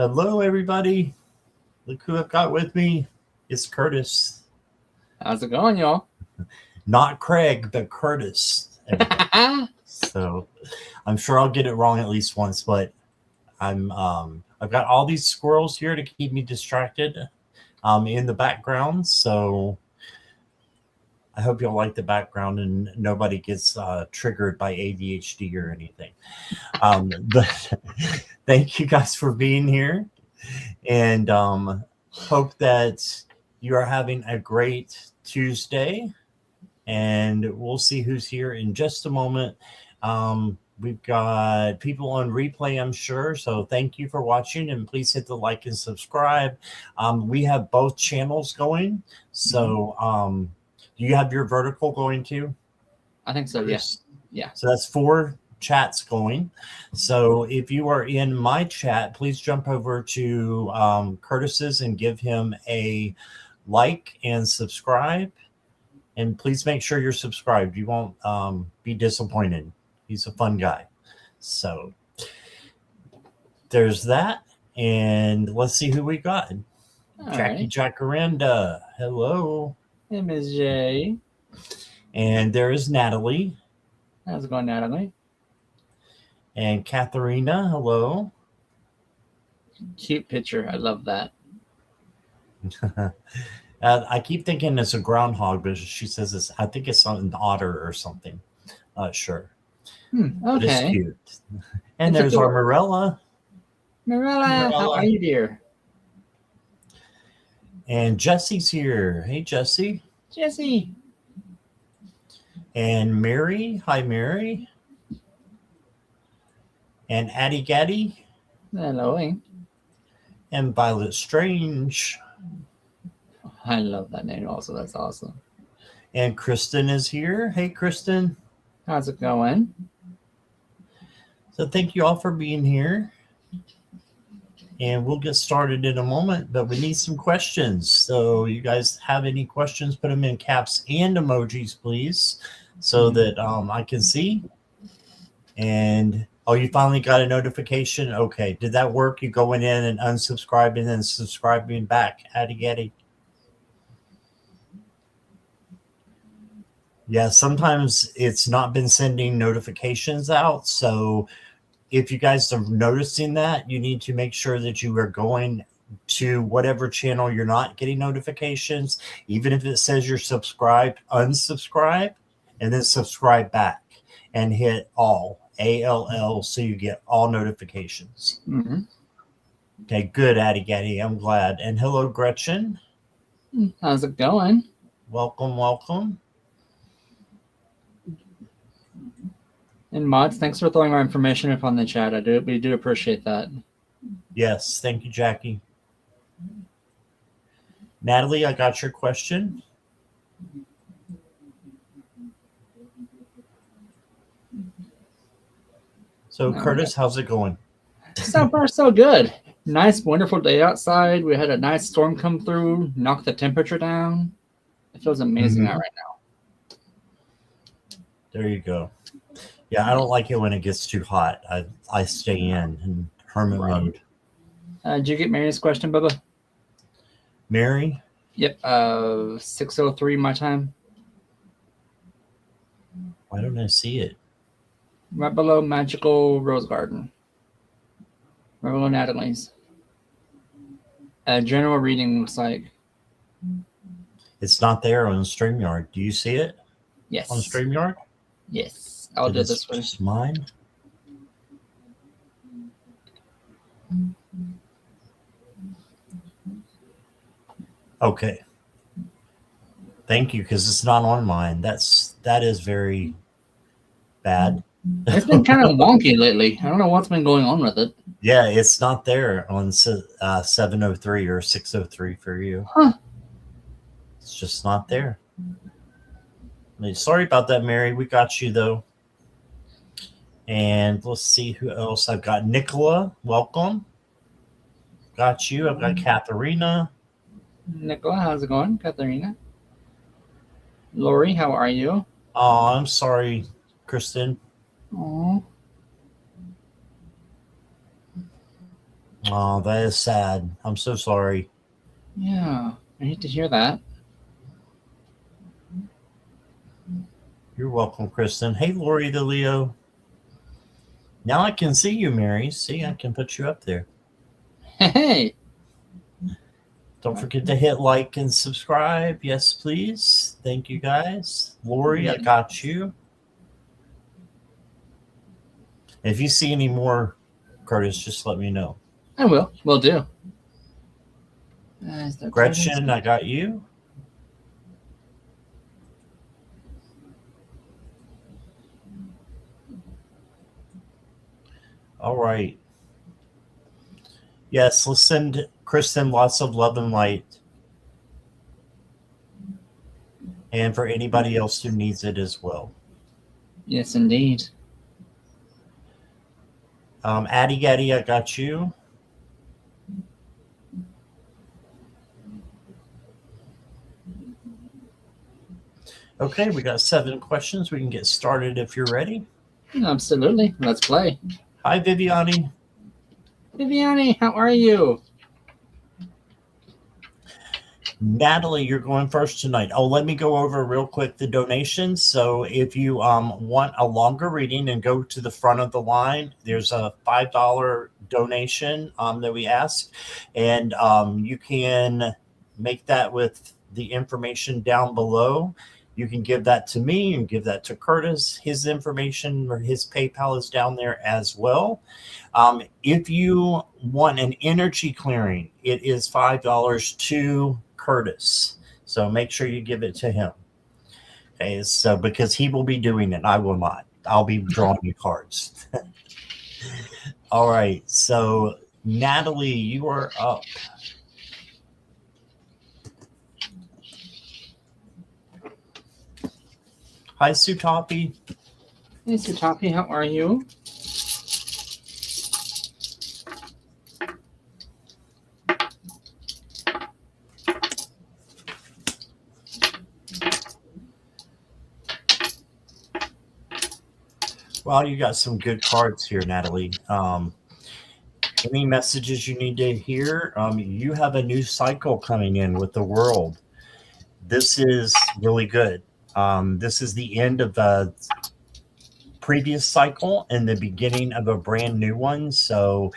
Hello, everybody. Look who I've got with me. It's Curtis. How's it going, y'all? Not Craig, but Curtis. So I'm sure I'll get it wrong at least once, but I've got all these squirrels here to keep me distracted in the background. So I hope you'll like the background and nobody gets triggered by ADHD or anything. But thank you guys for being here, and hope that you are having a great Tuesday. And we'll see who's here in just a moment. We've got people on replay, I'm sure. So thank you for watching, and please hit the like and subscribe. We have both channels going. So do you have your vertical going too? I think so, yes. Yeah. So that's 4 chats going. So if you are in my chat, please jump over to Curtis's and give him a like and subscribe. And please make sure you're subscribed. You won't be disappointed. He's a fun guy. So there's that. And let's see who we got. All Jackie right. Jacaranda. Hello. Hey, Ms. J. And there is Natalie. How's it going, Natalie? And Katharina. Hello. Cute picture. I love that. I keep thinking it's a groundhog, but she says it's, I think it's an otter or something. Not sure. But it's Okay. cute. And It's there's our adorable. Mirella. Mirella, how are you, dear? And Jesse's here. Hey, Jesse. Jesse. And Mary. Hi, Mary. And Addie Gaddy. Hello. And Violet Strange. I love that name also. That's awesome. And Kristen is here. Hey, Kristen. How's it going? So thank you all for being here. And we'll get started in a moment, but we need some questions. So you guys have any questions, put them in caps and emojis, please, so that I can see. And oh, you finally got a notification? Okay. Did that work? You going in and unsubscribing and then subscribing back. Addie Getty. Yeah, sometimes it's not been sending notifications out. So if you guys are noticing that, you need to make sure that you are going to whatever channel you're not getting notifications. Even if it says you're subscribed, unsubscribe, and then subscribe back and hit all, ALL, so you get all notifications. Okay, good, Addie Gaddy. I'm glad. And hello, Gretchen. How's it going? Welcome, welcome. And mods, thanks for throwing our information up on the chat. We do appreciate that. Yes, thank you, Jackie. Natalie, I got your question. So, Curtis, how's it going? So far, so good. Nice, wonderful day outside. We had a nice storm come through, knock the temperature down. It feels amazing out right now. There you go. Yeah, I don't like it when it gets too hot. I stay in hermit mode. Did you get Mary's question, Bubba? Mary? Yep. 6:03 my time. Why don't I see it? Right below Magical Rose Garden. Right below Natalie's. General reading looks like. It's not there on StreamYard. Do you see it? Yes. On StreamYard? Yes. I'll do this one. Just mine? Okay. Thank you, because it's not on mine. That is very bad. It's been kind of wonky lately. I don't know what's been going on with it. Yeah, it's not there on 703 or 603 for you. Huh. It's just not there. Sorry about that, Mary. We got you, though. And let's see who else I've got. Nicola, welcome. Got you. I've got Katharina. Nicola, how's it going? Katharina. Lori, how are you? Oh, I'm sorry, Kristen. Aww. Oh, that is sad. I'm so sorry. Yeah, I hate to hear that. You're welcome, Kristen. Hey, Lori the Leo. Now I can see you, Mary. See, I can put you up there. Hey, Don't forget to hit like and subscribe. Yes, please. Thank you, guys. Lori, I got you. If you see any more, Curtis, just let me know. I will. Will do. Gretchen, I got you. All right. Yes, let's send Kristen lots of love and light. And for anybody else who needs it as well. Yes, indeed. Addie Gaddy, I got you. Okay, we got 7 questions. We can get started if you're ready. Absolutely. Let's play. Hi, Viviani. Viviani, how are you? Natalie, you're going first tonight. Oh, let me go over real quick the donations. So if you want a longer reading and go to the front of the line, there's a $5 donation that we ask. And you can make that with the information down below. You can give that to me and give that to Curtis. His information or his PayPal is down there as well. If you want an energy clearing, it is $5 to Curtis. So make sure you give it to him. Okay, so because he will be doing it, I will not. I'll be drawing you cards. All right, so Natalie, you are up. Hi, Sutapi. Hey, Sutapi, how are you? Well, you got some good cards here, Natalie. Any messages you need to hear? You have a new cycle coming in with the world. This is really good. This is the end of the previous cycle and the beginning of a brand new one. So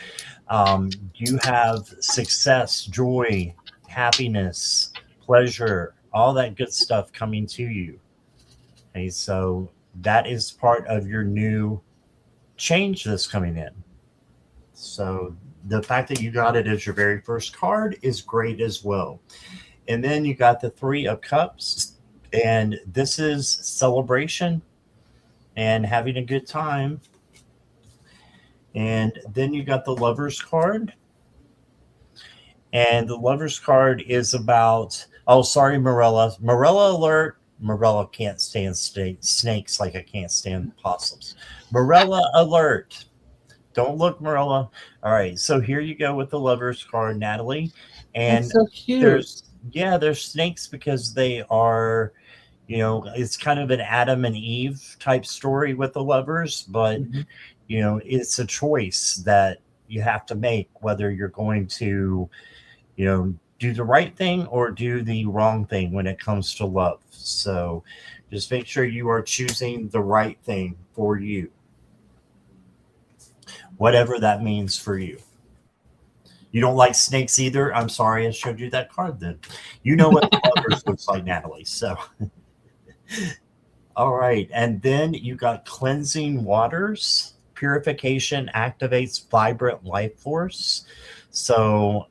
you have success, joy, happiness, pleasure, all that good stuff coming to you. Okay, so that is part of your new change that's coming in. So the fact that you got it as your very first card is great as well. And then you got the 3 of Cups, and this is celebration and having a good time. And then you got the Lover's card. And the Lover's card is about, oh, sorry, Morella. Morella alert. Morella can't stand snakes like I can't stand possums. Morella alert. Don't look, Morella. All right, so here you go with the Lover's card, Natalie. And that's so cute. There's snakes because they are, it's kind of an Adam and Eve type story with the lovers, but it's a choice that you have to make whether you're going to, do the right thing or do the wrong thing when it comes to love. So just make sure you are choosing the right thing for you, whatever that means for you. You don't like snakes either? I'm sorry I showed you that card then. You know what the lovers looks like, Natalie. So, all right. And then you got cleansing waters. Purification activates vibrant life force. So,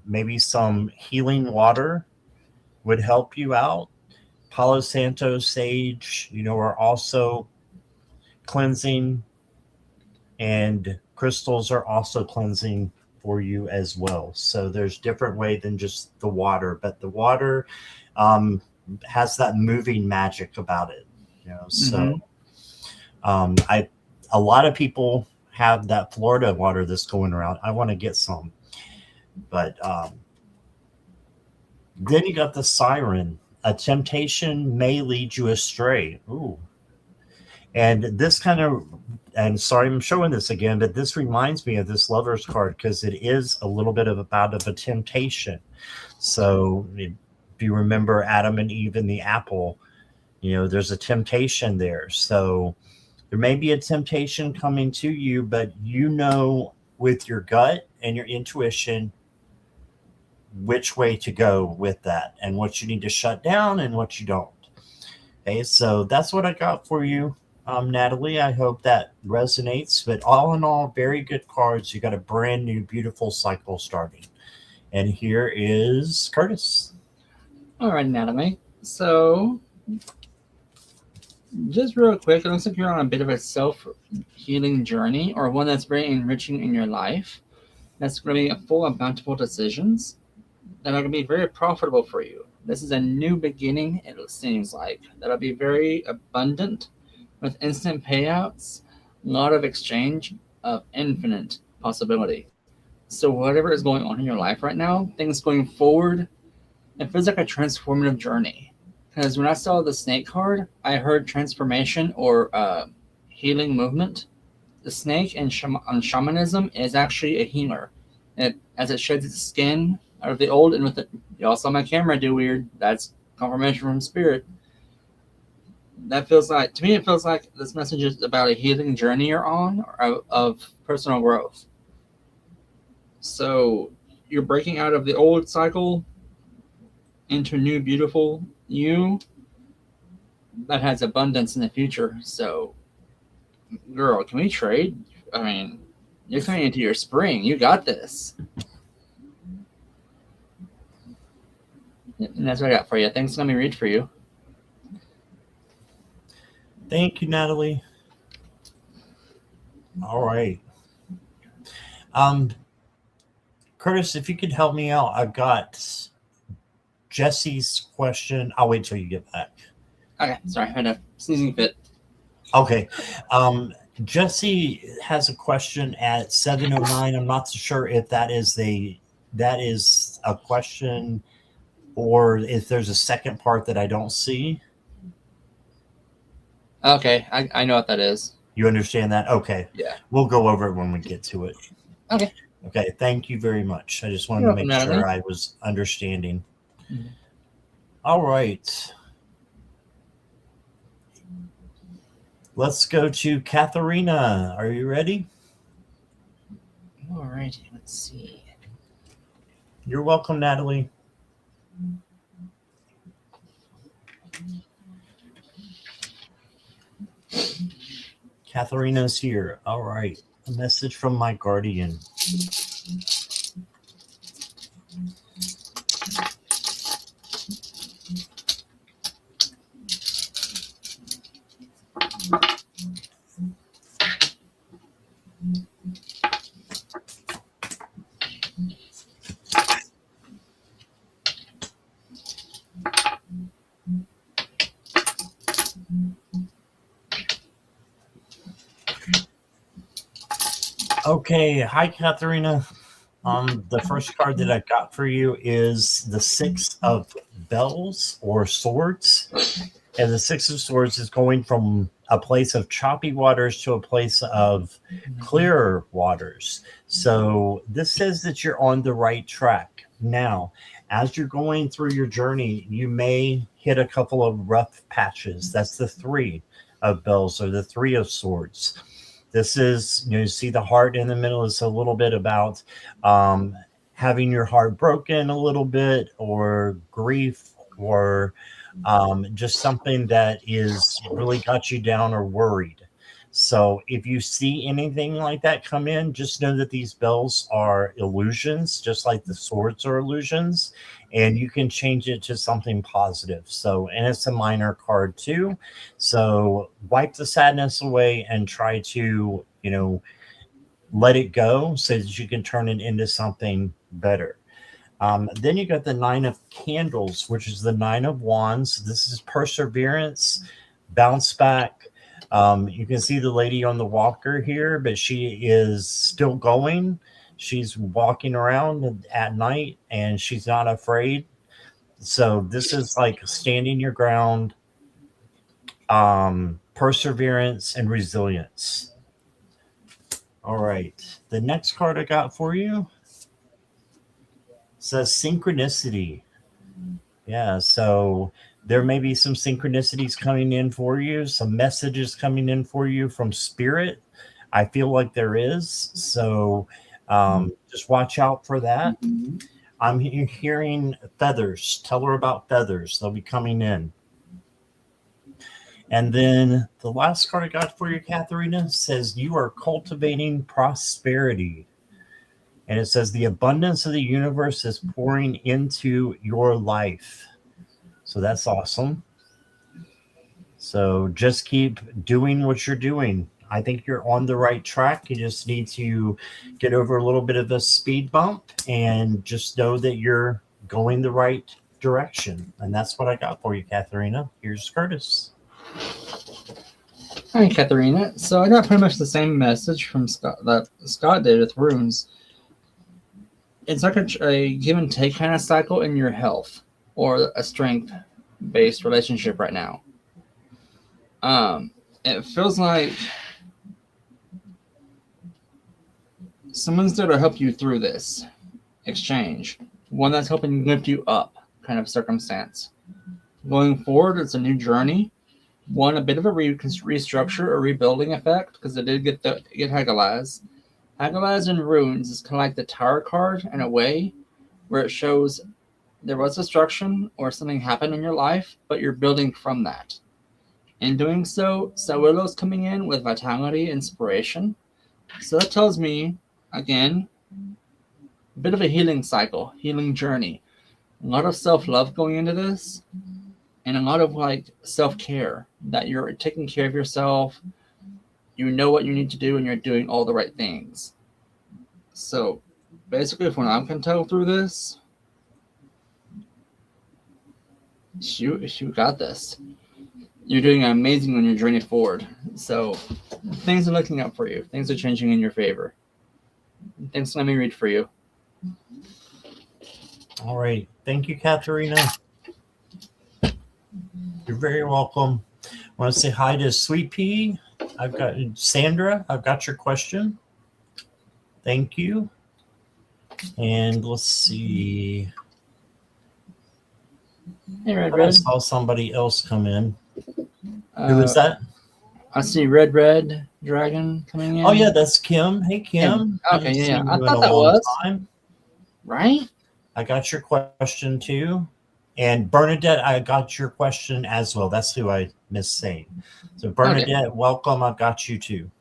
maybe some healing water would help you out. Palo Santo sage, are also cleansing, and crystals are also cleansing for you as well. So there's different way than just the water, but the water has that moving magic about it. So a lot of people have that Florida water that's going around. I want to get some, but then you got the Siren. A temptation may lead you astray. Ooh. And this kind of, and sorry I'm showing this again, but this reminds me of this Lover's card because it is a little bit of a temptation. So if you remember Adam and Eve and the apple, there's a temptation there. So there may be a temptation coming to you, but with your gut and your intuition which way to go with that and what you need to shut down and what you don't. Okay, so that's what I got for you, Natalie. I hope that resonates. But all in all, very good cards. You got a brand new, beautiful cycle starting. And here is Curtis. All right, Natalie. So, just real quick, it looks like you're on a bit of a self-healing journey, or one that's very enriching in your life. That's going to be full of bountiful decisions that are going to be very profitable for you. This is a new beginning, it seems like. That'll be very abundant with instant payouts, a lot of exchange of infinite possibility. So whatever is going on in your life right now, things going forward, it feels like a transformative journey. Because when I saw the snake card, I heard transformation or healing movement. The snake in shamanism is actually a healer. As it sheds its skin out of the old, and with it, y'all saw my camera do weird. That's confirmation from spirit. That feels like, to me, it feels like this message is about a healing journey you're on of personal growth. So you're breaking out of the old cycle into new, beautiful you that has abundance in the future. So, girl, can we trade? I mean, you're coming into your spring. You got this. And that's what I got for you. Thanks. Let me read for you. Thank you, Natalie. All right. Curtis, if you could help me out, I've got Jesse's question. I'll wait till you get back. Okay, sorry, I had a sneezing fit. Okay. Jesse has a question at 7:09. I'm not so sure if that is a question or if there's a second part that I don't see. Okay, I know what that is. You understand that? Okay. Yeah. We'll go over it when we get to it. Okay. Okay. Thank you very much. I just wanted to make sure I was understanding. Mm-hmm. All right. Let's go to Katharina. Are you ready? All right. Let's see. You're welcome, Natalie. Katharina's here. All right. A message from my guardian. Okay, hi, Katharina. The first card that I got for you is the Six of Bells or Swords. And the Six of Swords is going from a place of choppy waters to a place of clearer waters. So this says that you're on the right track. Now, as you're going through your journey, you may hit a couple of rough patches. That's the Three of Bells or the Three of Swords. This is, you see the heart in the middle is a little bit about having your heart broken a little bit, or grief, or just something that is really got you down or worried. So if you see anything like that come in, just know that these bells are illusions, just like the swords are illusions, and you can change it to something positive. So, and it's a minor card too. So wipe the sadness away and try to, let it go so that you can turn it into something better. Then you got the Nine of Candles, which is the Nine of Wands. This is perseverance, bounce back. You can see the lady on the walker here, but she is still going. She's walking around at night and she's not afraid. So this is like standing your ground, perseverance, and resilience. All right. The next card I got for you says synchronicity. Yeah, so there may be some synchronicities coming in for you, some messages coming in for you from spirit. I feel like there is. So just watch out for that. I'm hearing feathers. Tell her about feathers. They'll be coming in. And then the last card I got for you, Katharina, says you are cultivating prosperity. And it says the abundance of the universe is pouring into your life. So that's awesome. So just keep doing what you're doing. I think you're on the right track. You just need to get over a little bit of a speed bump and just know that you're going the right direction. And that's what I got for you, Katharina. Here's Curtis. Hi, Katharina. So I got pretty much the same message from Scott that Scott did with runes. It's like a give and take kind of cycle in your health or a strength-based relationship right now. It feels like someone's there to help you through this exchange. One that's helping lift you up kind of circumstance. Going forward, it's a new journey. One, a bit of a restructure or rebuilding effect, because it did get Hagalaz. Hagalaz in runes is kind of like the Tower card in a way, where it shows there was destruction or something happened in your life, but you're building from that. In doing so, Sawillo's coming in with vitality, inspiration. So that tells me, again, a bit of a healing cycle, healing journey. A lot of self-love going into this, and a lot of like self-care, that you're taking care of yourself. You know what you need to do, and you're doing all the right things. So basically, from what I can tell through this, you got this. You're doing amazing on your journey forward. So things are looking up for you. Things are changing in your favor. Thanks. Let me read for you. All right. Thank you, Katharina. You're very welcome. I want to say hi to Sweet Pea. I've got Sandra. I've got your question. Thank you. And let's see. Hey, Red I Red. saw somebody else come in. Who is that? I see Red Dragon coming in. Oh, yeah, that's Kim. Hey, Kim. Okay, yeah. I I thought that was. time. Right? I got your question, too. And Bernadette, I got your question as well. That's who I missed saying. So, Bernadette, welcome. I've got you, too.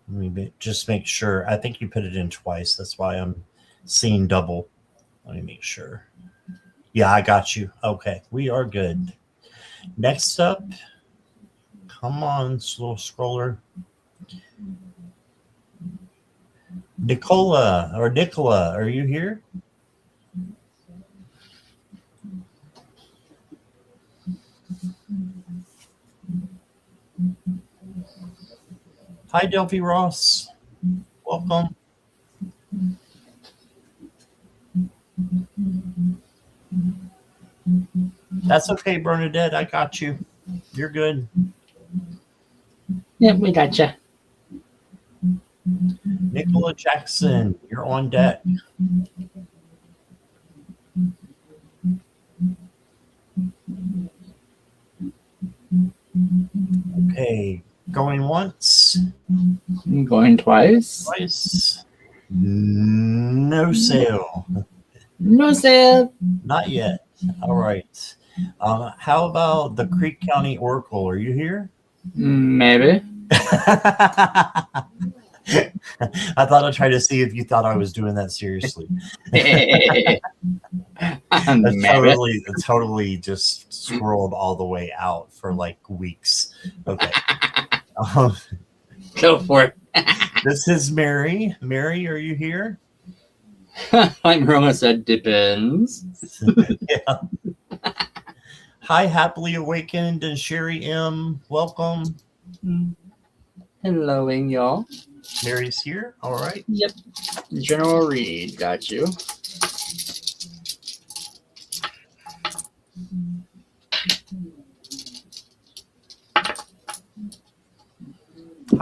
Let me just make sure. I think you put it in twice. That's why I'm seeing double. Let me make sure. Yeah, I got you. Okay, we are good. Next up, come on, little scroller. Nicola, are you here? Hi, Delphi Ross. Welcome. That's okay, Bernadette. I got you. You're good. Yep, we got you. Nicola Jackson, you're on deck. Okay, going once. Going twice. Twice. No sale. No sale. Not yet. All right. How about the Creek County Oracle? Are you here? Maybe. I thought I'd try to see if you thought I was doing that seriously. totally just scrolled all the way out for like weeks. Okay. Go for it. This is Mary. Mary, are you here? Like Roma said, depends. Yeah. Hi, Happily Awakened and Sherry M. Welcome. Hello, y'all. Mary's here. All right. Yep. General Reed, got you.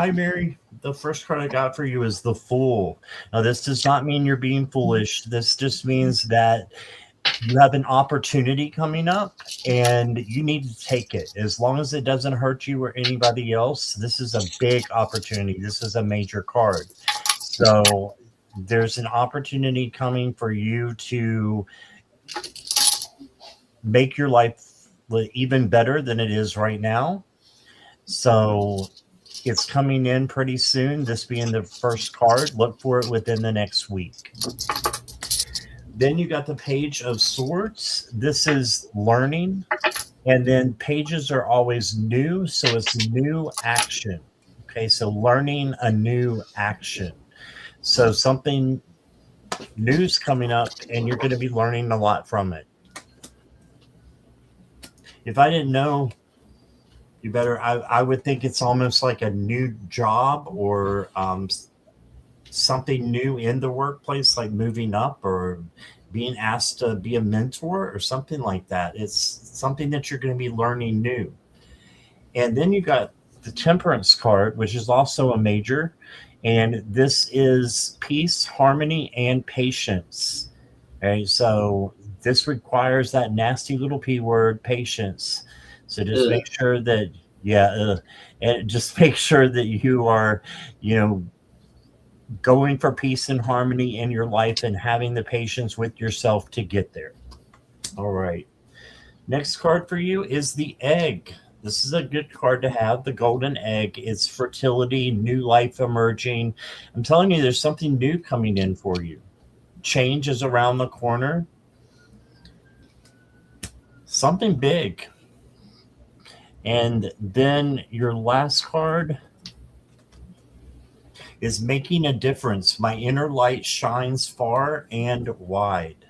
Hi, Mary. The first card I got for you is the Fool. Now, this does not mean you're being foolish. This just means that you have an opportunity coming up and you need to take it. As long as it doesn't hurt you or anybody else, this is a big opportunity. This is a major card. So there's an opportunity coming for you to make your life even better than it is right now. So it's coming in pretty soon. This being the first card, look for it within the next week. Then you got the Page of Swords. This is learning. And then pages are always new. So it's new action. Okay, so learning a new action. So something new's coming up and you're going to be learning a lot from it. If I didn't know you better, I would think it's almost like a new job or something new in the workplace, like moving up or being asked to be a mentor or something like that. It's something that you're going to be learning new. And then you got the Temperance card, which is also a major. And this is peace, harmony, and patience. Okay, so this requires that nasty little P word, patience. So just make sure that, and just make sure that you are, going for peace and harmony in your life and having the patience with yourself to get there. All right. Next card for you is the Egg. This is a good card to have, the Golden Egg. It's fertility, new life emerging. I'm telling you, there's something new coming in for you. Change is around the corner. Something big. And then your last card is making a difference. My inner light shines far and wide.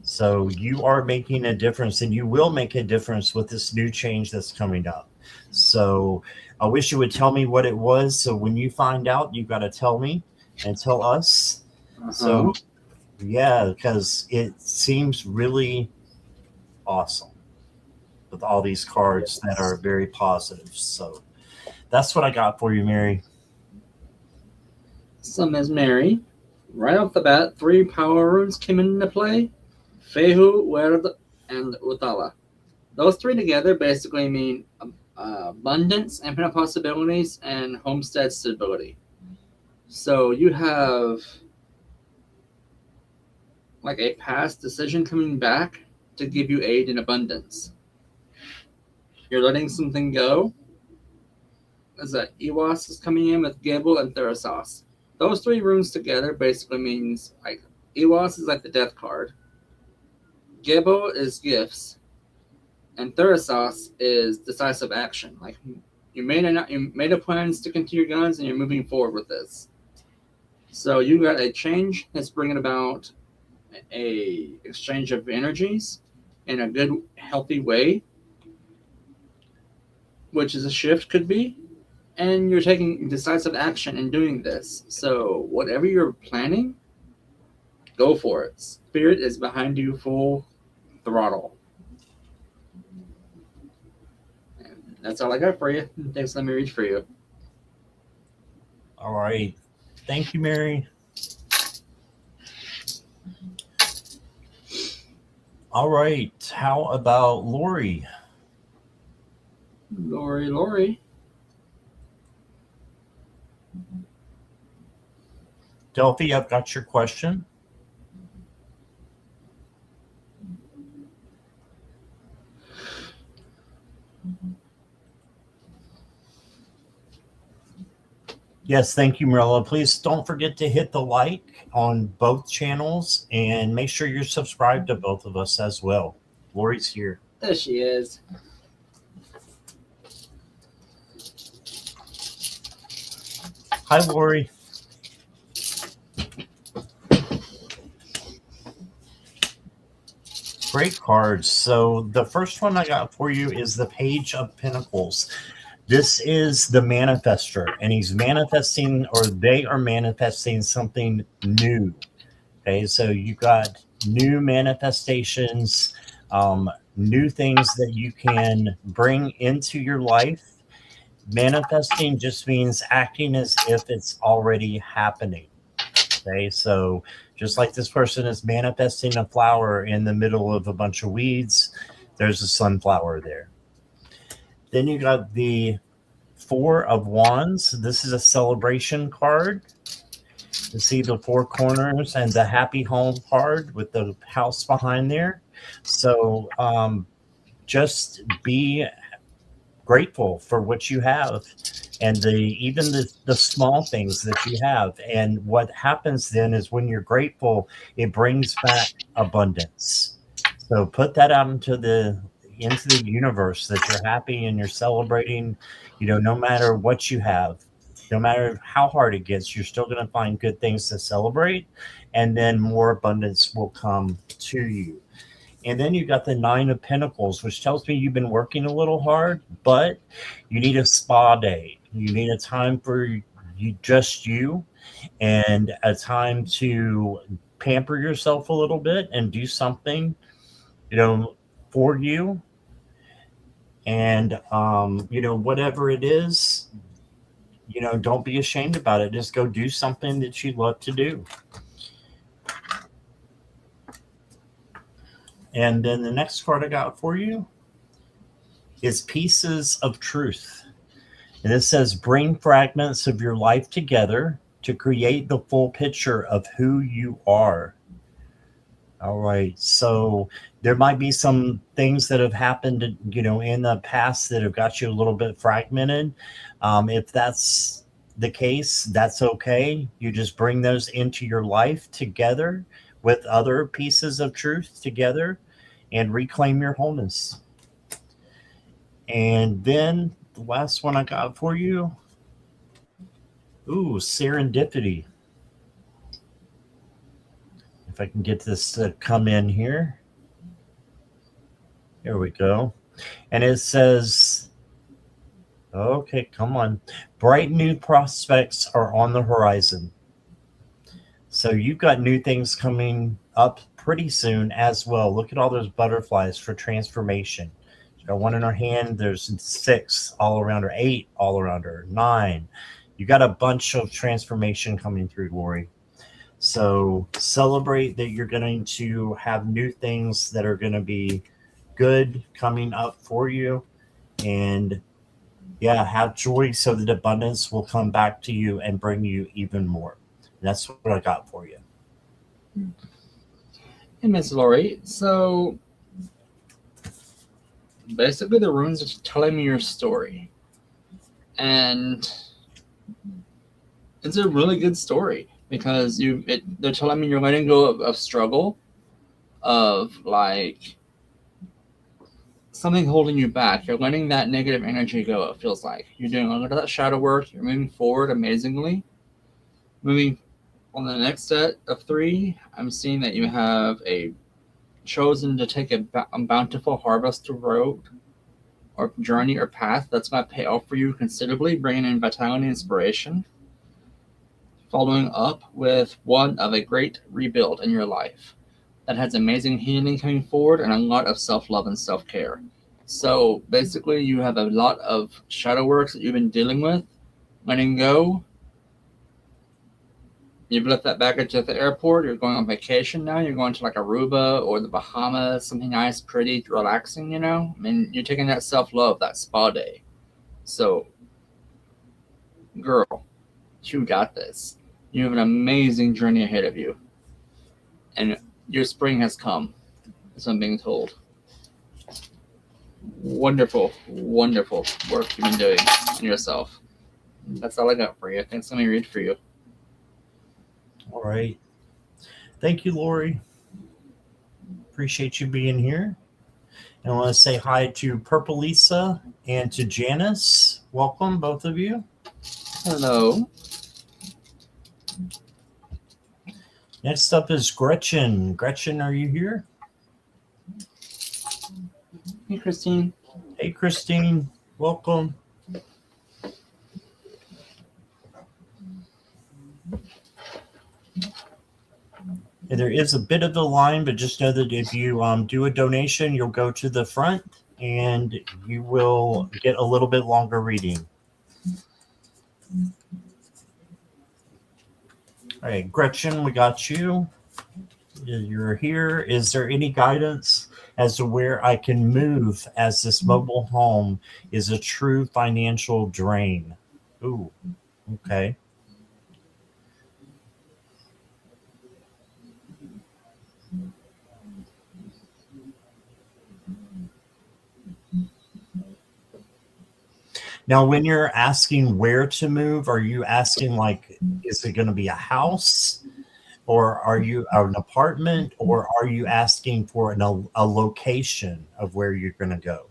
So you are making a difference, and you will make a difference with this new change that's coming up. So I wish you would tell me what it was. So when you find out, you've got to tell me and tell us. So yeah, because it seems really awesome with all these cards that are very positive. So that's what I got for you, Mary. So, Ms. Mary, right off the bat, 3 power runes came into play. Fehu, Werd, and Utala. Those 3 together basically mean abundance, infinite possibilities, and homestead stability. So you have like a past decision coming back to give you aid in abundance. You're letting something go. As that Ewas is coming in with Gable and Therasos. Those 3 runes together basically means like Ewas is like the death card. Gebo is gifts, and Therasos is decisive action. Like you made a plan, sticking to your guns, and you're moving forward with this. So you got a change that's bringing about a exchange of energies in a good, healthy way, which is a shift could be, and you're taking decisive action in doing this. So whatever you're planning, go for it. Spirit is behind you full throttle. And that's all I got for you. Thanks. Let me reach for you. All right. Thank you, Mary. All right. How about Lori? Lori. Delphi, I've got your question. Yes, thank you, Marilla. Please don't forget to hit the like on both channels and make sure you're subscribed to both of us as well. Lori's here. There she is. Hi, Lori. Great cards. So the first one I got for you is the Page of Pentacles. This is the manifester, and he's manifesting, or they are manifesting something new. Okay, so you got new manifestations, new things that you can bring into your life manifesting just means acting as if it's already happening. Okay, so just like this person is manifesting a flower in the middle of a bunch of weeds, there's a sunflower there. Then you got the Four of Wands. This is a celebration card. You see the four corners and the happy home card with the house behind there. So just be grateful for what you have, and even the small things that you have. And what happens then is when you're grateful, it brings back abundance. So put that out into the universe, that you're happy and you're celebrating, no matter what you have, no matter how hard it gets, you're still going to find good things to celebrate, and then more abundance will come to you. And then you got the Nine of Pentacles, which tells me you've been working a little hard, but you need a spa day. You need a time for you, and a time to pamper yourself a little bit and do something, for you. And, whatever it is, don't be ashamed about it. Just go do something that you love to do. And then the next card I got for you is Pieces of Truth. And it says, bring fragments of your life together to create the full picture of who you are. All right. So there might be some things that have happened, in the past that have got you a little bit fragmented. If that's the case, that's okay. You just bring those into your life together with other pieces of truth together and reclaim your wholeness. And then the last one I got for you. Ooh, serendipity. If I can get this to come in here. Here we go. And it says, okay, come on. Bright new prospects are on the horizon. So you've got new things coming up pretty soon as well. Look at all those butterflies for transformation. She's got one in her hand. There's 6 all around her, 8 all around her, 9. You got a bunch of transformation coming through, Lori. So celebrate that you're going to have new things that are going to be good coming up for you. And yeah, have joy so that abundance will come back to you and bring you even more. That's what I got for you. Hey, Miss Lori. So basically the runes are telling me your story. And it's a really good story because they're telling me you're letting go of struggle, of like something holding you back. You're letting that negative energy go, it feels like. You're doing a lot of that shadow work. You're moving forward amazingly. Moving on the next set of 3, I'm seeing that you have chosen to take a bountiful harvest road or journey or path that's going to pay off for you considerably, bringing in vitality and inspiration. Following up with one of a great rebuild in your life that has amazing healing coming forward and a lot of self-love and self-care. So basically you have a lot of shadow works that you've been dealing with, letting go. You've left that baggage at the airport. You're going on vacation now. You're going to like Aruba or the Bahamas, something nice, pretty, relaxing, I mean, you're taking that self-love, that spa day. So, girl, you got this. You have an amazing journey ahead of you. And your spring has come, as I'm being told. Wonderful, wonderful work you've been doing in yourself. That's all I got for you. Thanks. Let me read for you. All right. Thank you, Lori. Appreciate you being here. And I want to say hi to Purple Lisa and to Janice. Welcome, both of you. Hello. Next up is Gretchen. Gretchen, are you here? Hey, Christine. Hey, Christine. Welcome. And there is a bit of the line, but just know that if you do a donation, you'll go to the front and you will get a little bit longer reading. All right, Gretchen, we got you. You're here. Is there any guidance as to where I can move as this mobile home is a true financial drain? Ooh, okay. Now, when you're asking where to move, are you asking like, is it going to be a house, or are you an apartment, or are you asking for a location of where you're going to go?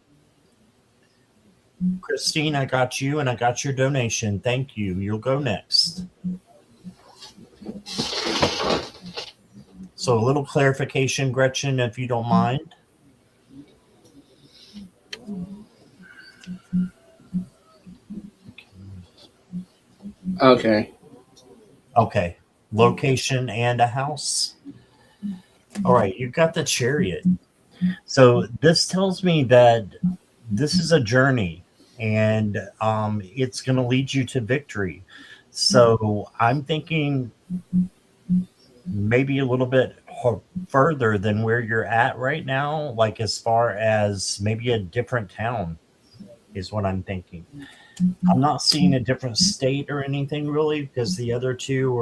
Christine, I got you, and I got your donation. Thank you. You'll go next. So a little clarification, Gretchen, if you don't mind. Okay. Okay. Location and a house. All right. You got the Chariot. So this tells me that this is a journey, and it's going to lead you to victory. So I'm thinking maybe a little bit further than where you're at right now, like as far as maybe a different town is what I'm thinking. I'm not seeing a different state or anything really, because the other two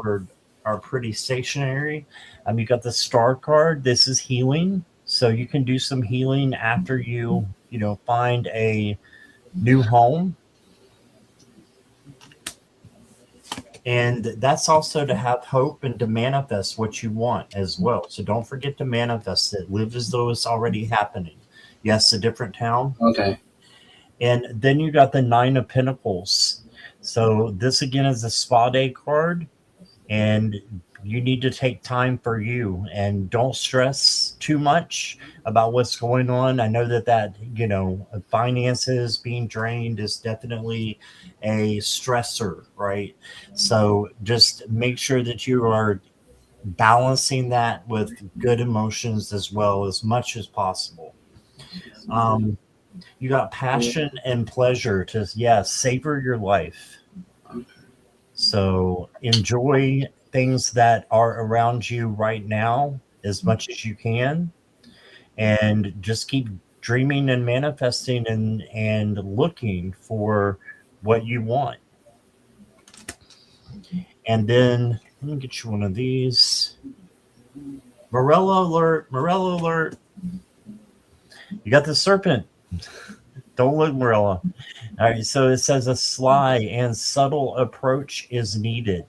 are pretty stationary. You got the star card. This is healing, so you can do some healing after you find a new home. And that's also to have hope and to manifest what you want as well. So don't forget to manifest it. Live as though it's already happening. Yes, a different town. Okay. And then you got the Nine of Pentacles. So this again is a spa day card, and you need to take time for you and don't stress too much about what's going on. I know that finances being drained is definitely a stressor, right? So just make sure that you are balancing that with good emotions as well as much as possible. You got passion and pleasure to, savor your life. So enjoy things that are around you right now as much as you can, and just keep dreaming and manifesting and looking for what you want. And then let me get you one of these. Morella alert, Morella alert. You got the serpent. Don't look, Morella. All right, so it says a sly and subtle approach is needed.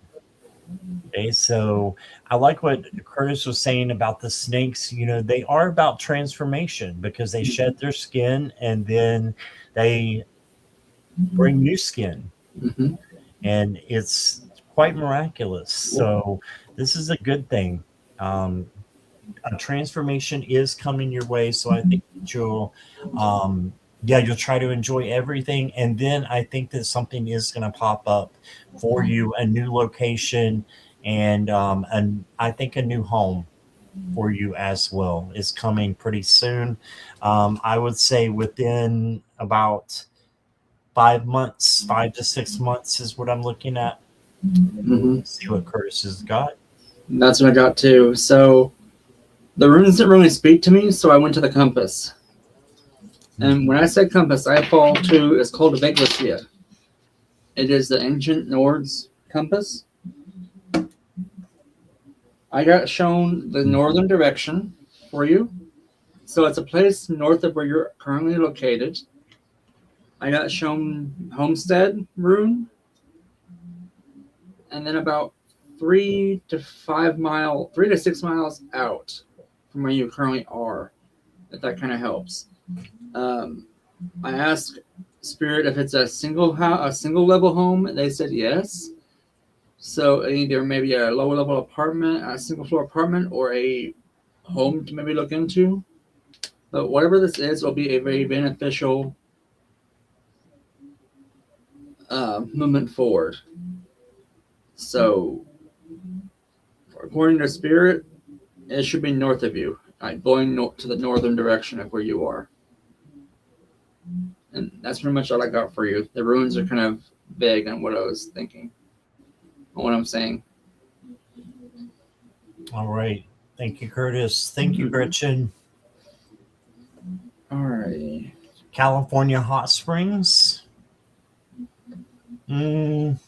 Okay, so I like what Curtis was saying about the snakes. They are about transformation because they shed their skin and then they bring new skin. Mm-hmm. And it's quite miraculous. So this is a good thing. A transformation is coming your way. So I think that you'll try to enjoy everything. And then I think that something is going to pop up for you, a new location, and I think a new home for you as well is coming pretty soon. I would say within about 5 months, 5 to 6 months is what I'm looking at. Mm-hmm. See what Curtis has got. That's what I got too. So the runes didn't really speak to me, so I went to the compass. And when I said compass, I fall to, it's called a Veglacia. It is the ancient Nords compass. I got shown the northern direction for you. So it's a place north of where you're currently located. I got shown Homestead rune. And then about 3 to 6 miles out from where you currently are, if that kind of helps. I asked Spirit if it's a single level home. They said yes. So either maybe a lower level apartment, a single floor apartment, or a home to maybe look into. But whatever this is, will be a very beneficial movement forward. So, according to Spirit, it should be north of you, going to the northern direction of where you are. And that's pretty much all I got for you. The runes are kind of vague on what I was thinking, on what I'm saying. All right. Thank you, Curtis. Thank you, Gretchen. All right. California Hot Springs. Mm.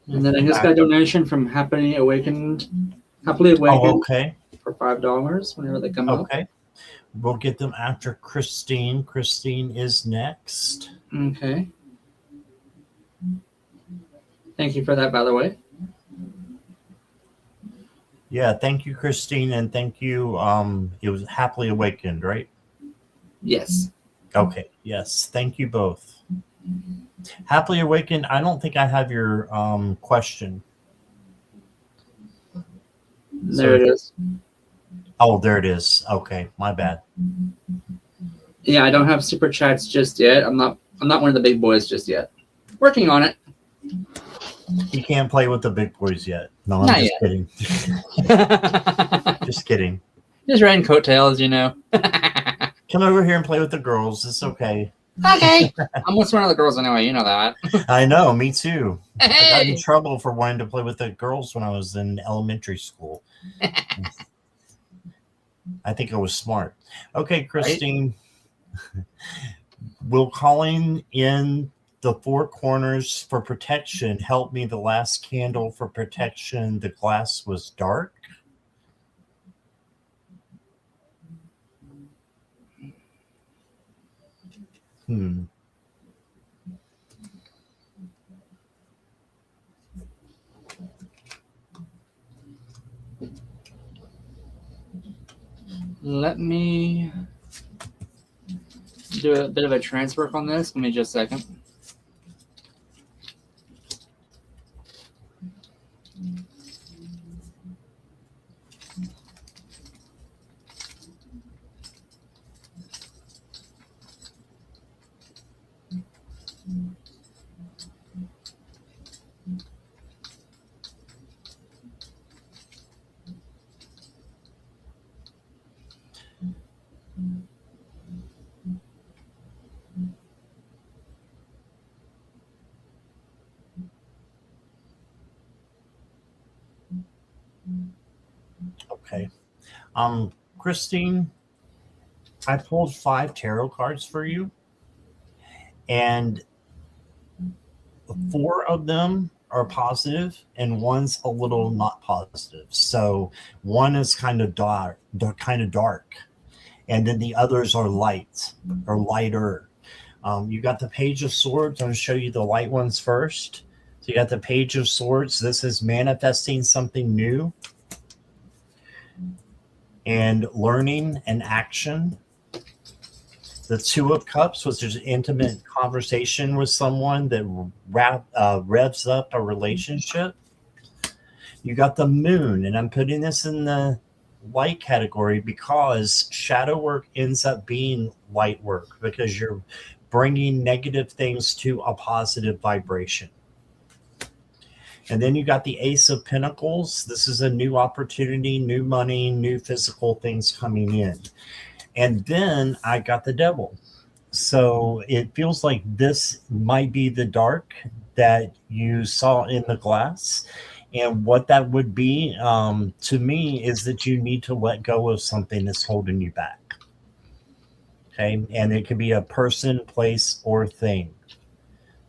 And then I just got a donation from Happily Awakened Oh, okay. for $5 whenever they come up. Okay. We'll get them after Christine. Christine is next. Okay. Thank you for that, by the way. Yeah, thank you, Christine, and thank you. It was Happily Awakened, right? Yes. Okay. Yes. Thank you both. Happily Awakened. I don't think I have your question. There it is. Oh, there it is. Okay, my bad. Yeah, I don't have super chats just yet. I'm not one of the big boys just yet. Working on it. You can't play with the big boys yet. No, I'm Not just yet. kidding. Just kidding. Just riding coattails, you know. Come over here and play with the girls. It's okay. Okay. I'm with one of the girls anyway. You know that. I know. Me too. I got in Hey. trouble for wanting to play with the girls when I was in elementary school. I think I was smart. Okay, Christine. Right? Will calling in the four corners for protection help me? The last candle for protection, the glass was dark. Let me do a bit of a transfer on this. Give me just a second. Okay. Christine, I pulled 5 tarot cards for you, and 4 of them are positive and one's a little not positive. So one is kind of dark, and then the others are light or lighter. You got the Page of Swords. I'm going to show you the light ones first. So you got the Page of Swords. This is manifesting something new and learning and action. The Two of Cups, which is an intimate conversation with someone that revs up a relationship. You got the Moon, and I'm putting this in the light category because shadow work ends up being light work because you're bringing negative things to a positive vibration. And then you got the Ace of Pentacles. This is a new opportunity, new money, new physical things coming in. And then I got the Devil. So it feels like this might be the dark that you saw in the glass. And what that would be to me is that you need to let go of something that's holding you back. Okay. And it could be a person, place, or thing.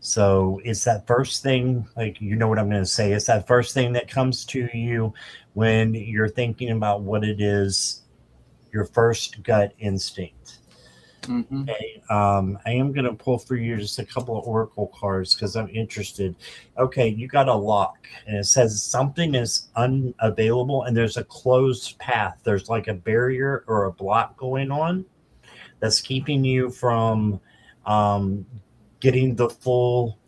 So it's that first thing, like, you know what I'm going to say. It's that first thing that comes to you when you're thinking about what it is, your first gut instinct. Mm-hmm. Okay. I am going to pull for you just a couple of oracle cards because I'm interested. Okay, you got a lock, and it says something is unavailable, and there's a closed path. There's like a barrier or a block going on that's keeping you from getting the full,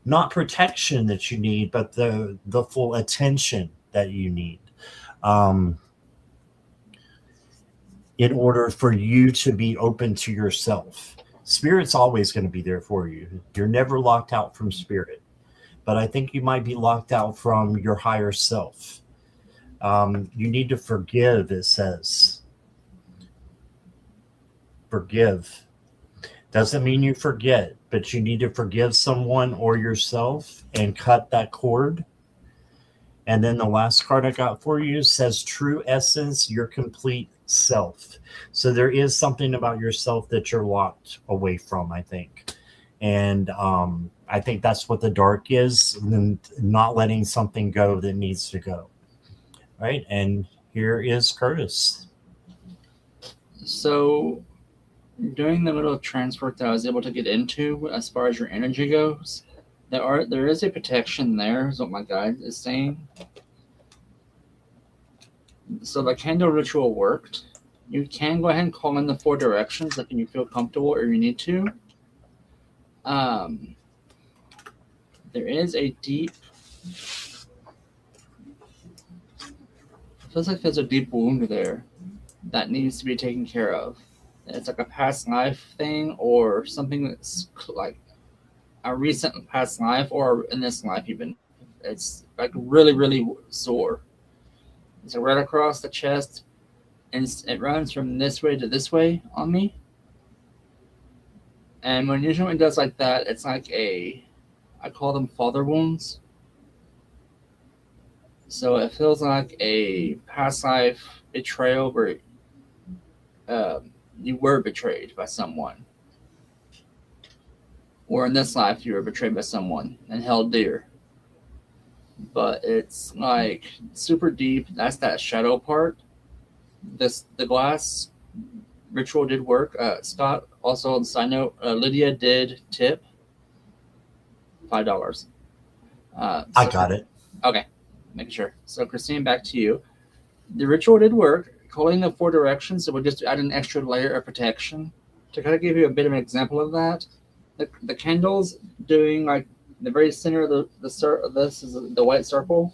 not protection that you need, but the full attention that you need. In order for you to be open to yourself. Spirit's always going to be there for you. You're never locked out from spirit. But I think you might be locked out from your higher self. You need to forgive, it says. Forgive. Doesn't mean you forget, but you need to forgive someone or yourself and cut that cord And then the last card I got for you says true essence, your complete self. So there is something about yourself that you're locked away from, I think. And I think that's what the dark is, and not letting something go that needs to go. Right. And here is Curtis. So, during the little transfer that I was able to get into, as far as your energy goes, there is a protection there, is what my guide is saying. So the candle ritual worked. You can go ahead and call in the 4 directions if you feel comfortable or you need to. There is a deep. It feels like there's a deep wound there that needs to be taken care of. It's like a past life thing, or something that's like a recent past life, or in this life even. It's like really, really sore. It's right across the chest, and it runs from this way to this way on me. And when usually it does like that, it's like I call them father wounds. So it feels like a past life betrayal where you were betrayed by someone. Or in this life, you were betrayed by someone and held dear. But it's like super deep. That's that shadow part. The glass ritual did work. Scott, also on the side note, Lydia did tip $5. I got it. Okay, making sure. So Christine, back to you. The ritual did work. Calling the 4 directions, so we'll just add an extra layer of protection. To kind of give you a bit of an example of that, the candles doing like the very center of this is the white circle,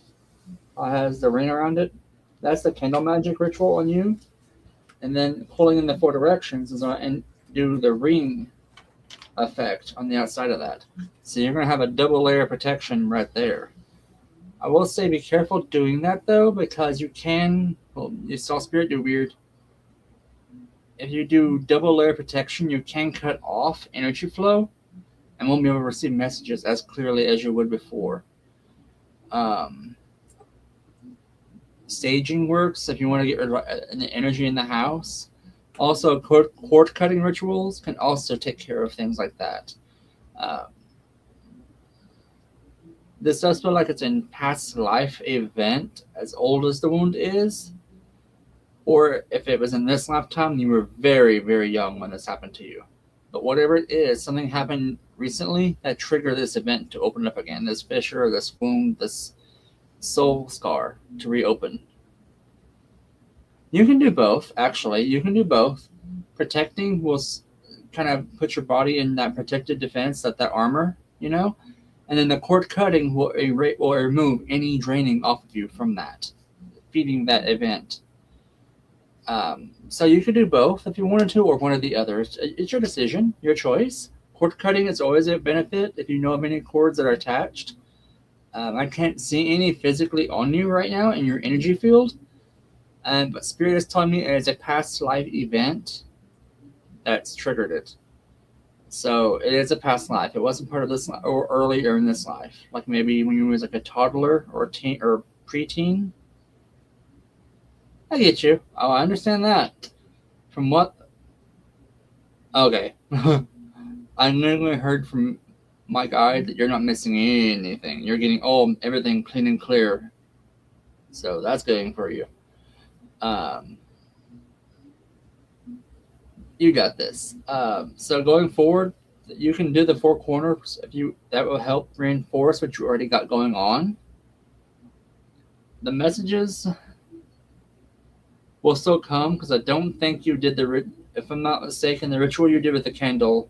has the ring around it. That's the candle magic ritual on you. And then pulling in the 4 directions is going to do the ring effect on the outside of that. So you're going to have a double layer of protection right there. I will say be careful doing that though, because you can, well, you saw Spirit do weird. If you do double layer protection, you can cut off energy flow and won't be able to receive messages as clearly as you would before. Staging works if you want to get rid of the energy in the house. Also, cord cutting rituals can also take care of things like that. This does feel like it's in past life event, as old as the wound is. Or if it was in this lifetime, you were very, very young when this happened to you. But whatever it is, something happened recently that triggered this event to open up again. This fissure, this wound, this soul scar to reopen. You can do both, actually. You can do both. Protecting will kind of put your body in that protective defense, that armor, you know? And then the cord cutting will remove any draining off of you from that, feeding that event. So you could do both if you wanted to, or one or the other. It's your decision, your choice. Cord cutting is always a benefit if you know of any cords that are attached. I can't see any physically on you right now in your energy field. But Spirit is telling me it's a past life event that's triggered it. So it is a past life. It wasn't part of this life or earlier in this life. Like maybe when you was like a toddler or a teen or preteen. I get you. Oh, I understand that. From what? Okay. I literally heard from my guide that you're not missing anything. You're getting everything clean and clear. So that's good for you. You got this. So going forward, you can do the 4 corners that will help reinforce what you already got going on. The messages will still come because I don't think you did if I'm not mistaken, the ritual you did with the candle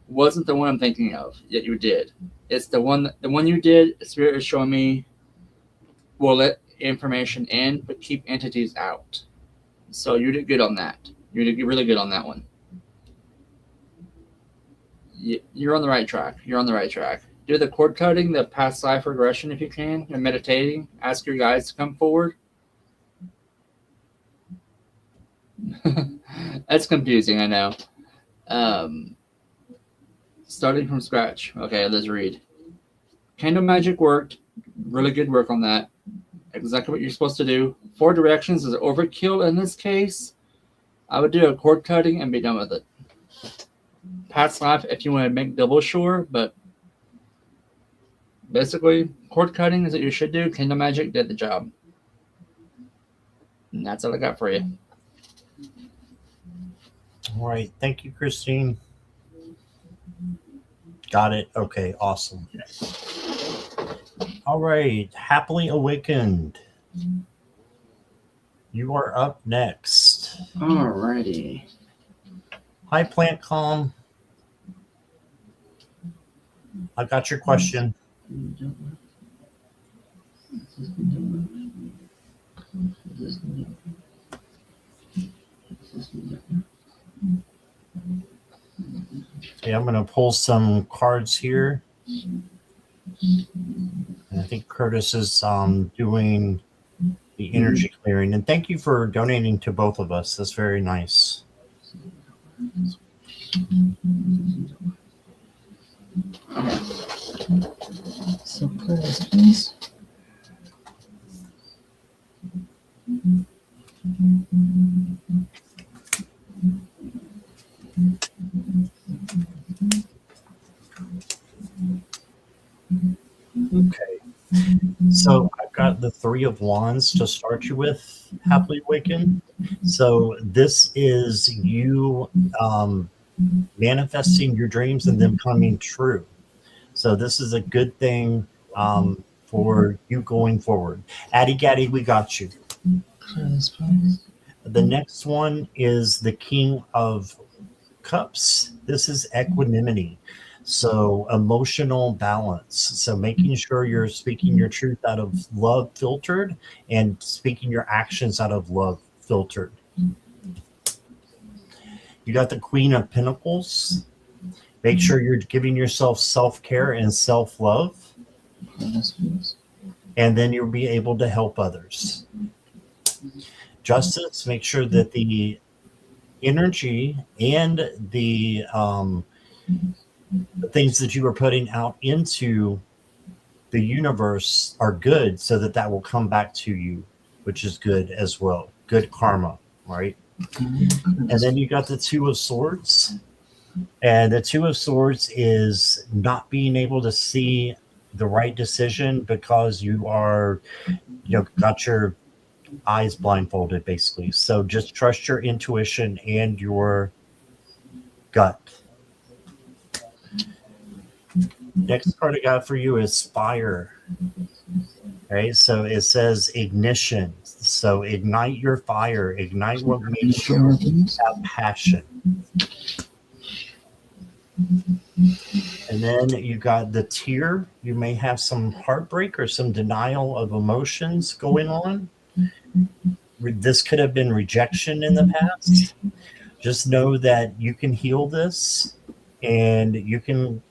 wasn't the one I'm thinking of. Yet you did. It's the one you did. Spirit is showing me will let information in, but keep entities out. So you did good on that. You did really good on that one. You're on the right track. Do the cord cutting, the past life regression if you can, and meditating. Ask your guides to come forward. That's confusing, I know. Starting from scratch. Okay, let's read. Candle magic worked. Really good work on that. Exactly what you're supposed to do. 4 directions is overkill in this case. I would do a cord cutting and be done with it. Past life if you want to make double sure, but basically, cord cutting is what you should do. Candle magic did the job. And that's all I got for you. All right. Thank you, Christine. Got it. Okay. Awesome. All right. Happily Awakened. You are up next. Alrighty. Hi, Plant Calm. I got your question. Okay, I'm going to pull some cards here. And I think Curtis is doing the energy clearing. And thank you for donating to both of us. That's very nice. Okay. So clear this, please. Okay. So I've got the 3 of Wands to start you with, Happily Awakened. So this is you manifesting your dreams and them coming true. So this is a good thing for you going forward. Addy Gaddy, we got you. Clear this, please. The next one is the King of Cups. This is equanimity. So emotional balance. So making sure you're speaking your truth out of love filtered and speaking your actions out of love filtered. You got the Queen of Pentacles. Make sure you're giving yourself self-care and self-love. Clear this, please. And then you'll be able to help others. Justice, make sure that the energy and the things that you are putting out into the universe are good so that will come back to you, which is good as well. Good karma, right? And then you got the 2 of Swords. And the 2 of Swords is not being able to see the right decision because you are, got your eyes blindfolded, basically. So just trust your intuition and your gut. Next card I got for you is Fire. Okay, so it says ignition. So ignite your fire. Ignite what makes you have passion. And then you got the Tear. You may have some heartbreak or some denial of emotions going on. This could have been rejection in the past. Just know that you can heal this and you can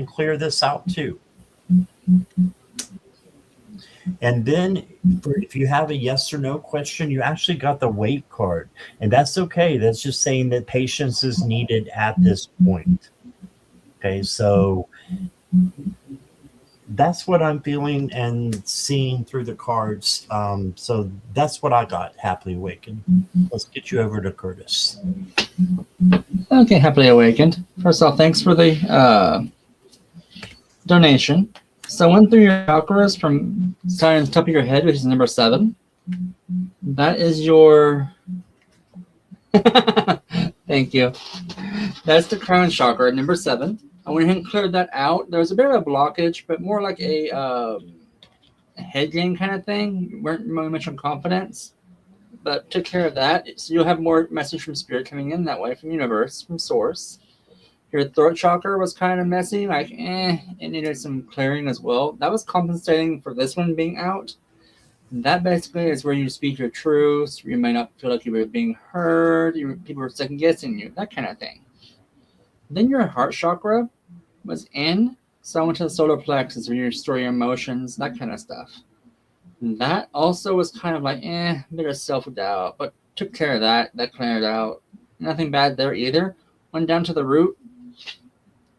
clear this out too. And then if you have a yes or no question, you actually got the Wait card. And that's okay. That's just saying that patience is needed at this point. Okay, so that's what I'm feeling and seeing through the cards. So that's what I got, Happily Awakened. Let's get you over to Curtis. Okay, Happily Awakened. First off, thanks for the donation. So I went through your chakras from starting at the top of your head, which is number 7. That is your... Thank you. That's the crown chakra, number 7. I went ahead and cleared that out. There was a bit of a blockage, but more like a head game kind of thing. You weren't really much on confidence, but took care of that. So you'll have more message from Spirit coming in that way, from universe, from source. Your throat chakra was kind of messy, like it needed some clearing as well. That was compensating for this one being out. And that basically is where you speak your truth. You may not feel like you were being heard. People were second guessing you, that kind of thing. Then your heart chakra was in, so I went to the solar plexus where you store your emotions, that kind of stuff. And that also was kind of like, a bit of self-doubt, but took care of that. That cleared out. Nothing bad there either. Went down to the root,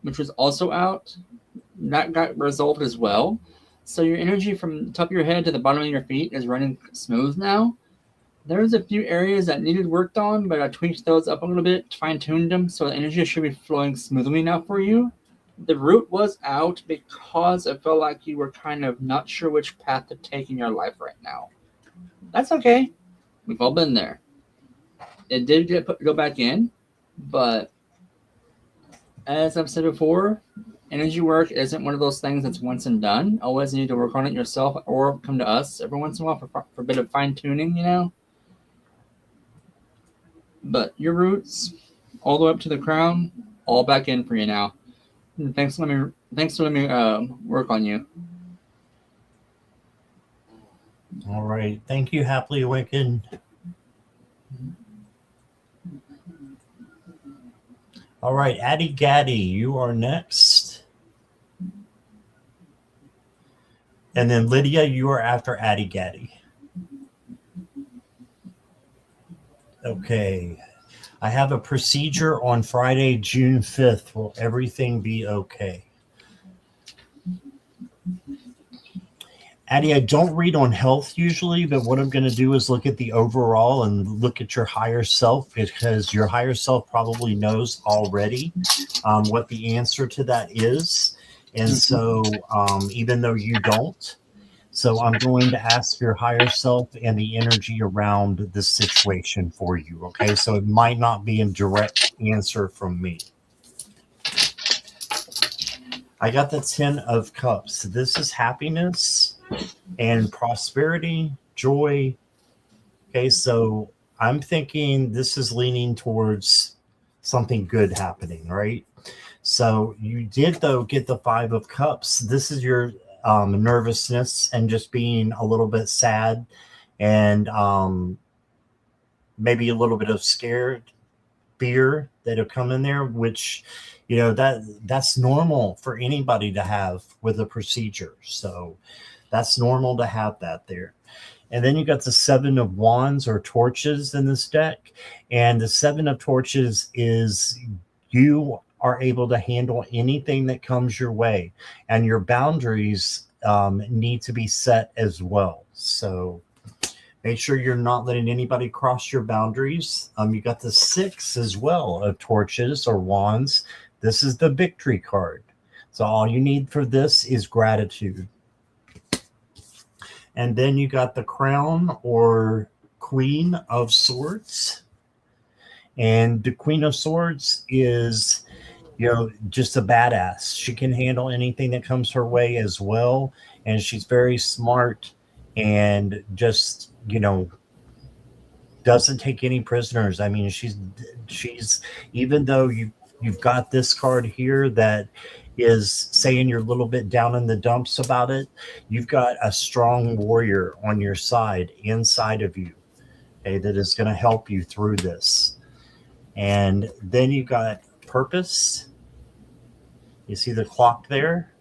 which was also out. that got resolved as well. So your energy from the top of your head to the bottom of your feet is running smooth now. There's a few areas that needed worked on, but I tweaked those up a little bit, fine-tuned them, so the energy should be flowing smoothly now for you. The root was out because I felt like you were kind of not sure which path to take in your life right now. That's okay. We've all been there. It did go back in, but as I've said before, energy work isn't one of those things that's once and done. Always need to work on it yourself or come to us every once in a while for a bit of fine-tuning, you know? But your roots, all the way up to the crown, all back in for you now. And thanks for letting me work on you. All right. Thank you, Happily Awakened. All right, Addy Gaddy, you are next. And then Lydia, you are after Addy Gaddy. Okay. I have a procedure on Friday, June 5th. Will everything be okay? Addie, I don't read on health usually, but what I'm going to do is look at the overall and look at your higher self, because your higher self probably knows already what the answer to that is. And so even though you don't, so I'm going to ask your higher self and the energy around this situation for you. Okay, so it might not be a direct answer from me. I got the 10 of Cups. This is happiness and prosperity, joy. Okay, so I'm thinking this is leaning towards something good happening, right? So you did, though, get the 5 of Cups. This is your nervousness and just being a little bit sad and maybe a little bit of fear that'll come in there, which, you know, that's normal for anybody to have with a procedure. So that's normal to have that there. And then you got the 7 of Wands or torches in this deck. And the 7 of torches is you are able to handle anything that comes your way. And your boundaries need to be set as well. So make sure you're not letting anybody cross your boundaries. You got the 6 as well of torches or wands. This is the victory card. So all you need for this is gratitude. And then you got the crown or Queen of Swords. And the Queen of Swords is, you know, just a badass. She can handle anything that comes her way as well. And she's very smart and just, you know, doesn't take any prisoners. I mean, she's even though you've got this card here that is saying you're a little bit down in the dumps about it, you've got a strong warrior on your side, inside of you, okay, that is going to help you through this. And then you got purpose. You see the clock there?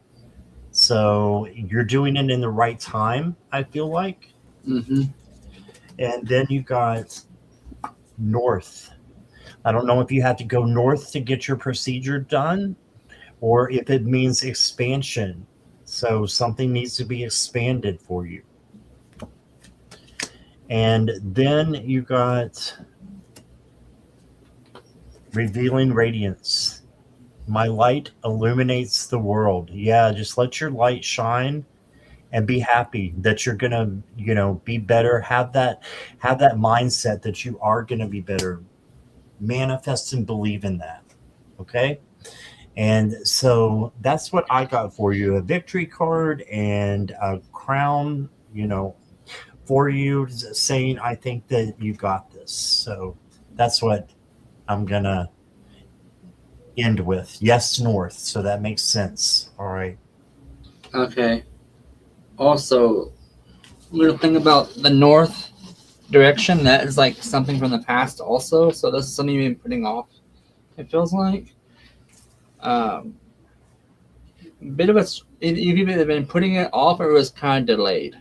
So you're doing it in the right time, I feel like. Mm-hmm. And then you got north. I don't know if you have to go north to get your procedure done or if it means expansion. So something needs to be expanded for you. And then you got revealing radiance. My light illuminates the world. Yeah, just let your light shine and be happy that you're going to, you know, be better. Have that mindset that you are going to be better. Manifest and believe in that. Okay? And so that's what I got for you. A victory card and a crown, you know, for you, saying, I think that you got this. So that's what I'm going to end with. Yes, north. So that makes sense. All right. Okay. Also, a little thing about the north direction, that is like something from the past also. So this is something you've been putting off, it feels like. Bit of you've either been putting it off or it was kind of delayed.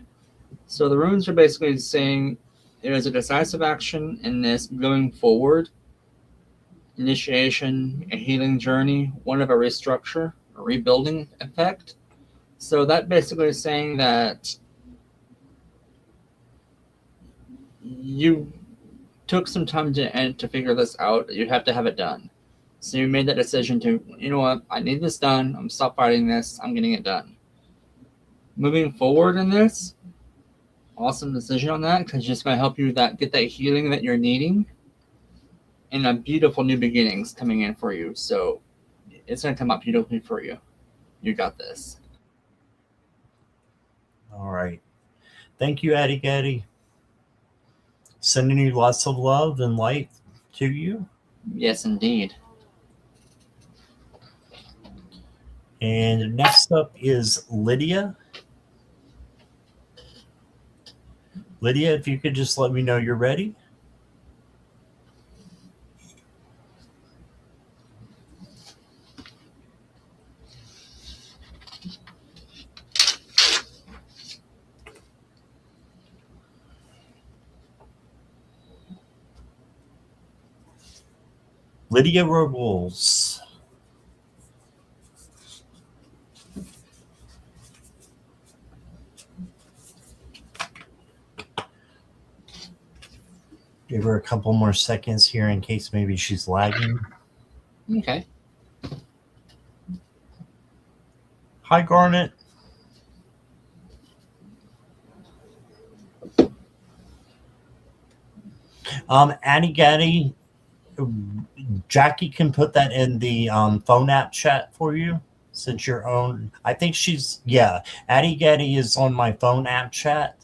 So the runes are basically saying there is a decisive action in this going forward. Initiation, a healing journey, one of a restructure, rebuilding effect. So that basically is saying that you took some time to figure this out. You have to have it done. So you made that decision to, you know what, I need this done. I'm stop fighting this. I'm getting it done. Moving forward in this, awesome decision on that, because it's just going to help you get that healing that you're needing, and a beautiful new beginnings coming in for you. So it's going to come out beautifully for you. You got this. All right. Thank you, Addie Gaddy. Sending you lots of love and light to you. Yes, indeed. And next up is Lydia. Lydia, if you could just let me know you're ready. Lydia Robles. Give her a couple more seconds here in case maybe she's lagging. Okay. Hi, Garnet. Annie Gaddy, Jackie can put that in the phone app chat for you since you're on. I think she's, yeah, Addie Gaddy is on my phone app chat.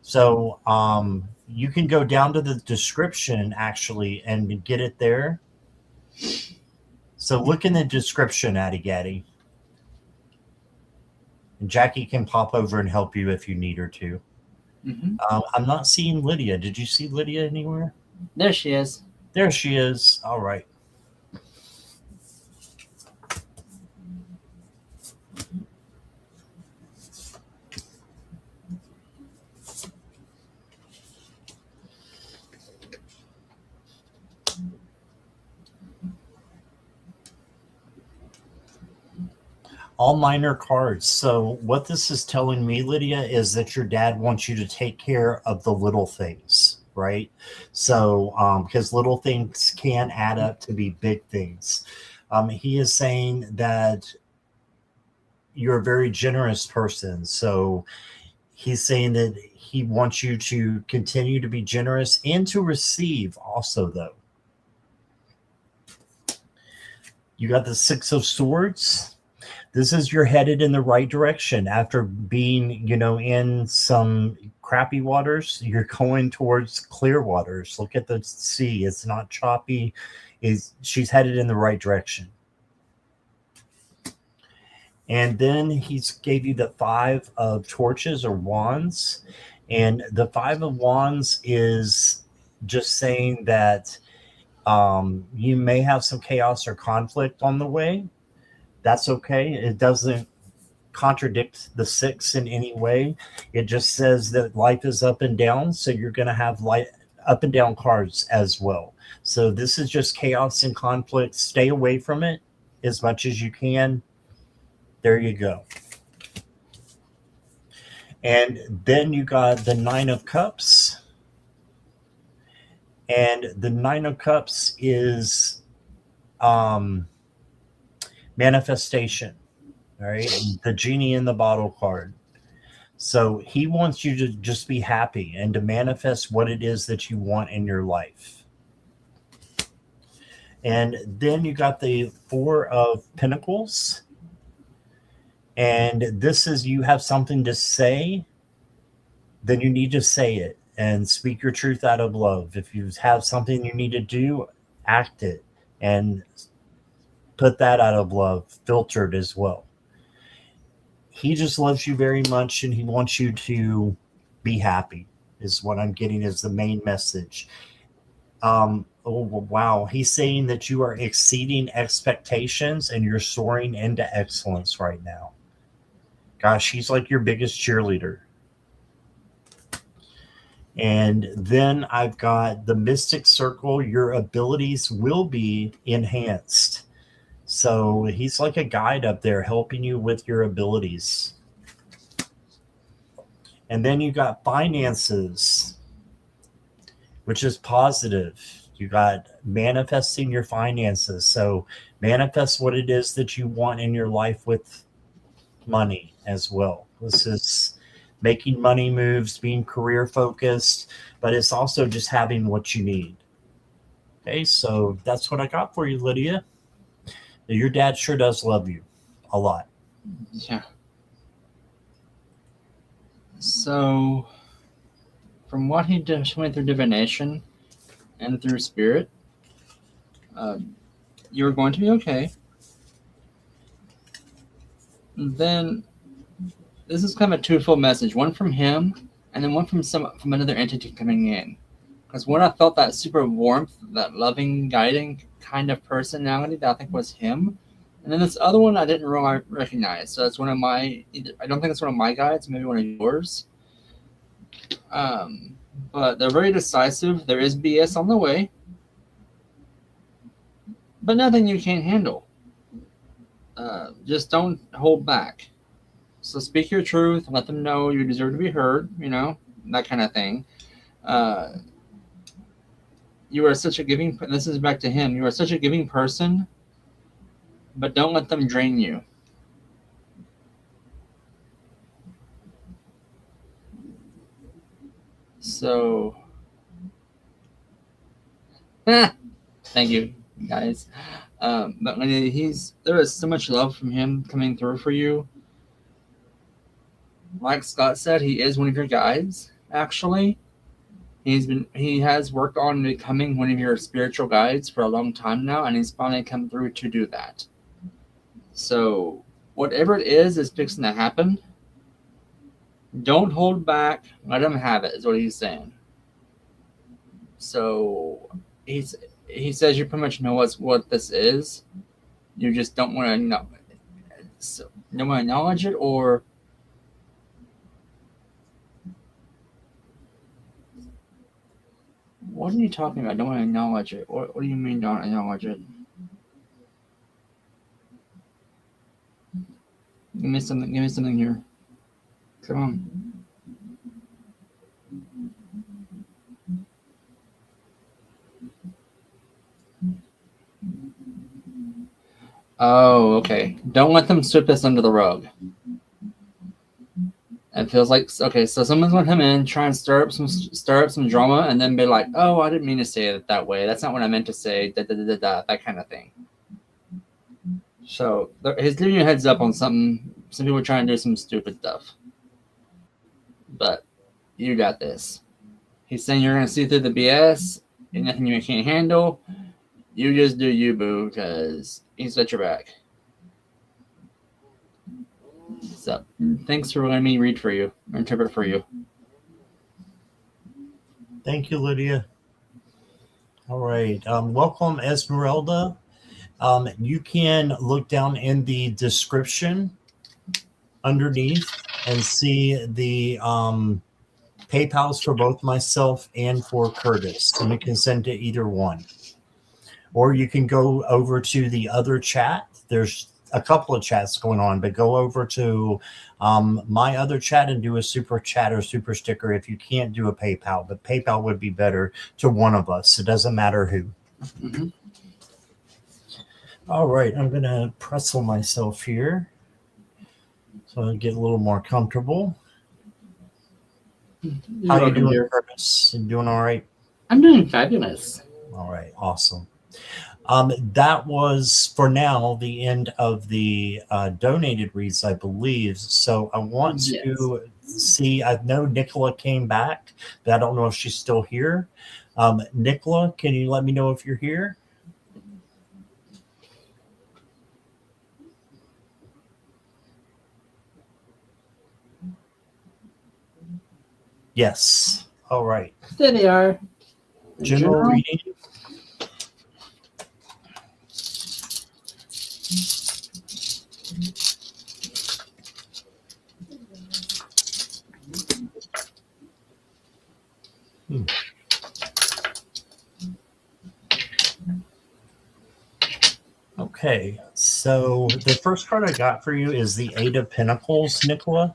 So you can go down to the description actually and get it there. So look in the description, Addie Gaddy. And Jackie can pop over and help you if you need her to. Mm-hmm. I'm not seeing Lydia. Did you see Lydia anywhere? There she is. There she is. All right. All minor cards. So what this is telling me, Lydia, is that your dad wants you to take care of the little things, right? So because little things can add up to be big things. He is saying that you're a very generous person. So he's saying that he wants you to continue to be generous and to receive also, though. You got the Six of Swords. This is you're headed in the right direction after being, in some crappy waters. You're going towards clear waters. Look at the sea. It's not choppy. She's headed in the right direction. And then he's gave you the Five of Torches or Wands. And the Five of Wands is just saying that you may have some chaos or conflict on the way. That's okay. It doesn't contradict the Six in any way. It just says that life is up and down. So you're going to have up and down cards as well. So this is just chaos and conflict. Stay away from it as much as you can. There you go. And then you got the Nine of Cups. And the Nine of Cups is manifestation, all right? The genie in the bottle card. So he wants you to just be happy and to manifest what it is that you want in your life. And then you got the Four of Pentacles. And this is you have something to say, then you need to say it and speak your truth out of love. If you have something you need to do, act it and put that out of love, filtered as well. He just loves you very much and he wants you to be happy is what I'm getting as the main message. Oh, wow. He's saying that you are exceeding expectations and you're soaring into excellence right now. Gosh, he's like your biggest cheerleader. And then I've got the Mystic Circle. Your abilities will be enhanced. So he's like a guide up there helping you with your abilities. And then you got finances, which is positive. You got manifesting your finances. So manifest what it is that you want in your life with money as well. This is making money moves, being career focused, but it's also just having what you need. Okay, so that's what I got for you, Lydia. Your dad sure does love you a lot. Yeah. So, from what he did showing through divination and through spirit, you're going to be okay. Then, this is kind of a twofold message: one from him, and then one from another entity coming in. Because when I felt that super warmth, that loving, guiding kind of personality that I think was him, and then this other one I didn't really recognize. So that's one of my. I don't think it's one of my guides. Maybe one of yours. But they're very decisive. There is BS on the way, but nothing you can't handle. Just don't hold back. So speak your truth. Let them know you deserve to be heard. You know, that kind of thing. You are such a giving. This is back to him. You are such a giving person, but don't let them drain you. So, thank you, guys. But when there is so much love from him coming through for you. Like Scott said, he is one of your guides. Actually, he has worked on becoming one of your spiritual guides for a long time now, and he's finally come through to do that. So, whatever it is fixing to happen. Don't hold back. Let him have it, is what he's saying. So he says you pretty much know what this is. You just don't want to know. So, don't want to acknowledge it, or what are you talking about? Don't want to acknowledge it. What do you mean don't acknowledge it? Give me something here. Come on. Oh, okay. Don't let them sweep this under the rug. It feels like, okay, so someone's going to come in, try and stir up some drama, and then be like, "Oh, I didn't mean to say it that way. That's not what I meant to say." That kind of thing. So he's giving you a heads up on something. Some people are trying to do some stupid stuff, but you got this. He's saying you're going to see through the BS and nothing you can't handle. You just do you, boo, because he's got your back. So, thanks for letting me read for you, or interpret for you. Thank you, Lydia. All right. Welcome, Esmeralda. You can look down in the description underneath and see the PayPals for both myself and for Curtis. So you can send to either one. Or you can go over to the other chat. There's a couple of chats going on, but go over to my other chat and do a super chat or super sticker if you can't do a PayPal. But PayPal would be better to one of us. It doesn't matter who. Mm-hmm. All right, I'm going to pretzel myself here so I get a little more comfortable. How you doing, Curtis? You doing all right? I'm doing fabulous. All right, awesome. That was, for now, the end of the donated reads, I believe. So I want to see, I know Nicola came back, but I don't know if she's still here. Nicola, can you let me know if you're here? Yes. All right. There they are. General reading. Okay, let's So the first card I got for you is the Eight of Pentacles, Nicola.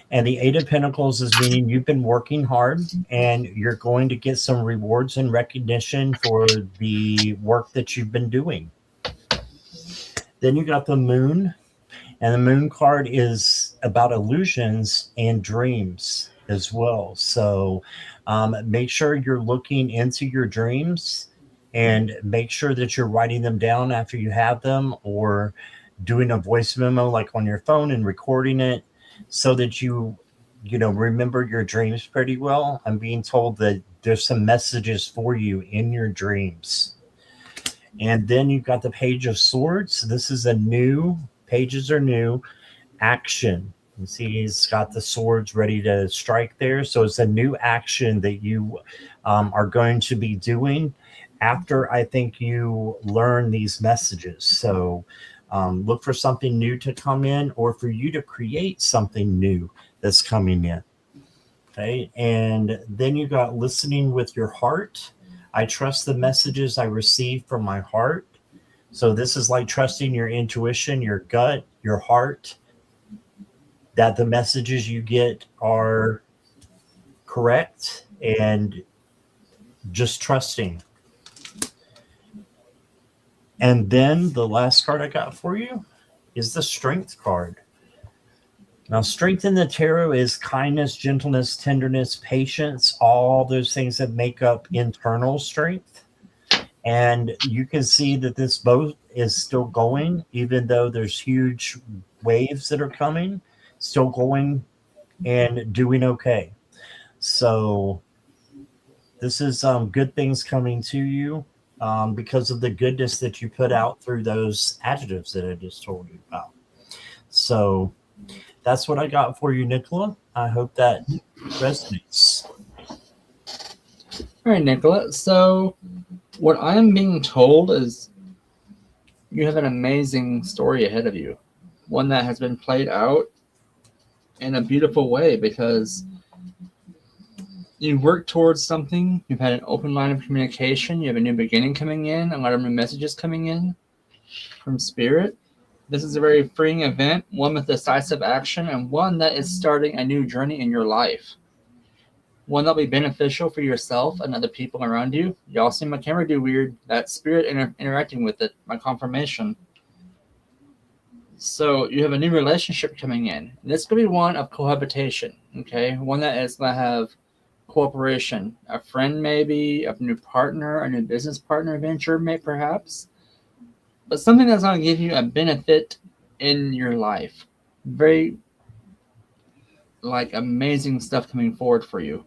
And the Eight of Pentacles is meaning you've been working hard and you're going to get some rewards and recognition for the work that you've been doing. Then you got the Moon. And the Moon card is about illusions and dreams as well. So make sure you're looking into your dreams and make sure that you're writing them down after you have them, or doing a voice memo like on your phone and recording it so that you remember your dreams pretty well. I'm being told that there's some messages for you in your dreams. And then you've got the Page of Swords. This is a new, pages are new, action. You see he's got the swords ready to strike there. So it's a new action that you are going to be doing after I think you learn these messages. So look for something new to come in, or for you to create something new that's coming in. Okay. And then you got listening with your heart. I trust the messages I receive from my heart. So this is like trusting your intuition, your gut, your heart, that the messages you get are correct, and just trusting. And then the last card I got for you is the Strength card. Now, strength in the tarot is kindness, gentleness, tenderness, patience, all those things that make up internal strength. And you can see that this boat is still going, even though there's huge waves that are coming, still going and doing okay. So this is good things coming to you because of the goodness that you put out through those adjectives that I just told you about. So that's what I got for you, Nicola. I hope that resonates. All right, Nicola. So what I'm being told is you have an amazing story ahead of you, one that has been played out in a beautiful way, because you work towards something. You've had an open line of communication. You have a new beginning coming in, a lot of new messages coming in from Spirit. This is a very freeing event, one with decisive action, and one that is starting a new journey in your life. One that'll be beneficial for yourself and other people around you. Y'all see my camera do weird. That's Spirit interacting with it, my confirmation. So you have a new relationship coming in. This could be one of cohabitation, okay? One that is going to have cooperation. A friend maybe, a new partner, a new business partner venture perhaps. But something that's going to give you a benefit in your life. Very, amazing stuff coming forward for you.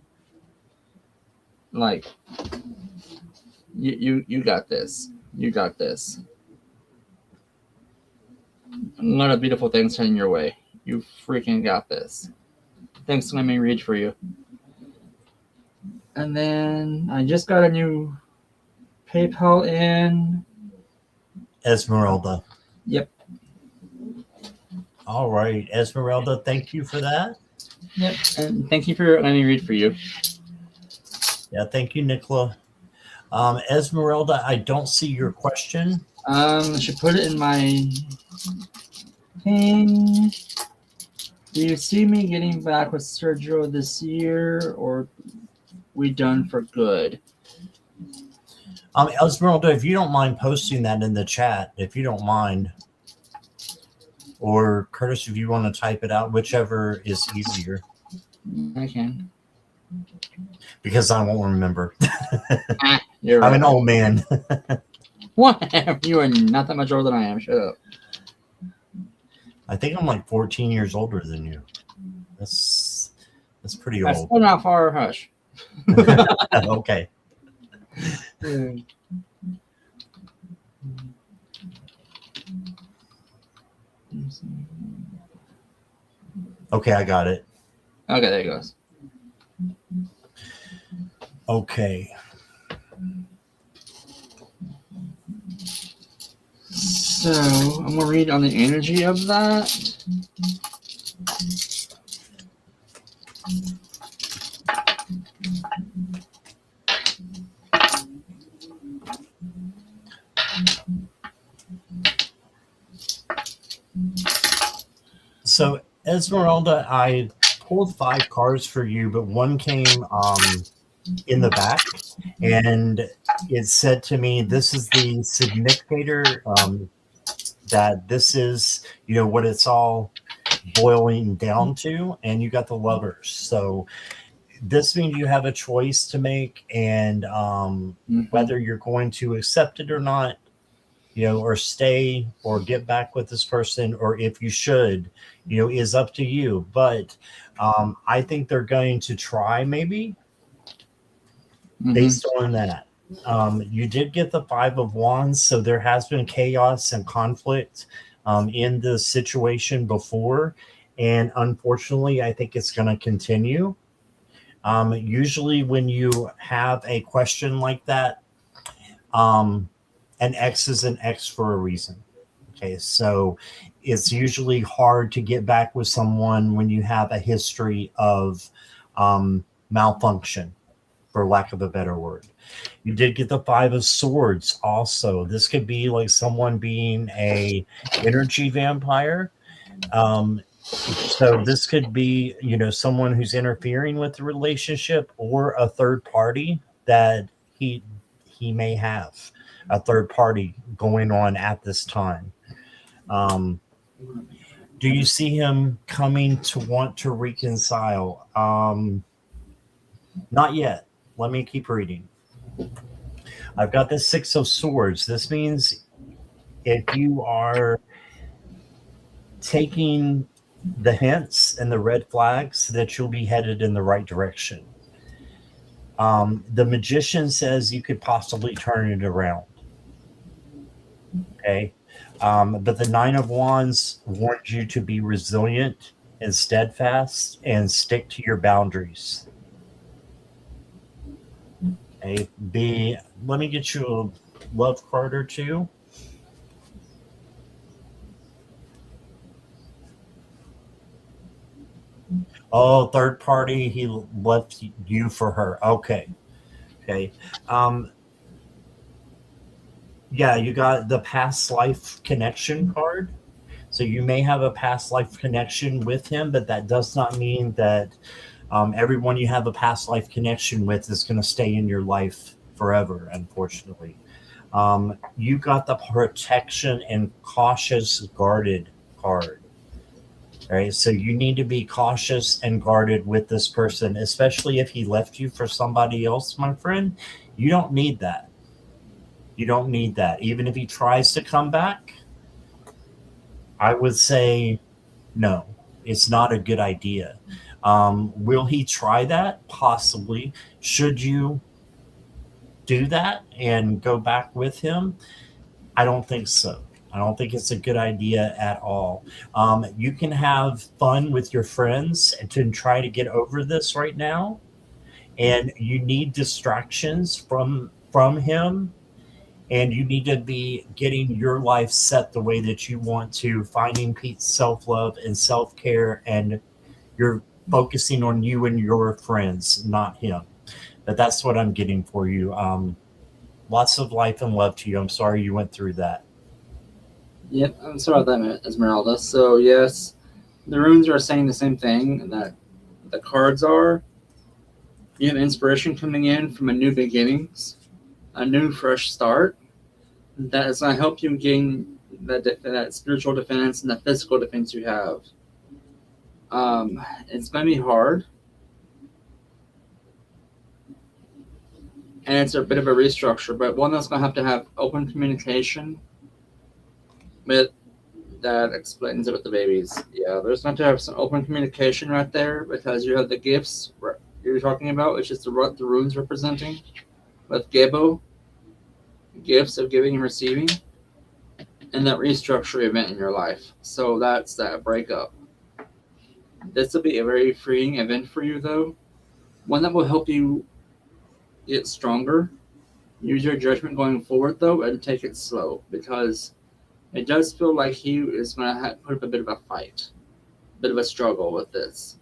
Like, you got this. You got this. A lot of beautiful things heading your way. You freaking got this. Thanks for letting me read for you. And then I just got a new PayPal in. Esmeralda. Yep. All right, Esmeralda, thank you for that. Yep. And thank you for letting me read for you. Yeah, thank you, Nicola. Esmeralda, I don't see your question. I should put it in my thing. Do you see me getting back with Sergio this year, or we done for good? Esmeralda, if you don't mind posting that in the chat, if you don't mind. Or Curtis, if you want to type it out, whichever is easier. I can. Because I won't remember. You're right. I'm an old man. Whatever. You are not that much older than I am. Shut up. I think I'm like 14 years older than you. That's pretty That's old. still not far, hush. Okay. Okay, I got it. Okay, there it goes. Okay. So I'm gonna read on the energy of that. So Esmeralda, I pulled 5 cards for you, but one came in the back, and it said to me, "This is the significator that this is, what it's all boiling down to." And you got the Lovers, so this means you have a choice to make, and whether you're going to accept it or not, or stay or get back with this person, or if you should, is up to you. But I think they're going to try, maybe, based on that. You did get the 5 of Wands, so there has been chaos and conflict in the situation before, and unfortunately, I think it's going to continue. Usually when you have a question like that, an X is an X for a reason. Okay, so it's usually hard to get back with someone when you have a history of malfunction, for lack of a better word. You did get the 5 of Swords also. This could be like someone being a energy vampire. So this could be, someone who's interfering with the relationship, or a third party that he may have a third party going on at this time. Do you see him coming to want to reconcile? Not yet. Let me keep reading. I've got the 6 of Swords. This means if you are taking the hints and the red flags, that you'll be headed in the right direction. The Magician says you could possibly turn it around. Okay. But the 9 of Wands warns you to be resilient and steadfast and stick to your boundaries. Okay. Let me get you a love card or two. Oh, third party, he left you for her. Okay. Yeah, you got the past life connection card. So you may have a past life connection with him, but that does not mean that everyone you have a past life connection with is going to stay in your life forever, unfortunately. You got the protection and cautious, guarded card. All right, so you need to be cautious and guarded with this person, especially if he left you for somebody else, my friend. You don't need that. You don't need that. Even if he tries to come back, I would say no, it's not a good idea. Will he try that? Possibly. Should you do that and go back with him? I don't think so. I don't think it's a good idea at all. You can have fun with your friends to try to get over this right now. And you need distractions from him. And you need to be getting your life set the way that you want to, finding peace, self-love, and self-care. And you're focusing on you and your friends, not him. But that's what I'm getting for you. Lots of life and love to you. I'm sorry you went through that. Yep, I'm sorry about that, Esmeralda. So, yes, the runes are saying the same thing that the cards are. You have inspiration coming in from a new beginnings, a new fresh start. That is going to help you gain that spiritual defense and the physical defense you have. It's going to be hard. And it's a bit of a restructure, but one that's going to have open communication. But that explains it with the babies. Yeah, there's going to have some open communication right there, because you have the gifts you're talking about, which is the runes representing, with Gebo, gifts of giving and receiving, and that restructure event in your life. So that's that breakup. This will be a very freeing event for you, though. One that will help you get stronger. Use your judgment going forward, though, and take it slow, because it does feel like he is going to put up a bit of a fight, a bit of a struggle with this.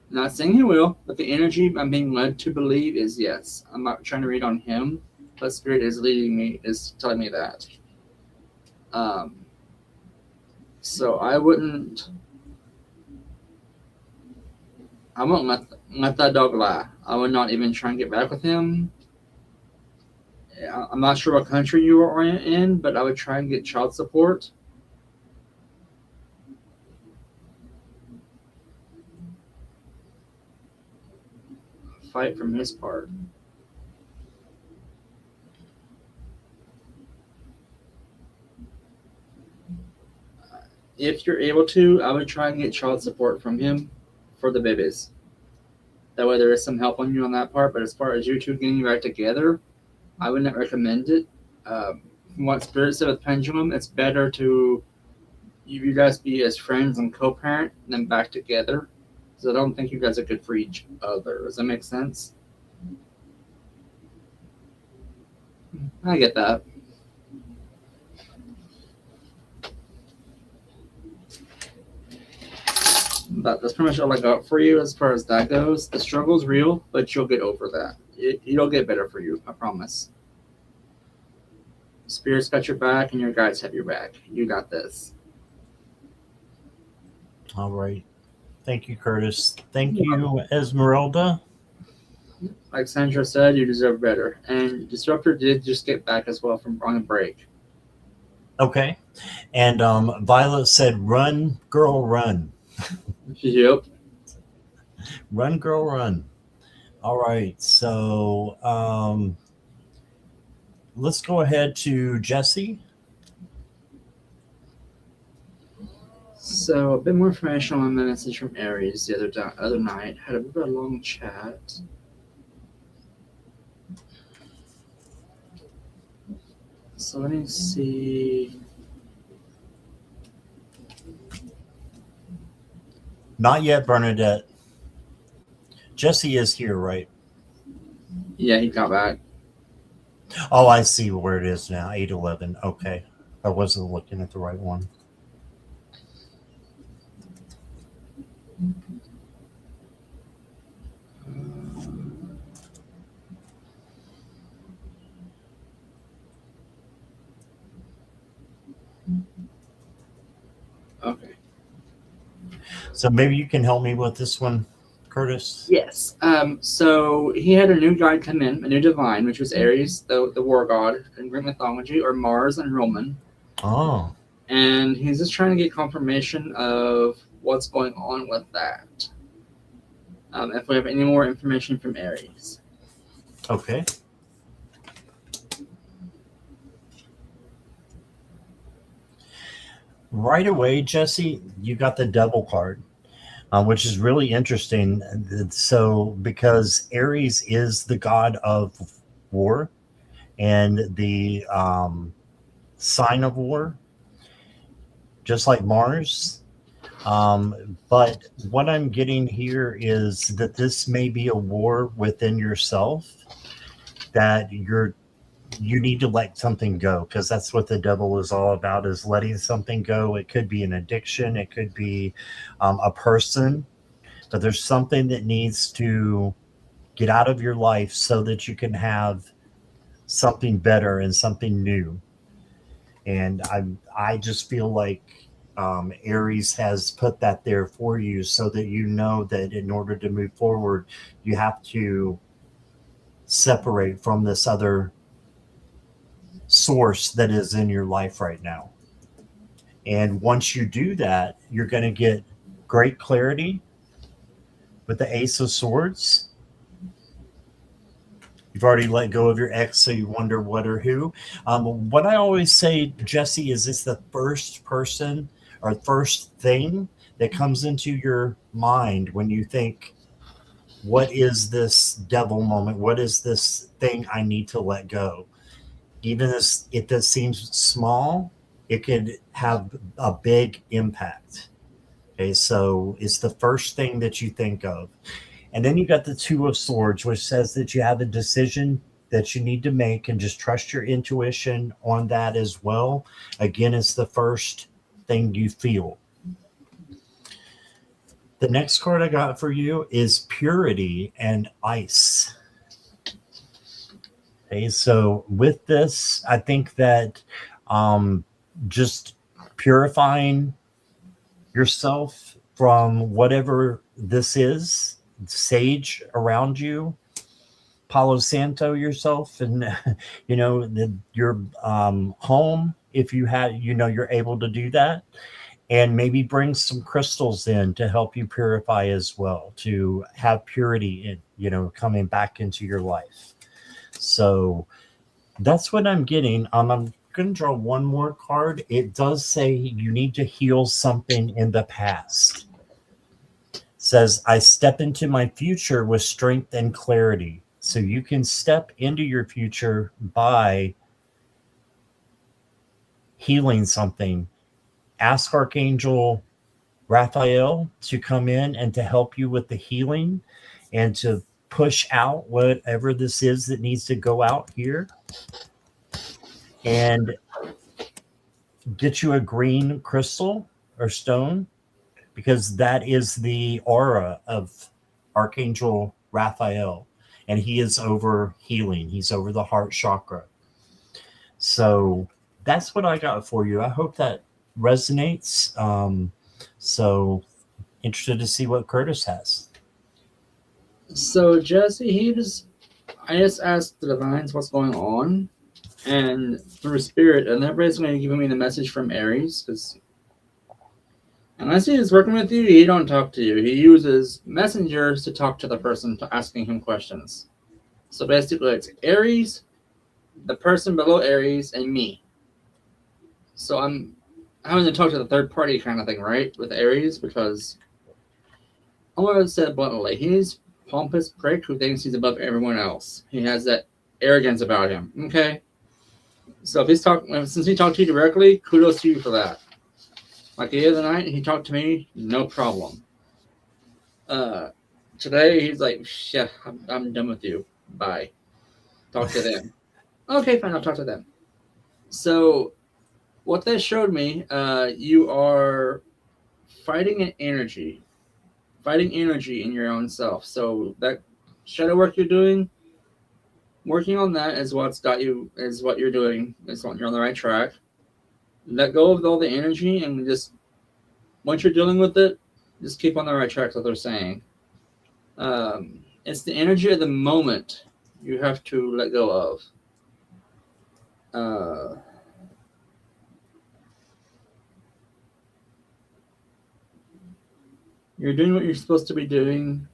Not saying he will, but the energy I'm being led to believe is yes. I'm not trying to read on him, but Spirit is telling me that. So I wouldn't I won't let that dog lie. I would not even try and get back with him. I'm not sure what country you are in, but I would try and get child support. Fight from his part. If you're able to, I would try and get child support from him for the babies. That way there is some help on you on that part, but as far as you two getting back together, I would not recommend it. From what Spirit said with Pendulum, it's better to you guys be as friends and co-parent than back together. So I don't think you guys are good for each other. Does that make sense? I get that. But that's pretty much all I got for you as far as that goes. The struggle's real, but you'll get over that. It'll get better for you, I promise. Spirit's got your back and your guides have your back. You got this. All right. Thank you, Curtis. Thank you, Esmeralda. Like Sandra said, you deserve better. And Disruptor did just get back as well from on a break. Okay. And Violet said, run, girl, run. Yep. Run, girl, run. All right. So let's go ahead to Jesse. So a bit more information on my message from Aries the other night. Had a bit of a long chat. So let me see. Not yet, Bernadette. Jesse is here, right? Yeah, he got back. Oh, I see where it is now. 8:11. Okay. I wasn't looking at the right one. Okay. So maybe you can help me with this one, Curtis. Yes. So he had a new guide come in, a new divine, which was Aries, the war god in Greek mythology, or Mars and Roman. Oh. And he's just trying to get confirmation of what's going on with that. If we have any more information from Aries. Okay. Right away, Jesse, you got the Devil card, which is really interesting. So, because Aries is the god of war and the sign of war, just like Mars. But what I'm getting here is that this may be a war within yourself that you need to let something go, because that's what the devil is all about, is letting something go. It could be an addiction. It could be a person, but there's something that needs to get out of your life so that you can have something better and something new. And I just feel like Aries has put that there for you so that you know that in order to move forward, you have to separate from this other source that is in your life right now. And once you do that, you're going to get great clarity with the Ace of Swords. You've already let go of your ex, so you wonder what or who. What I always say, Jesse, is it's the first person or first thing that comes into your mind when you think, what is this devil moment? What is this thing I need to let go? Even if this seems small, it could have a big impact. Okay, so it's the first thing that you think of. And then you got the Two of Swords, which says that you have a decision that you need to make, and just trust your intuition on that as well. Again, it's the first thing you feel. The next card I got for you is Purity and Ice. Okay, so with this, I think that just purifying yourself from whatever this is sage around you, Palo Santo yourself, and your home, if you had, you're able to do that, and maybe bring some crystals in to help you purify as well, to have purity in, coming back into your life. So that's what I'm getting. I'm going to draw one more card. It does say you need to heal something in the past. It says, I step into my future with strength and clarity. So you can step into your future by healing something. Ask Archangel Raphael to come in and to help you with the healing and to push out whatever this is that needs to go out here, and get you a green crystal or stone, because that is the aura of Archangel Raphael, and he is over healing. He's over the heart chakra. So that's what I got for you. I hope that resonates. So interested to see what Curtis has. So Jesse, I just asked the divines what's going on, and through spirit, and they're basically giving me the message from Aries, because unless he is working with you, he don't talk to you. He uses messengers to talk to the person, to asking him questions. So basically, it's Aries, the person below Aries, and me. So I'm having to talk to the third party kind of thing, right, with Aries, because I'm going to say it bluntly, he's pompous prick who thinks he's above everyone else. He has that arrogance about him. Okay, so since he talked to you directly, kudos to you for that. Like the other night, he talked to me, no problem. Today he's like, yeah, I'm done with you. Bye. Talk to them. Okay, fine, I'll talk to them. So what that showed me, you are fighting an energy. Fighting energy in your own self. So that shadow work you're doing, working on that is what you're doing. It's what you're on the right track. Let go of all the energy, and just once you're dealing with it, just keep on the right track, like they're saying. It's the energy of the moment you have to let go of. You're doing what you're supposed to be doing.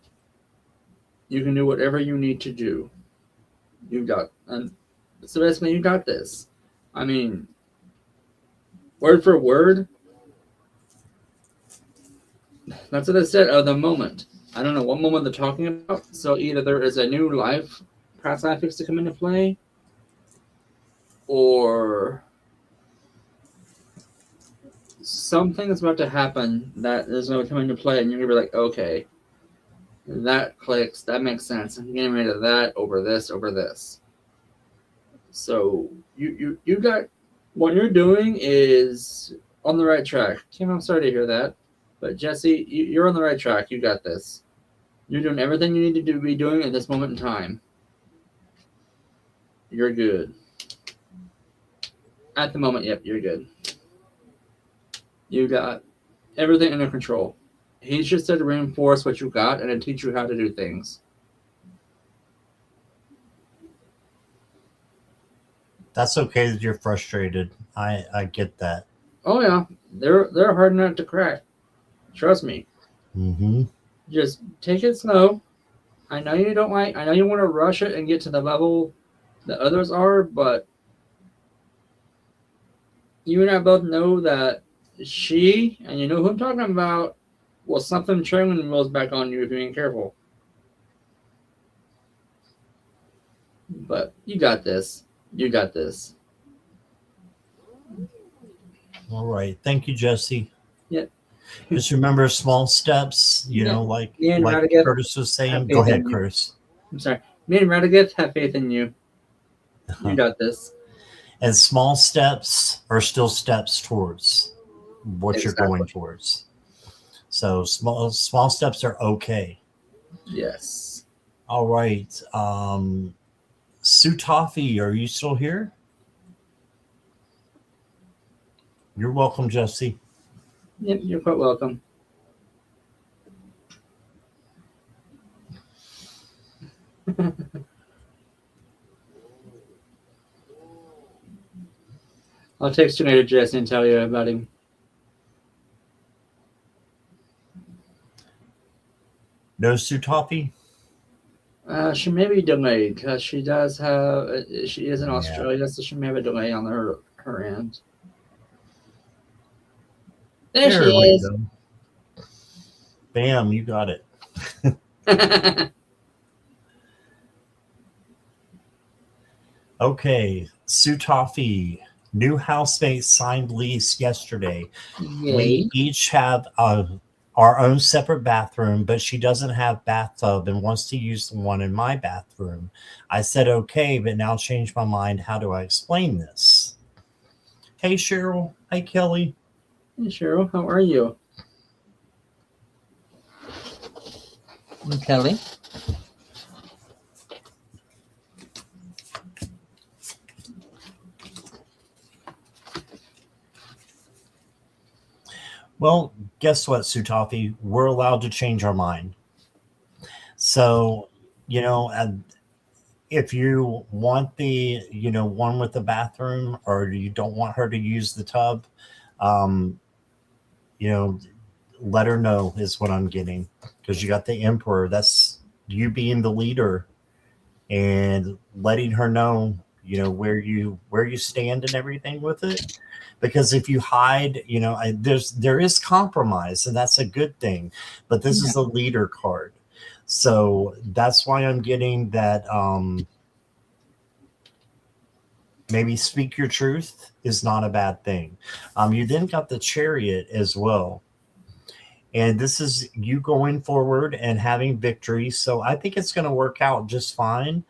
You can do whatever you need to do. And so basically, you got this. I mean, word for word, that's what I said, of the moment. I don't know what moment they're talking about. So either there is a new past life fix to come into play, or something is about to happen that is going to come into play, and you're going to be like, okay, that clicks, that makes sense. I'm getting rid of that over this. So you got, what you're doing is on the right track. Kim, I'm sorry to hear that, but Jesse, you're on the right track. You got this. You're doing everything you need to be doing at this moment in time. You're good. At the moment, yep, you're good. You got everything under control. He's just there to reinforce what you got and to teach you how to do things. That's okay that you're frustrated. I get that. Oh yeah, they're hard nut to crack. Trust me. Mm-hmm. Just take it slow. I know you want to rush it and get to the level that others are, but you and I both know that she, and you know who I'm talking about, will something trailing and rolls back on you if you ain't careful. But you got this. You got this. All right. Thank you, Jesse. Yep. Just remember small steps, like Radiguet, Curtis was saying. Go ahead, Curtis. I'm sorry. Me and Radiguet have faith in you. You got this. And small steps are still steps towards what you're going towards. So small steps are okay. Yes. All right. Sue Toffee, are you still here? You're welcome, Jesse. Yep, you're quite welcome. I'll text you later, Jesse, and tell you about him. No Sutafi? She may be delayed because she does have. She is in Yeah. Australia, so she may have a delay on her end. There she we is. go. Bam, you got it. Okay, Sutafi. New housemate signed lease yesterday. Yay. We each have our own separate bathroom, but she doesn't have bathtub and wants to use the one in my bathroom. I said okay, but now changed my mind. How do I explain this? Hey Cheryl. Hey Kelly. Hey, Cheryl, how are you? And Kelly. Well, guess what, Sutafi? We're allowed to change our mind. So, if you want the, one with the bathroom, or you don't want her to use the tub, let her know is what I'm getting. Because you got the emperor. That's you being the leader and letting her know, where you stand and everything with it. Because if you hide, there is compromise, and that's a good thing. But this is a leader card. So that's why I'm getting that maybe speak your truth is not a bad thing. You then got the Chariot as well. And this is you going forward and having victory. So I think it's going to work out just fine.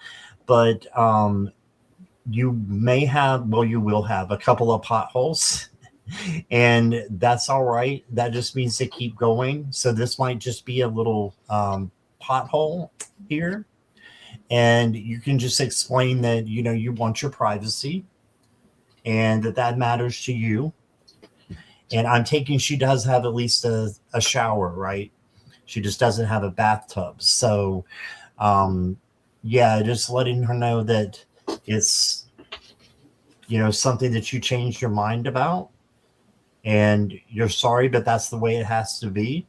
But you may have, you will have a couple of potholes. And that's all right. That just means to keep going. So this might just be a little pothole here. And you can just explain that, you want your privacy and that matters to you. And I'm taking she does have at least a shower, right? She just doesn't have a bathtub. So, just letting her know that it's, something that you changed your mind about. And you're sorry, but that's the way it has to be.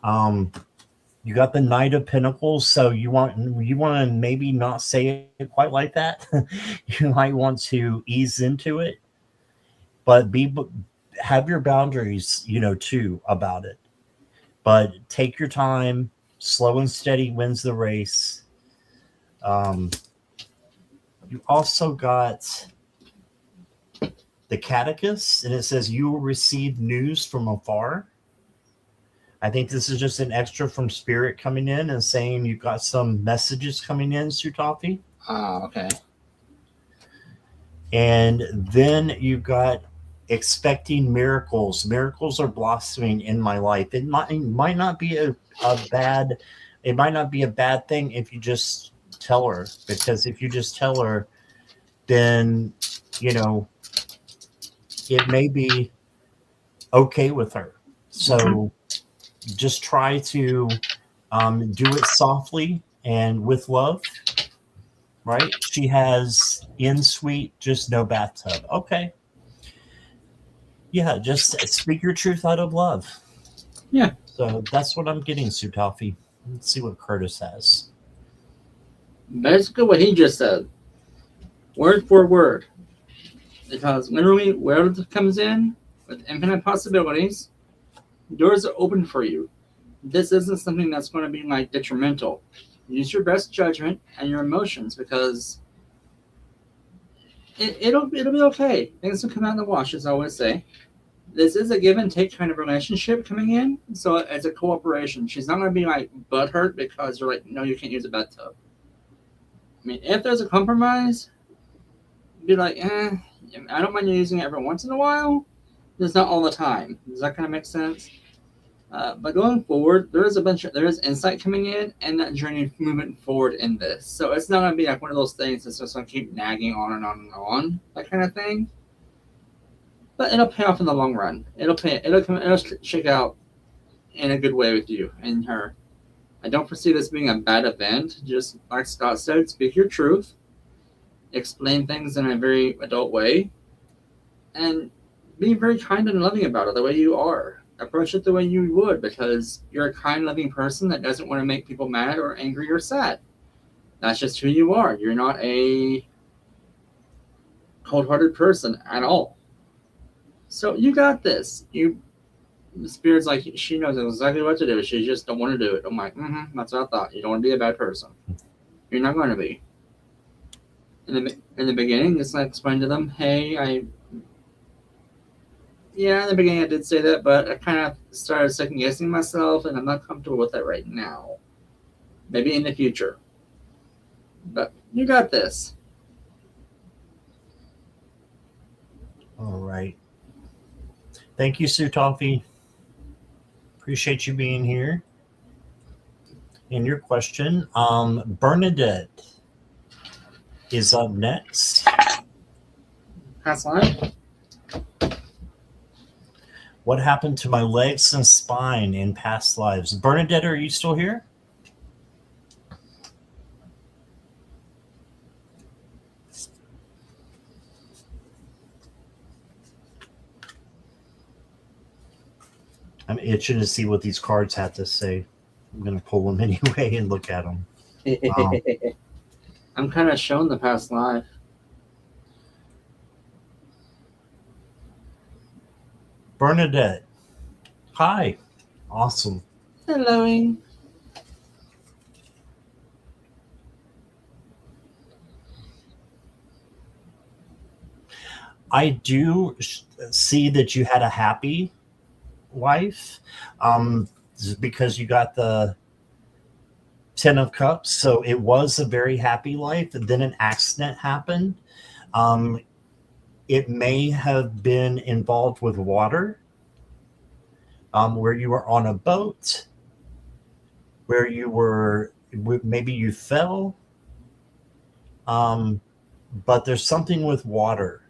You got the Knight of Pentacles, so you want to maybe not say it quite like that. You might want to ease into it, but have your boundaries, too, about it. But take your time. Slow and steady wins the race. You also got the Catechist, and it says you will receive news from afar. I think this is just an extra from Spirit coming in and saying you've got some messages coming in, Sutafi. Oh, okay. And then you've got expecting miracles. Miracles are blossoming in my life. It might not be a bad thing if you just tell her, because if you just tell her, then it may be okay with her. So just try to do it softly and with love, right? She has in suite, just no bathtub. Okay. Yeah, just speak your truth out of love. Yeah. So that's what I'm getting, Sutafi. Let's see what Curtis has. Basically what he just said. Word for word. Because literally, wherever it comes in, with infinite possibilities, doors are open for you. This isn't something that's going to be detrimental. Use your best judgment and your emotions, because it'll be okay. Things will come out in the wash, as I always say. This is a give and take kind of relationship coming in, so it's a cooperation. She's not going to be butthurt because you're no, you can't use a bathtub. I mean, if there's a compromise, be I don't mind you using it every once in a while. Just not all the time. Does that kind of make sense? But going forward, there is insight coming in and that journey moving forward in this. So it's not going to be one of those things that's just going to keep nagging on and on and on, that kind of thing. But it'll pay off in the long run. It'll shake out in a good way with you and her. I don't foresee this being a bad event. Just like Scott said, speak your truth, explain things in a very adult way, and be very kind and loving about it the way you are. Approach it the way you would because you're a kind, loving person that doesn't want to make people mad or angry or sad. That's just who you are. You're not a cold-hearted person at all. So you got this. The spirit's like she knows exactly what to do. She just don't want to do it. I'm like, that's what I thought. You don't want to be a bad person. You're not going to be. In the beginning, just like explain to them, hey, in the beginning I did say that, but I kind of started second guessing myself, and I'm not comfortable with that right now. Maybe in the future. But you got this. All right. Thank you, Sue Toffee. Appreciate you being here. And your question, Bernadette is up next. Past life? What happened to my legs and spine in past lives? Bernadette, are you still here? I'm itching to see what these cards have to say. I'm going to pull them anyway and look at them. I'm kind of shown the past life. Bernadette. Hi. Awesome. Hello. I do see that you had a happy life because you got the 10 of Cups. So it was a very happy life. And then an accident happened. It may have been involved with water, where you were on a boat, where you were, maybe you fell. But there's something with water.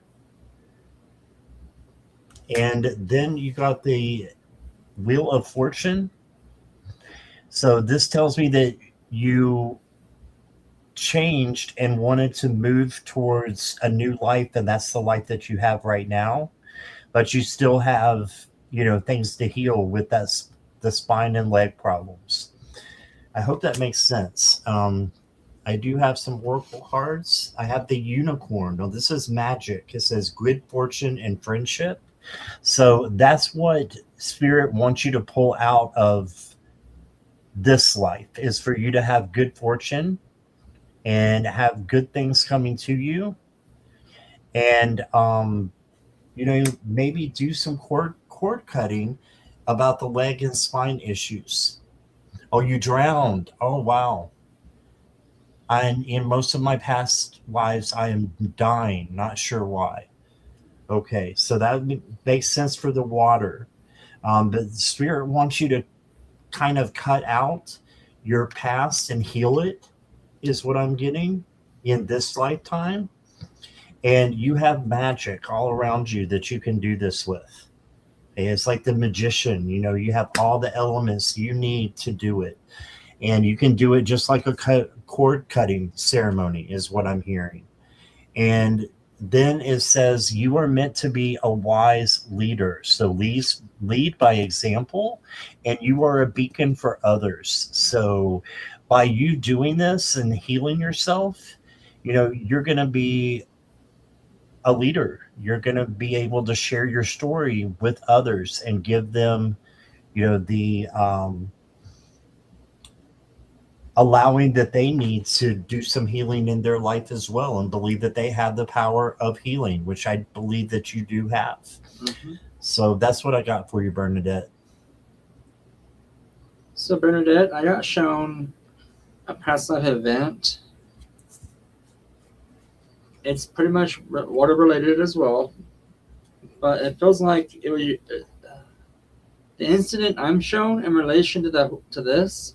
And then you got the Wheel of Fortune. So this tells me that you changed and wanted to move towards a new life, and that's the life that you have right now. But you still have, things to heal with the spine and leg problems. I hope that makes sense. I do have some oracle cards. I have the Unicorn. Now, this is magic. It says good fortune and friendship. So that's what Spirit wants you to pull out of this life, is for you to have good fortune and have good things coming to you. And, maybe do some cord cutting about the leg and spine issues. Oh, you drowned. Oh, wow. In most of my past lives, I am dying. Not sure why. Okay, so that makes sense for the water. But the Spirit wants you to kind of cut out your past and heal it, is what I'm getting in this lifetime. And you have magic all around you that you can do this with. It's like the magician, you have all the elements you need to do it. And you can do it just like a cord cutting ceremony, is what I'm hearing. And then it says you are meant to be a wise leader. So lead by example, and you are a beacon for others. So by you doing this and healing yourself, you're going to be a leader. You're going to be able to share your story with others and give them, the allowing that they need to do some healing in their life as well, and believe that they have the power of healing, which I believe that you do have. Mm-hmm. So that's what I got for you, Bernadette. So Bernadette, I got shown a past life event. It's pretty much water related as well, but it feels like it was the incident I'm shown in relation to this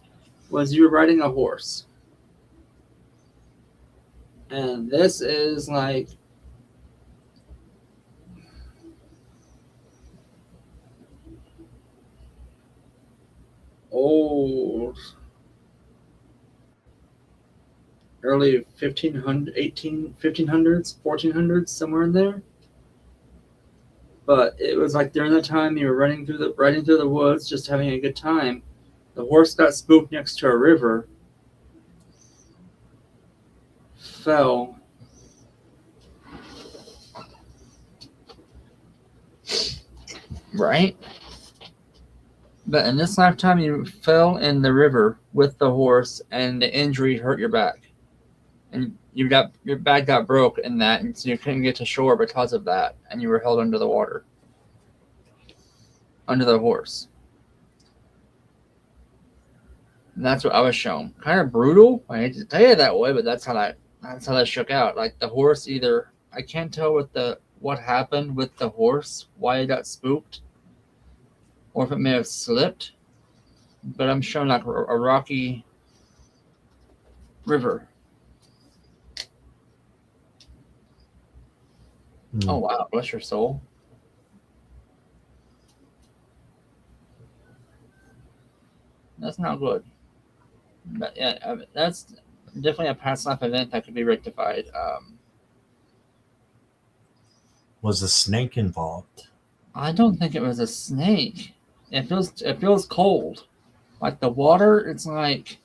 was you were riding a horse. And this is like old. early 1500, 1500s, 1400s, somewhere in there. But it was like during that time you were riding through the woods, just having a good time. The horse got spooked next to a river, fell. Right? But in this lifetime, you fell in the river with the horse, and the injury hurt your back, and your back got broke in that, and so you couldn't get to shore because of that, and you were held under the water, under the horse. And that's what I was shown. Kind of brutal. I hate to tell you that way, but that's how that shook out. Like the horse, either I can't tell what happened with the horse, why it got spooked, or if it may have slipped. But I'm shown like a rocky river. Oh wow, bless your soul. That's not good. But yeah, that's definitely a past life event that could be rectified. Was a snake involved? I don't think it was a snake. It feels cold. Like the water, it's like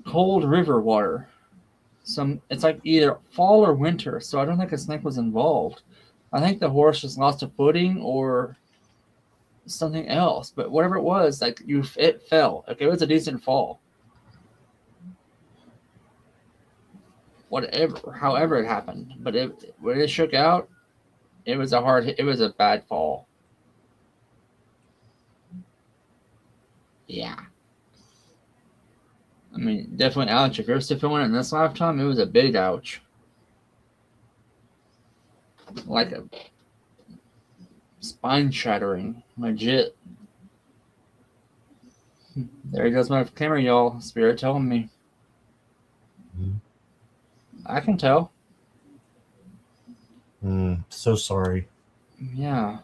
cold river water. It's like either fall or winter, so I don't think a snake was involved. I think the horse just lost a footing or something else. But whatever it was, like it fell. Like it was a decent fall. However it happened, but when it shook out, it was a bad fall. Yeah. I mean, definitely ouch. If you're still feeling it in this lifetime, it was a big ouch. Like a spine shattering. Legit. There goes my camera, y'all. Spirit telling me. Mm-hmm. I can tell. So sorry. Yeah.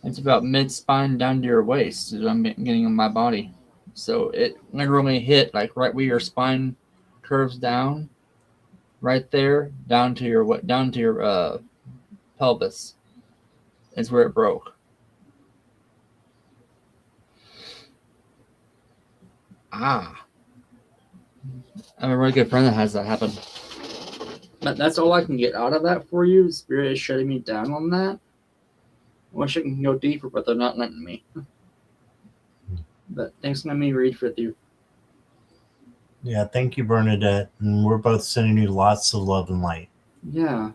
It's about mid-spine down to your waist is what I'm getting in my body. So it literally hit like right where your spine curves down, right there, down to your pelvis is where it broke. Ah. I have a really good friend that has that happen. But that's all I can get out of that for you. Spirit is shutting me down on that. I wish I can go deeper, but they're not letting me. But thanks for letting me read with you. Yeah, thank you, Bernadette. And we're both sending you lots of love and light. Yeah.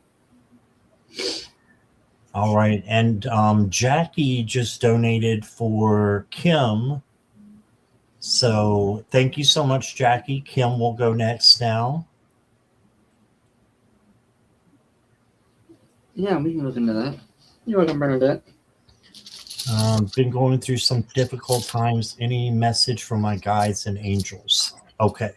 All right. And Jackie just donated for Kim. So thank you so much, Jackie. Kim will go next now. Yeah, we can look into that. You're welcome, Bernadette. Been going through some difficult times. Any message from my guides and angels? Okay.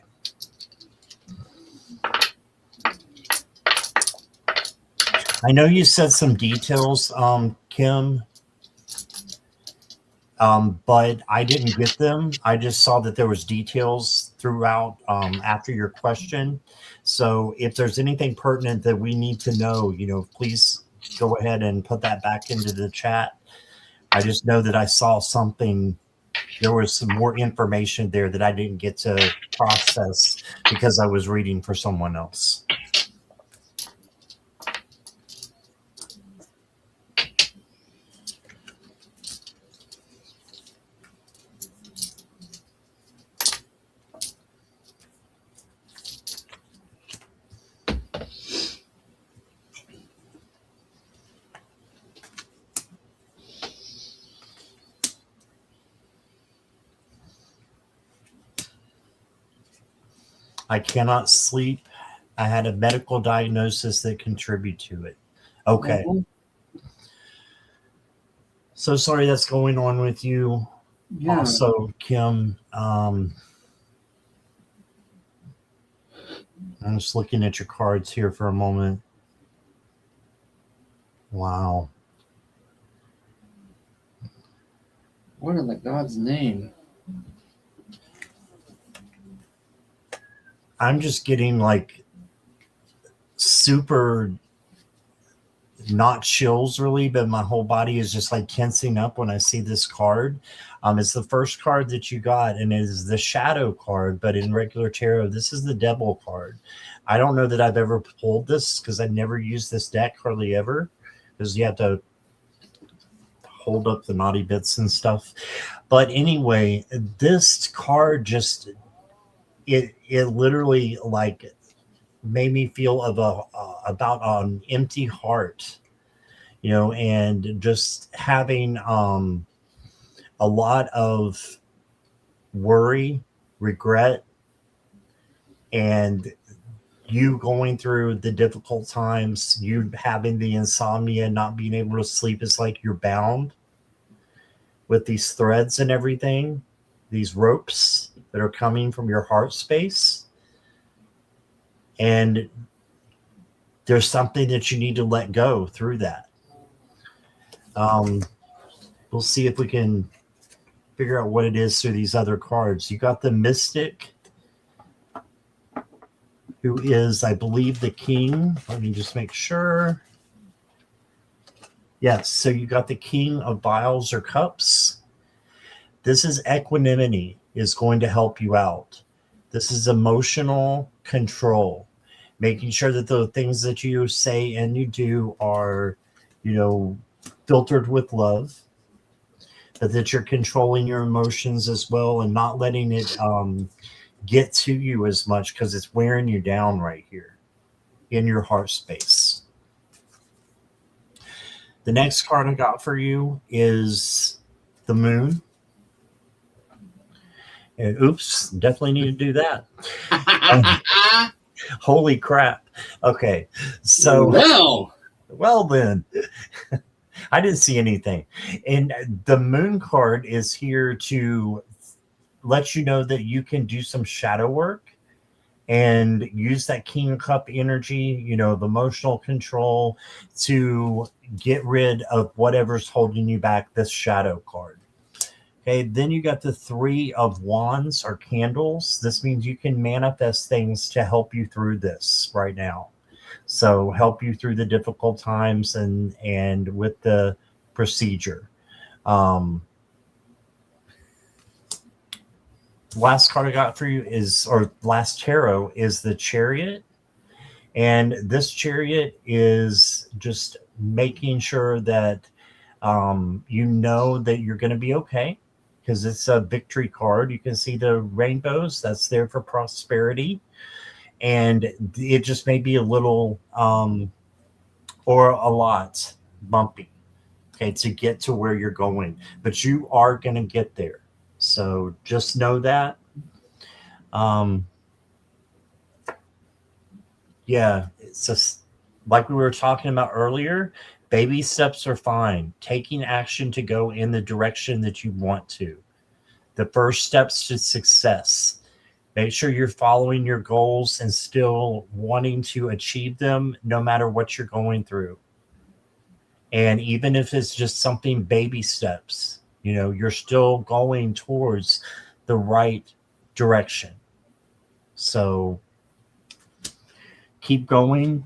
I know you said some details, Kim, but I didn't get them. I just saw that there was details throughout after your question. So if there's anything pertinent that we need to know, please go ahead and put that back into the chat. I just know that I saw something. There was some more information there that I didn't get to process because I was reading for someone else. I cannot sleep. I had a medical diagnosis that contributed to it. Okay. So sorry that's going on with you. Yeah. Also, Kim, I'm just looking at your cards here for a moment. Wow. What in the God's name? I'm just getting like super not chills really, but my whole body is just like tensing up when I see this card. It's the first card that you got, and it is the shadow card, but in regular tarot, this is the devil card. I don't know that I've ever pulled this because I never used this deck hardly ever, because you have to hold up the naughty bits and stuff. But anyway, this card just it literally like made me feel about an empty heart, you know, and just having a lot of worry, regret, and you going through the difficult times, you having the insomnia, not being able to sleep. It's like you're bound with these threads and everything, these ropes that are coming from your heart space. And there's something that you need to let go through that. We'll see if we can figure out what it is through these other cards. You got the Mystic, who is, I believe, the King. Let me just make sure. Yes, so you got the King of Vials or Cups. This is equanimity is going to help you out. This is emotional control, making sure that the things that you say and you do are, you know, filtered with love, but that you're controlling your emotions as well and not letting it get to you as much, because it's wearing you down right here in your heart space. The next card I got for you is the Moon. And oops, definitely need to do that. Holy crap. Okay. So well then. I didn't see anything. And the Moon card is here to let you know that you can do some shadow work and use that King of Cup energy, you know, the emotional control, to get rid of whatever's holding you back, this shadow card. Okay, then you got the Three of Wands or Candles. This means you can manifest things to help you through this right now. So help you through the difficult times and with the procedure. Last card I got for you is, or last tarot, is the Chariot. And this Chariot is just making sure that you know that you're going to be okay, because it's a victory card. You can see the rainbows. That's there for prosperity. And it just may be a little or a lot bumpy, okay, to get to where you're going. But you are going to get there. So just know that. Yeah, it's just like we were talking about earlier, baby steps are fine. Taking action to go in the direction that you want to. The first steps to success. Make sure you're following your goals and still wanting to achieve them no matter what you're going through. And even if it's just something baby steps, you know, you're still going towards the right direction. So keep going.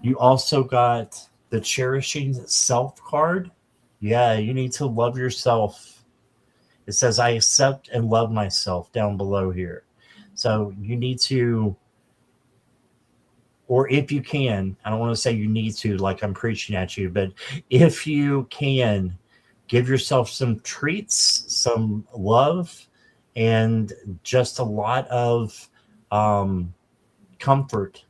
You also got the Cherishing Self card. Yeah, you need to love yourself. It says, I accept and love myself down below here. So you need to, or if you can, I don't want to say you need to, like I'm preaching at you, but if you can, give yourself some treats, some love, and just a lot of comfort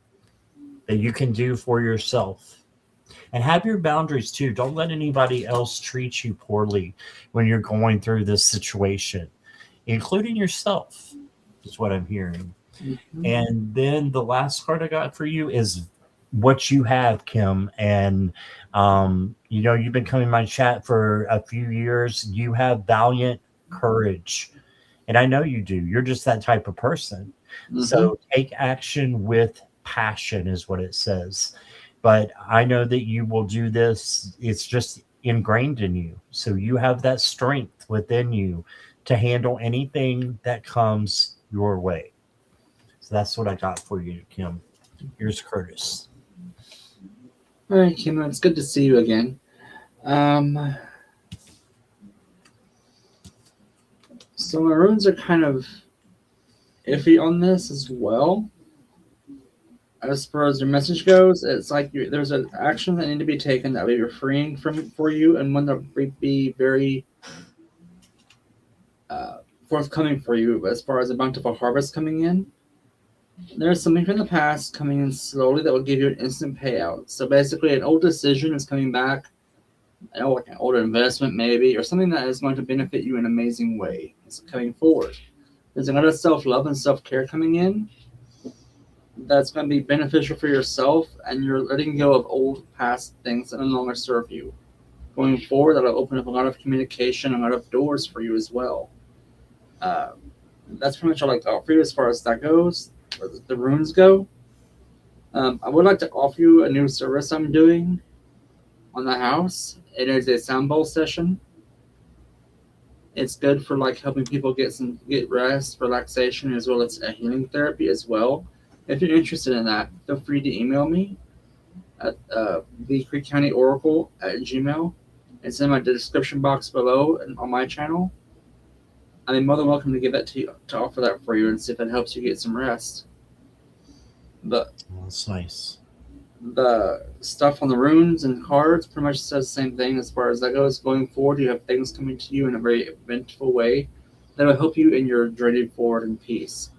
that you can do for yourself. And have your boundaries too. Don't let anybody else treat you poorly when you're going through this situation, including yourself, is what I'm hearing. Mm-hmm. And then the last card I got for you is what you have, Kim. And, you know, you've been coming to my chat for a few years. You have valiant courage. And I know you do. You're just that type of person. Mm-hmm. So take action with passion is what it says. But I know that you will do this. It's just ingrained in you. So you have that strength within you to handle anything that comes your way. So that's what I got for you, Kim. Here's Curtis. All right, Kim, it's good to see you again. So my runes are kind of iffy on this as well. As far as your message goes, it's like there's an action that need to be taken that will be freeing for you, and one that will be very forthcoming for you. As far as a bountiful harvest coming in, there's something from the past coming in slowly that will give you an instant payout. So basically, an old decision is coming back, like an old investment maybe, or something that is going to benefit you in an amazing way. It's coming forward. There's another self-love and self-care coming in that's going to be beneficial for yourself, and you're letting go of old past things that no longer serve you. Going forward, that'll open up a lot of communication and a lot of doors for you as well. That's pretty much all I like to offer you as far as that goes, or the runes go. I would like to offer you a new service I'm doing on the house. It is a sound bowl session. It's good for like helping people get rest, relaxation, as well as a healing therapy as well. If you're interested in that, feel free to email me at the Creek County Oracle at Gmail. It's in my description box below and on my channel. I'm more than welcome to give that to you, to offer that for you and see if it helps you get some rest. That's nice. The stuff on the runes and cards pretty much says the same thing as far as that goes. Going forward, you have things coming to you in a very eventful way that will help you in your journey forward in peace.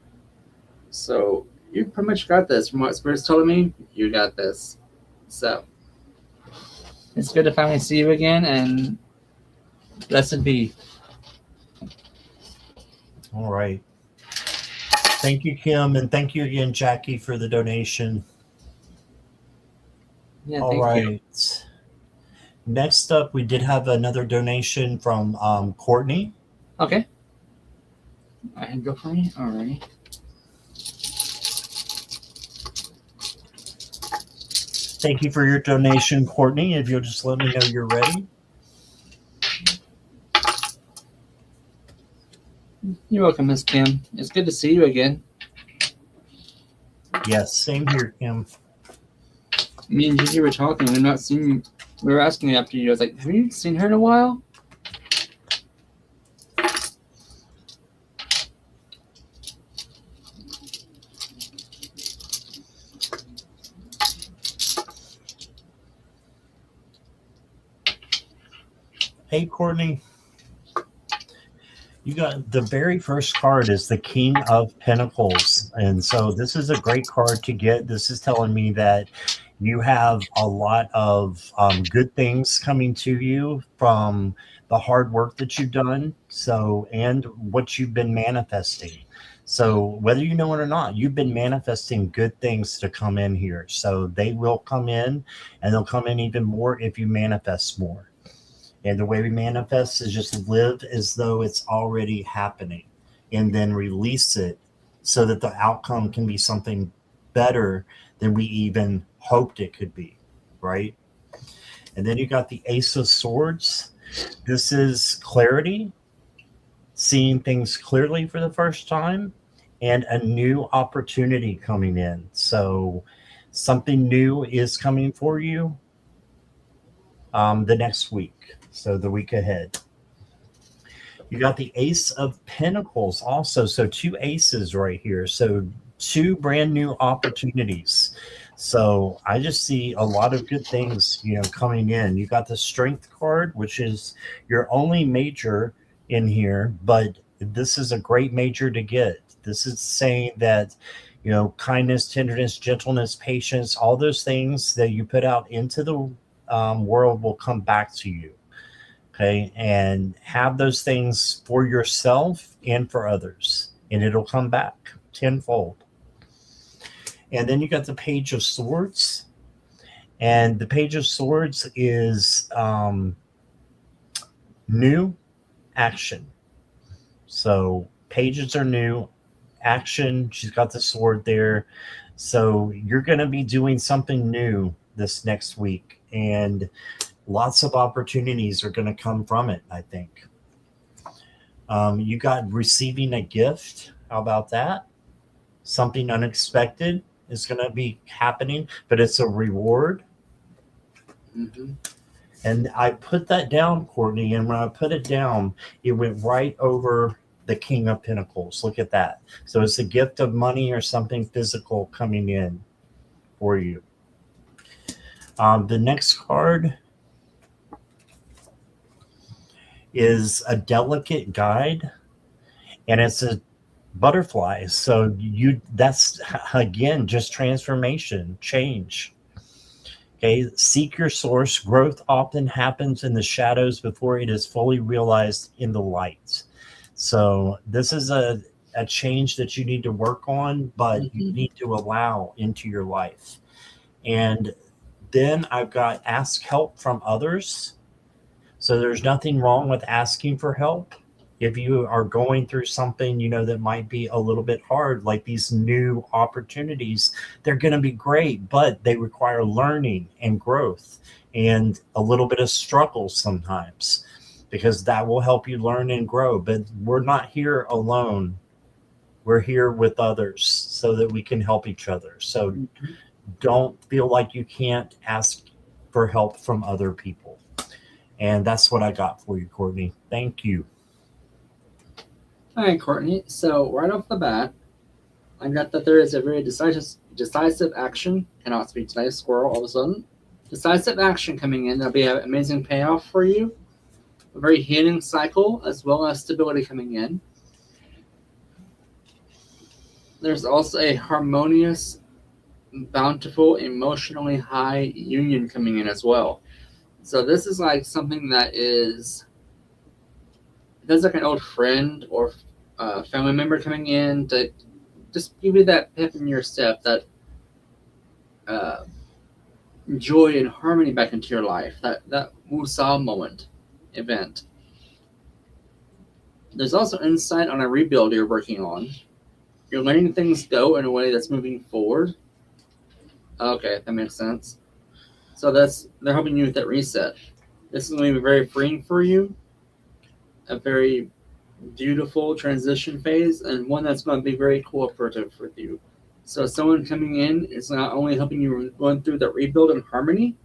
So you pretty much got this. From what Spirit's telling me, you got this. So it's good to finally see you again, and blessed be. All right. Thank you, Kim, and thank you again, Jackie, for the donation. Yeah, All thank right. you. Next up, we did have another donation from Courtney. Okay. I can go for me. All right. Thank you for your donation, Courtney. If you'll just let me know you're ready. You're welcome, Miss Kim. It's good to see you again. Yes, same here, Kim. Me and Gigi were talking. We've not seen you. We were asking you after you. I was like, have you seen her in a while? Hey, Courtney. You got the very first card is the King of Pentacles. And so this is a great card to get. This is telling me that you have a lot of good things coming to you from the hard work that you've done. So, and what you've been manifesting. So whether you know it or not, you've been manifesting good things to come in here. So they will come in, and they'll come in even more if you manifest more. And the way we manifest is just live as though it's already happening, and then release it so that the outcome can be something better than we even hoped it could be, right? And then you got the Ace of Swords. This is clarity, seeing things clearly for the first time, and a new opportunity coming in. So something new is coming for you the next week. So the week ahead. You got the Ace of Pentacles also. So two aces right here. So two brand new opportunities. So I just see a lot of good things, coming in. You got the Strength card, which is your only major in here, but this is a great major to get. This is saying that, kindness, tenderness, gentleness, patience, all those things that you put out into the world will come back to you. Okay, and have those things for yourself and for others, and it'll come back tenfold. And then you got the Page of Swords, and the Page of Swords is new action. So pages are new, action. She's got the sword there. So you're going to be doing something new this next week, and lots of opportunities are going to come from it, I think. You got receiving a gift. How about that? Something unexpected is going to be happening, but it's a reward. Mm-hmm. And I put that down, Courtney, and when I put it down, it went right over the King of Pentacles. Look at that. So it's a gift of money or something physical coming in for you. The next card is a delicate guide, and it's a butterfly. So that's again just transformation, change. Okay, seek your source. Growth often happens in the shadows before it is fully realized in the light. So this is a change that you need to work on, but you need to allow into your life. And then I've got ask help from others. So there's nothing wrong with asking for help. If you are going through something, that might be a little bit hard, like these new opportunities, they're going to be great, but they require learning and growth and a little bit of struggle sometimes, because that will help you learn and grow. But we're not here alone. We're here with others so that we can help each other. So don't feel like you can't ask for help from other people. And that's what I got for you, Courtney. Thank you. All right, Courtney. So right off the bat, I got that there is a very decisive action. Cannot speak tonight, squirrel. All of a sudden, decisive action coming in. There'll be an amazing payoff for you. A very healing cycle, as well as stability coming in. There's also a harmonious, bountiful, emotionally high union coming in as well. So this is like something that is, there's like an old friend or family member coming in to just give you that pep in your step, that joy and harmony back into your life, that Wusa moment event. There's also insight on a rebuild you're working on. You're letting things go in a way that's moving forward. Okay, that makes sense. So they're helping you with that reset. This is going to be very freeing for you. A very beautiful transition phase, and one that's going to be very cooperative with you. So someone coming in is not only helping you going through that rebuild and harmony,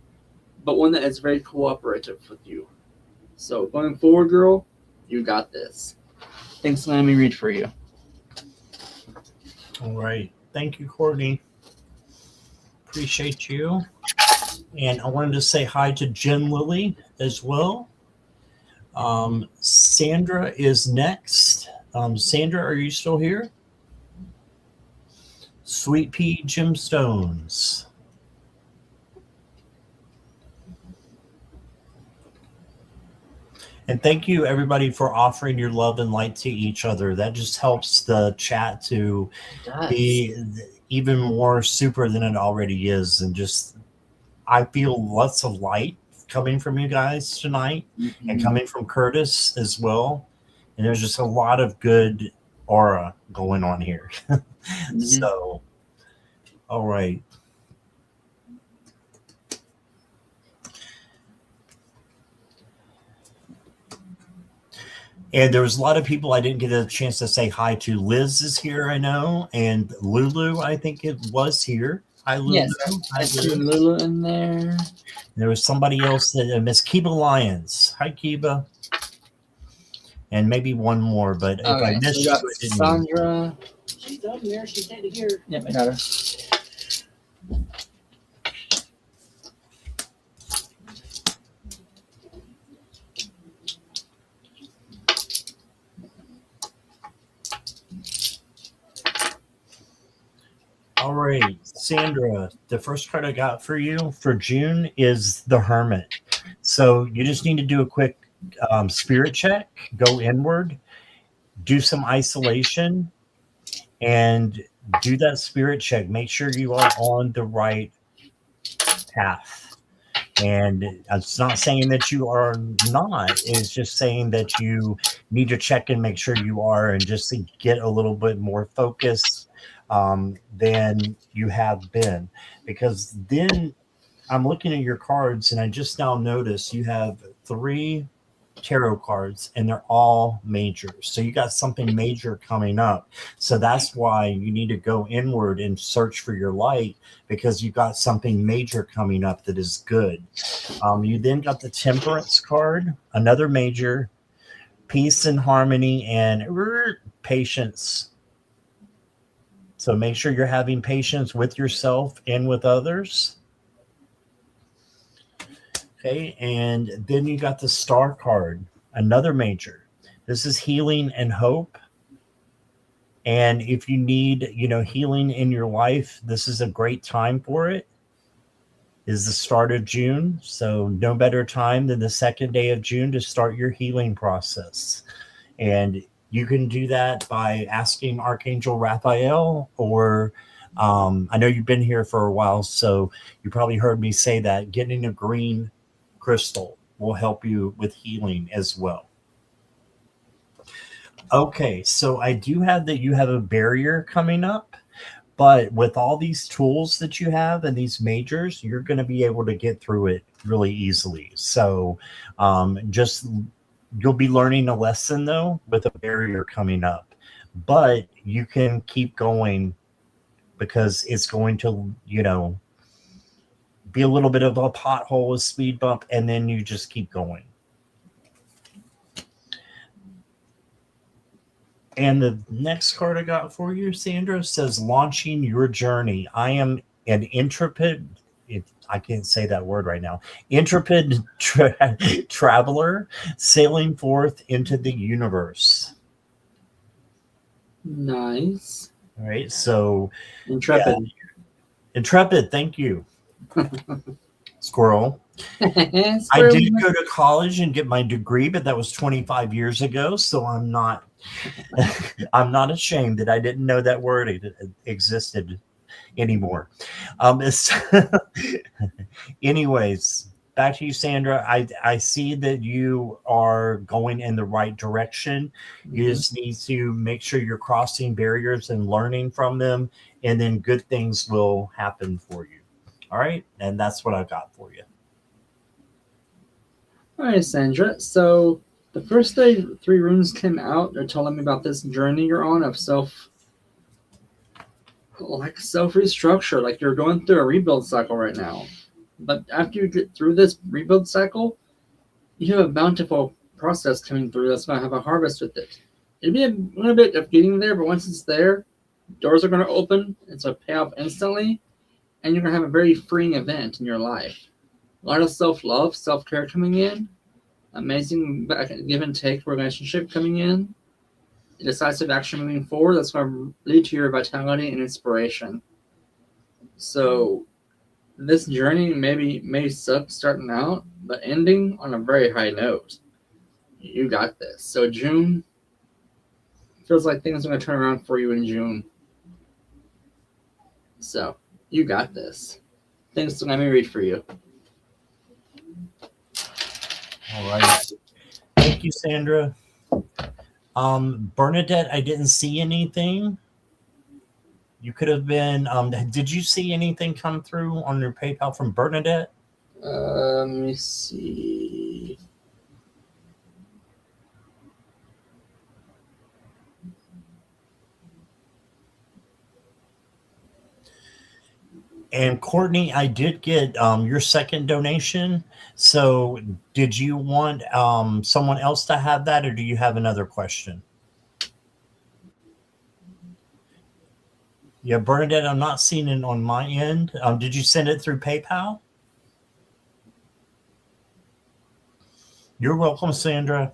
but one that is very cooperative with you. So going forward, girl, you got this. Thanks for letting me read for you. All right. Thank you, Courtney. Appreciate you. And I wanted to say hi to Jen Lilly as well. Sandra is next. Sandra, are you still here? Sweet Pea Gemstones. And thank you, everybody, for offering your love and light to each other. That just helps the chat to be even more super than it already is. And just, I feel lots of light coming from you guys tonight, and coming from Curtis as well. And there's just a lot of good aura going on here. So, all right. And there was a lot of people I didn't get a chance to say hi to. Liz is here, I know, and Lulu, I think it was here. Hi, Lulu. Yes, Hi, I see Lulu in there. There was somebody else that Miss Kiba Lyons. Hi, Kiba. And maybe one more, but if I Okay, so missed we you, got I didn't mean- Sandra. She's done here. She's standing here. Yep, I got her. All right, Sandra, the first card I got for you for June is the Hermit. So you just need to do a quick spirit check, go inward, do some isolation, and do that spirit check. Make sure you are on the right path. And it's not saying that you are not. It's just saying that you need to check and make sure you are, and just to get a little bit more focus than you have been. Because then I'm looking at your cards, and I just now noticed you have 3, tarot cards, and they're all major. So you got something major coming up. So that's why you need to go inward and search for your light, because you got something major coming up that is good. You then got the Temperance card, another major, peace and harmony, and patience. So make sure you're having patience with yourself and with others. Okay, and then you got the Star card, another major. This is healing and hope. And if you need, healing in your life, this is a great time for it. Is the start of June. So no better time than the second day of June to start your healing process. And you can do that by asking Archangel Raphael, or I know you've been here for a while, so you probably heard me say that getting a green crystal will help you with healing as well. Okay, so I do have that you have a barrier coming up, but with all these tools that you have and these majors, you're going to be able to get through it really easily. So you'll be learning a lesson, though, with a barrier coming up, but you can keep going, because it's going to, be a little bit of a pothole, a speed bump, and then you just keep going. And the next card I got for you, Sandra, says launching your journey. I am an intrepid, I can't say that word right now, intrepid traveler sailing forth into the universe. Nice. All right, so Intrepid. Yeah. Intrepid, thank you. Squirrel. I did go to college and get my degree, but that was 25 years ago, so I'm not ashamed that I didn't know that word existed anymore. Anyways, back to you, Sandra. I see that you are going in the right direction. You just need to make sure you're crossing barriers and learning from them, and then good things will happen for you. All right, and that's what I got for you. All right, Sandra. So the first day 3 runes came out, they're telling me about this journey you're on of self-restructure, like you're going through a rebuild cycle right now. But after you get through this rebuild cycle, you have a bountiful process coming through that's going to have a harvest with it. It'll be a little bit of getting there, but once it's there, doors are going to open. It's a payoff instantly, and you're going to have a very freeing event in your life. A lot of self-love, self-care coming in, amazing give and take relationship coming in, decisive action moving forward that's going to lead to your vitality and inspiration. So this journey may suck starting out, but ending on a very high note. You got this. So June feels like things are going to turn around for you in June. So you got this. Things let me read for you. All right. Thank you, Sandra. Bernadette, I didn't see anything. You could have been, did you see anything come through on your PayPal from Bernadette? Let me see. And Courtney, I did get your second donation. So did you want someone else to have that, or do you have another question? Yeah, Bernadette, I'm not seeing it on my end. Did you send it through PayPal? You're welcome, Sandra.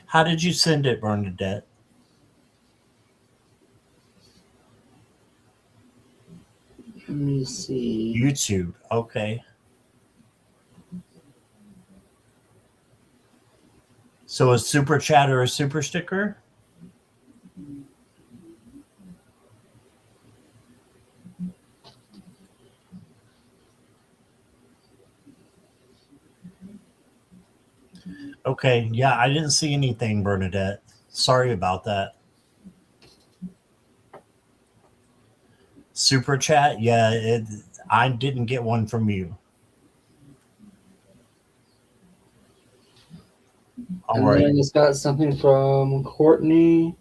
How did you send it, Bernadette? Let me see. YouTube. Okay. So a super chat or a super sticker? Okay. Yeah, I didn't see anything, Bernadette. Sorry about that. Super chat. Yeah, I didn't get one from you. All And right. then I just got something from Courtney.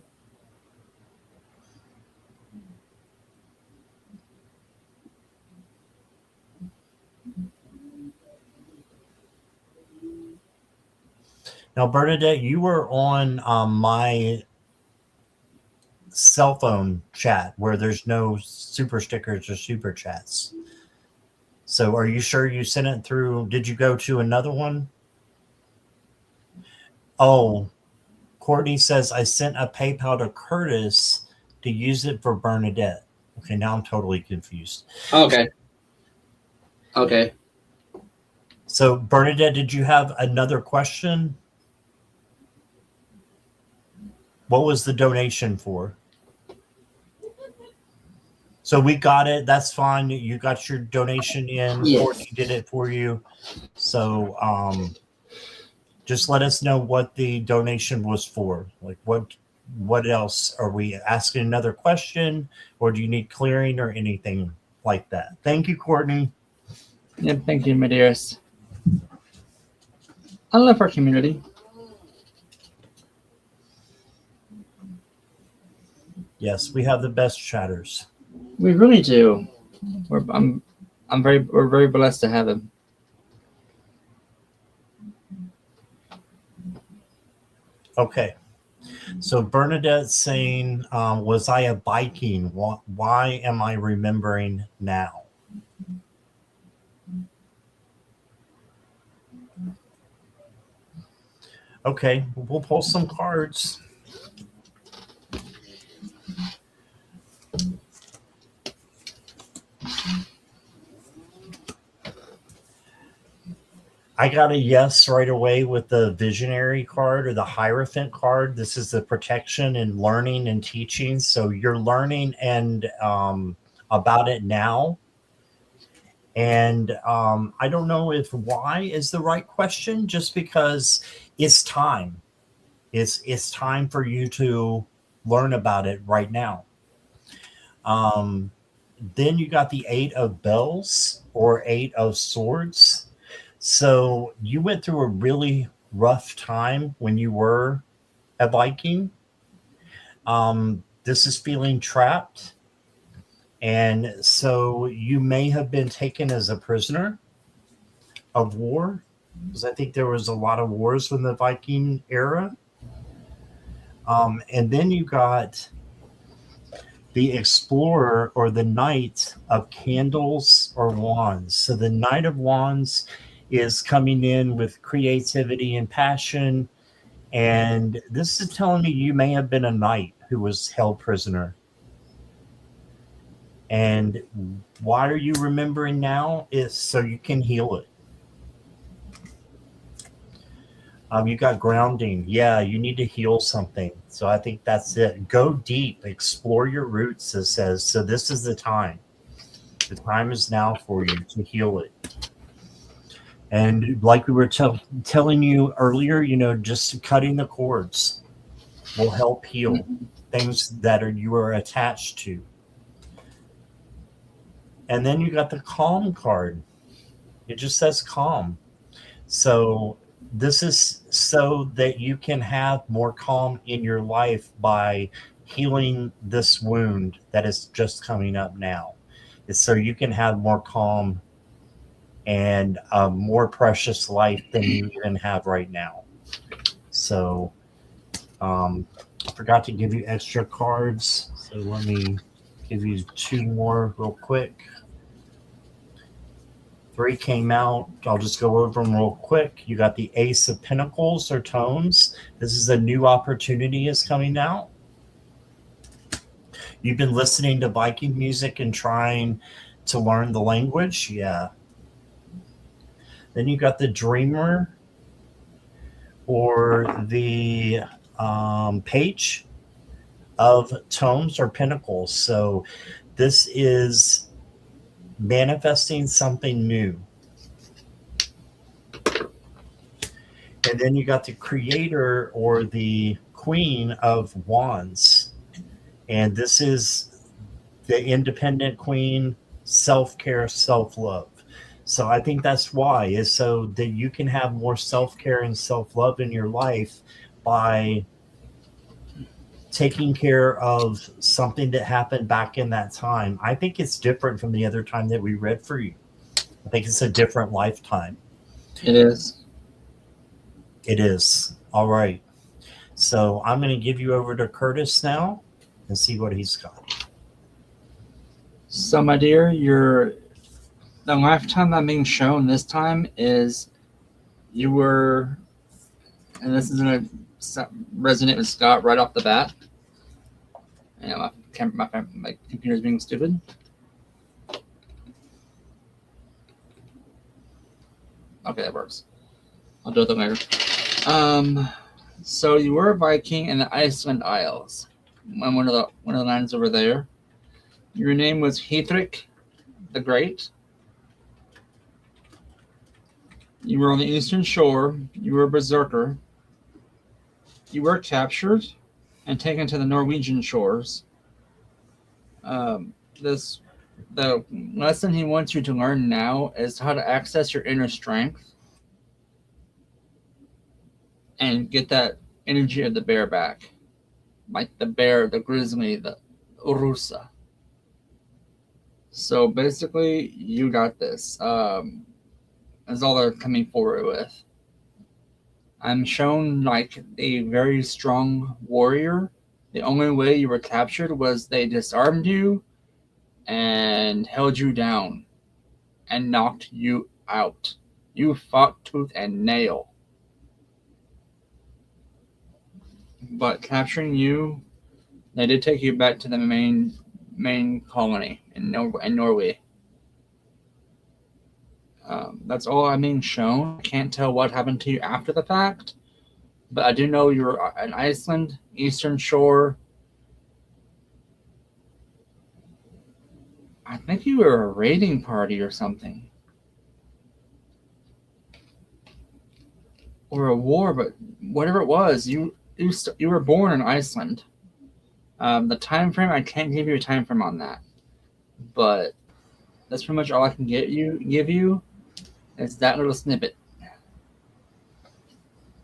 Now, Bernadette, you were on my cell phone chat where there's no super stickers or super chats. So are you sure you sent it through? Did you go to another one? Oh, Courtney says I sent a PayPal to Curtis to use it for Bernadette. Okay, now I'm totally confused. Okay. Okay. So Bernadette, did you have another question? What was the donation for? So we got it. That's fine. You got your donation in. Yes. Courtney did it for you. So just let us know what the donation was for. Like what else? Are we asking another question, or do you need clearing or anything like that? Thank you, Courtney. Yeah, thank you, my dearest. I love our community. Yes, we have the best chatters. We really do. We're very blessed to have him. Okay. So Bernadette's saying, was I a Viking? Why am I remembering now? Okay, we'll pull some cards. I got a yes right away with the visionary card or the Hierophant card. This is the protection and learning and teaching. So you're learning and about it now. And I don't know if why is the right question, just because it's time. It's time for you to learn about it right now. Then you got the 8 of Bells or 8 of Swords. So you went through a really rough time when you were a Viking. This is feeling trapped. And so you may have been taken as a prisoner of war, because I think there was a lot of wars in the Viking era. And then you got the Explorer or the Knight of Candles or Wands. So the Knight of Wands is coming in with creativity and passion. And this is telling me you may have been a knight who was held prisoner. And why are you remembering now? Is so you can heal it. You got grounding. Yeah, you need to heal something. So I think that's it. Go deep. Explore your roots, it says. So this is the time. The time is now for you to heal it. And like we were telling you earlier, just cutting the cords will help heal things that you are attached to. And then you got the calm card. It just says calm. So this is so that you can have more calm in your life by healing this wound that is just coming up now. It's so you can have more calm and a more precious life than you even have right now. So I forgot to give you extra cards. So let me give you 2 more real quick. 3 came out. I'll just go over them real quick. You got the Ace of Pentacles or Tones. This is a new opportunity is coming out. You've been listening to Viking music and trying to learn the language. Yeah. Then you got the Dreamer or the Page of Tomes or Pentacles. So this is manifesting something new. And then you got the Creator or the Queen of Wands. And this is the independent queen, self-care, self-love. So I think that's why, is so that you can have more self-care and self-love in your life by taking care of something that happened back in that time. I think it's different from the other time that we read for you. I think it's a different lifetime. It is. It is. All right. So I'm going to give you over to Curtis now and see what he's got. So, my dear, the lifetime I'm being shown this time is you were, and this is going to resonate with Scott right off the bat. My computer's being stupid. Okay, that works. I'll do it later. So you were a Viking in the Iceland Isles. One of the lines over there. Your name was Hethric the Great. You were on the eastern shore. You were a berserker. You were captured and taken to the Norwegian shores. The lesson he wants you to learn now is how to access your inner strength and get that energy of the bear back. Like the bear, the grizzly, the urusa. So basically, you got this. That's all they're coming forward with. I'm shown like a very strong warrior. The only way you were captured was they disarmed you and held you down and knocked you out. You fought tooth and nail. But capturing you, they did take you back to the main colony in Norway. That's all I'm being shown. I can't tell what happened to you after the fact, but I do know you're in Iceland, Eastern Shore. I think you were a raiding party or something. Or a war, but whatever it was, you were born in Iceland. The time frame, I can't give you a time frame on that. But that's pretty much all I can give you. It's that little snippet.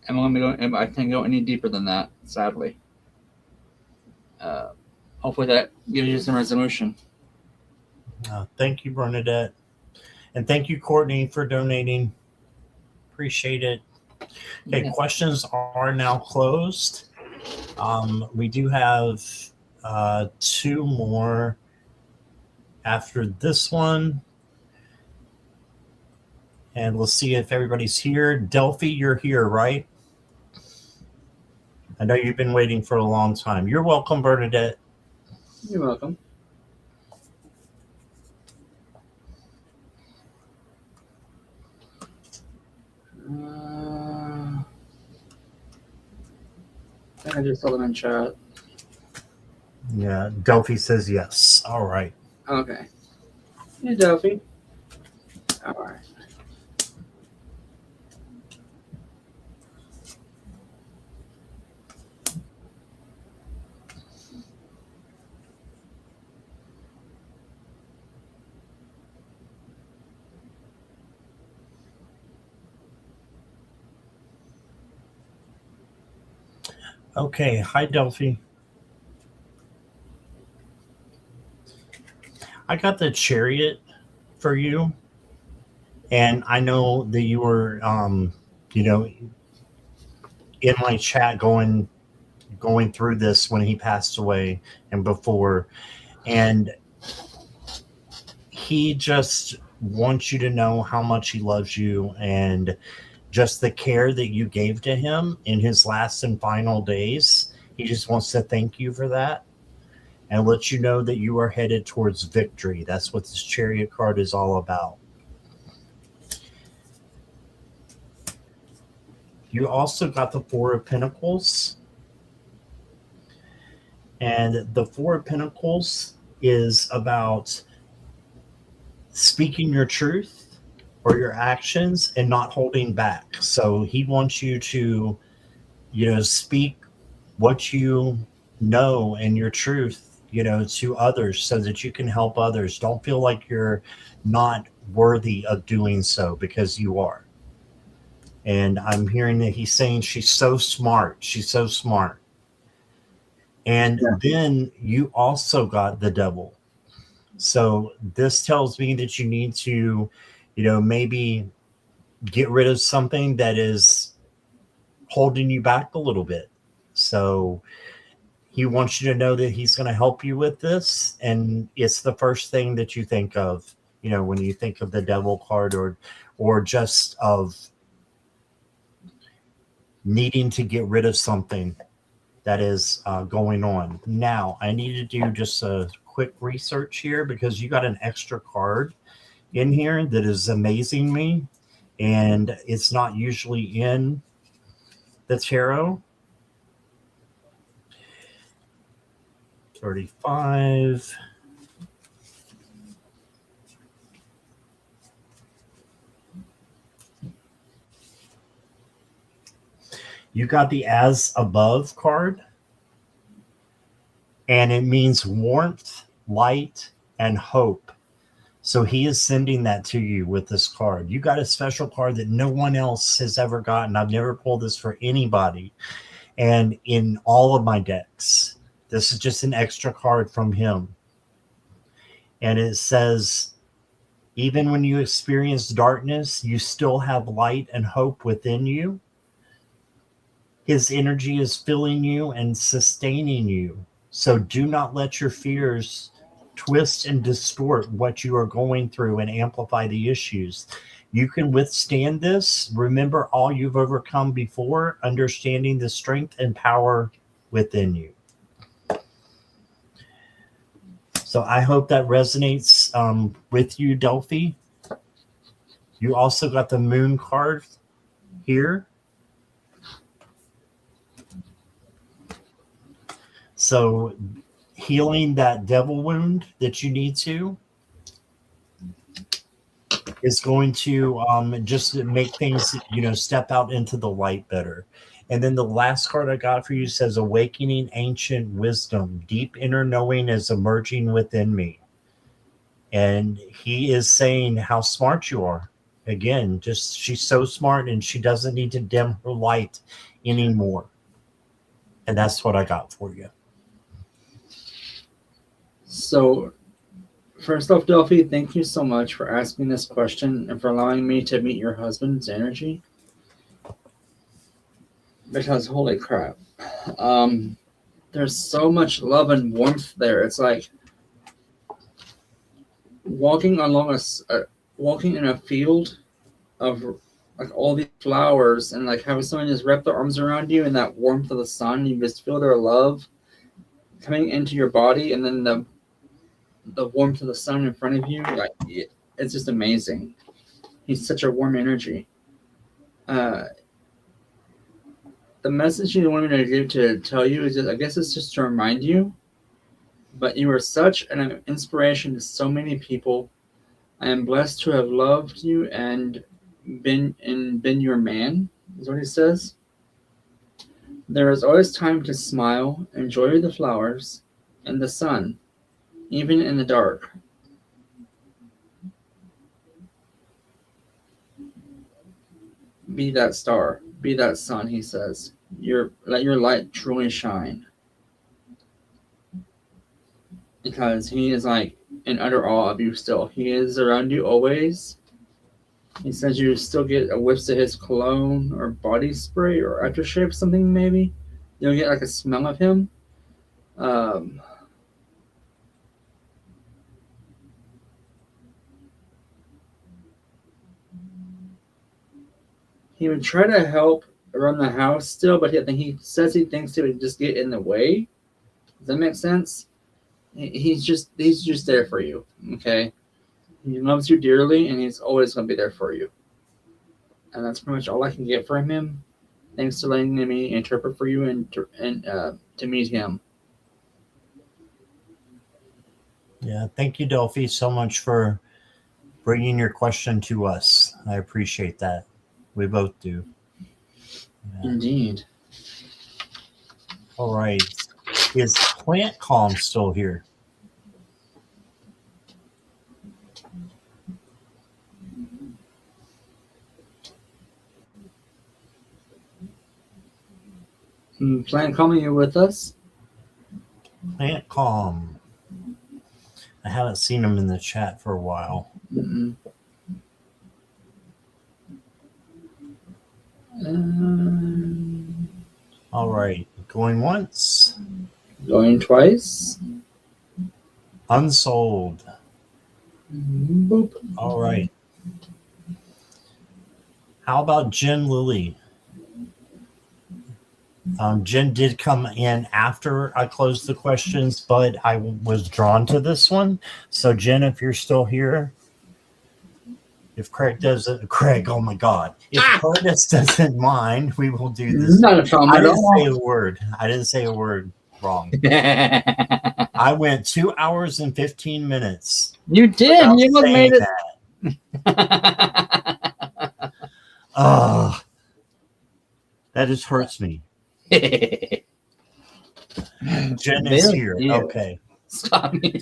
I can't go any deeper than that, sadly. Hopefully that gives you some resolution. Thank you, Bernadette. And thank you, Courtney, for donating. Appreciate it. Okay, Yeah. Questions are now closed. We do have 2 more after this one. And we'll see if everybody's here. Delphi, you're here, right? I know you've been waiting for a long time. You're welcome, Bernadette. You're welcome. I just saw them in chat. Yeah, Delphi says yes. All right. Okay. Hey, Delphi. All right. Okay. Hi, Delphi. I got the Chariot for you. And I know that you were, in my chat going through this when he passed away and before. And he just wants you to know how much he loves you and just the care that you gave to him in his last and final days. He just wants to thank you for that and let you know that you are headed towards victory. That's what this Chariot card is all about. You also got the Four of Pentacles. And the Four of Pentacles is about speaking your truth or your actions and not holding back. So he wants you to, speak what you know and your truth to others so that you can help others. Don't feel like you're not worthy of doing so, because you are. And I'm hearing that he's saying she's so smart. She's so smart. And then you also got the devil. So this tells me that you need to, maybe get rid of something that is holding you back a little bit. So he wants you to know that he's going to help you with this. And it's the first thing that you think of, when you think of the devil card, or just of needing to get rid of something that is going on. Now, I need to do just a quick research here, because you got an extra card in here that is amazing me, and it's not usually in the tarot. 35. You got the As Above card, and it means warmth, light, and hope. So he is sending that to you with this card. You got a special card that no one else has ever gotten. I've never pulled this for anybody. And in all of my decks, this is just an extra card from him. And it says, even when you experience darkness, you still have light and hope within you. His energy is filling you and sustaining you. So do not let your fears twist and distort what you are going through and amplify the issues. You can withstand this. Remember all you've overcome before, understanding the strength and power within you. So I hope that resonates with you, Delphi. You also got the Moon card here. So healing that devil wound that you need to is going to just make things, step out into the light better. And then the last card I got for you says, awakening ancient wisdom, deep inner knowing is emerging within me. And he is saying how smart you are. Again, just she's so smart, and she doesn't need to dim her light anymore. And that's what I got for you. So, first off, Delphi, thank you so much for asking this question and for allowing me to meet your husband's energy. Because holy crap, there's so much love and warmth there. It's like walking in a field of like all these flowers, and like having someone just wrap their arms around you, and that warmth of the sun. You just feel their love coming into your body, and then the warmth of the sun in front of you, like it's just amazing. He's such a warm energy. The message you wanted me to give to tell you is just, I guess it's just to remind you, but you are such an inspiration to so many people. I am blessed to have loved you and been your man, is what he says. There is always time to smile, enjoy the flowers and the sun, even in the dark. Be that star, be that sun, he says. Let your light truly shine. Because he is like in utter awe of you still. He is around you always. He says you still get a whiff of his cologne or body spray or aftershave, something maybe. You'll get like a smell of him. He would try to help around the house still, but I think he says he thinks he would just get in the way. Does that make sense? He's just there for you, okay? He loves you dearly, and he's always going to be there for you. And that's pretty much all I can get from him. Thanks to letting me interpret for you and to meet him. Yeah, thank you, Delphi, so much for bringing your question to us. I appreciate that. We both do. Yeah. Indeed. All right. Is Plant Calm still here? Plant Calm, you with us? Plant Calm. I haven't seen him in the chat for a while. Mm-mm. All right. Going once. Going twice. Unsold. Boop. All right. How about Jen Lilly? Jen did come in after I closed the questions, but I was drawn to this one. So, Jen, if you're still here, if Craig doesn't, Craig, oh my God, if Curtis doesn't mind, we will do this. Not a problem I at didn't all. say a word. I didn't say a word wrong. I went 2 hours and 15 minutes. You did. without You saying made it. that. Oh, that just hurts me. Jen is Very here. cute. Okay. Stop me.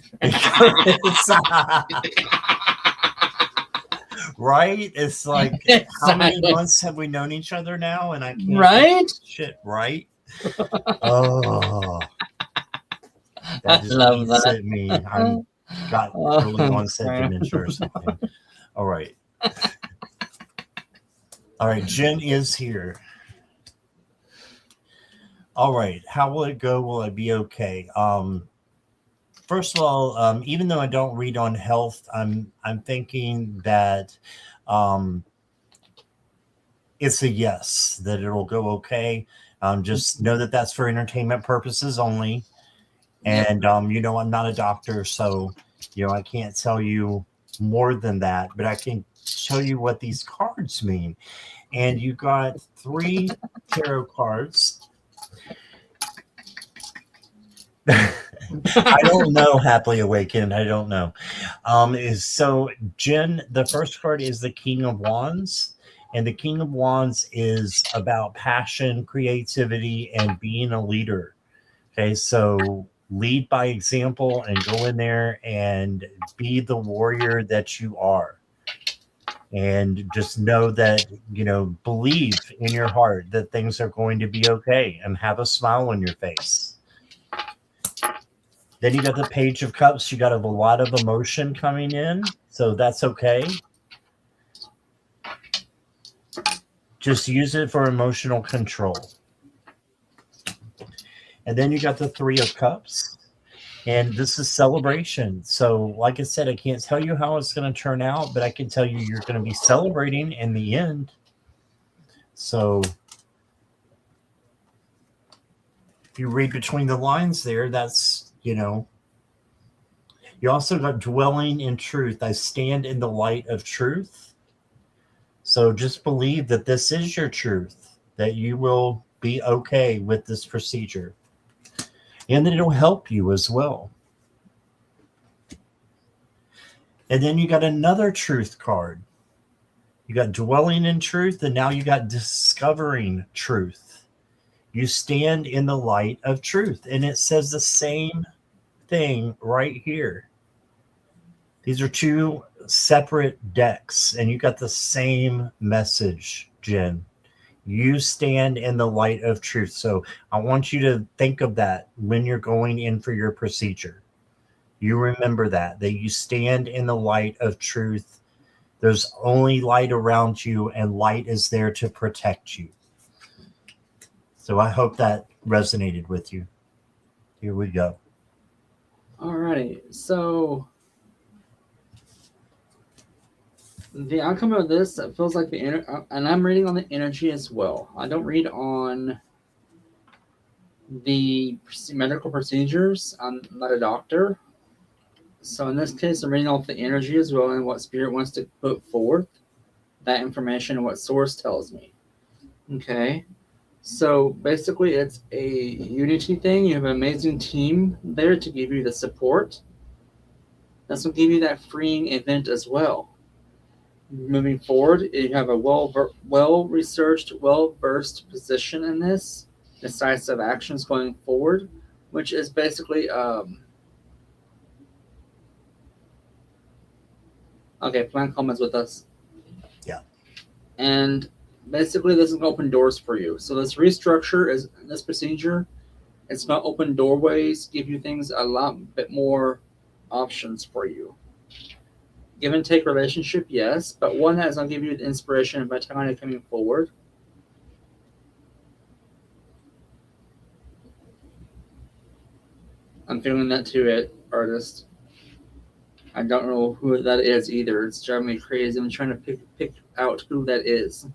Right? It's like, how many months have we known each other now? And I can't. Right? Shit, right? Oh. That just love eats that. at me. I got early onset dementia or something. All right. All right. Jen is here. All right. How will it go? Will I be okay? First of all, even though I don't read on health, I'm thinking that it's a yes, that it'll go okay. Just know that that's for entertainment purposes only. And, you know, I'm not a doctor, so, you know, I can't tell you more than that, but I can show you what these cards mean. And you got 3 tarot cards. I don't know, Happily Awakened. I don't know. So, Jen, the first card is the King of Wands. And the King of Wands is about passion, creativity, and being a leader. Okay, so lead by example and go in there and be the warrior that you are. And just know that, you know, believe in your heart that things are going to be okay and have a smile on your face. Then you got the Page of Cups. You got a lot of emotion coming in, so that's okay. Just use it for emotional control. And then you got the 3 of Cups, and this is celebration. So, like I said, I can't tell you how it's going to turn out, but I can tell you you're going to be celebrating in the end. So, if you read between the lines there, that's, you know. You also got dwelling in truth. I stand in the light of truth. So just believe that this is your truth, that you will be okay with this procedure, and that it'll help you as well. And then you got another truth card. You got dwelling in truth, and now you got discovering truth. You stand in the light of truth, and it says the same thing right here. These are 2 separate decks, and you got the same message, Jen. You stand in the light of truth. So I want you to think of that when you're going in for your procedure. You remember that you stand in the light of truth. There's only light around you, and light is there to protect you. So I hope that resonated with you. Here we go. Alrighty, so the outcome of this, it feels like and I'm reading on the energy as well. I don't read on the medical procedures. I'm not a doctor. So in this case, I'm reading off the energy as well and what spirit wants to put forth, that information and what source tells me. Okay. So basically it's a unity thing. You have an amazing team there to give you the support. That's what give you that freeing event as well. Moving forward, you have a well-researched, well-versed position in this, decisive actions going forward which is basically okay, Plan Calm is with us. Yeah. And basically this is gonna open doors for you. So this restructure is this procedure, it's gonna open doorways, give you things a lot bit more options for you. Give and take relationship, yes, but one that is gonna give you the inspiration and vitality coming forward. I'm feeling that too, artist. I don't know who that is either. It's driving me crazy. I'm trying to pick out who that is.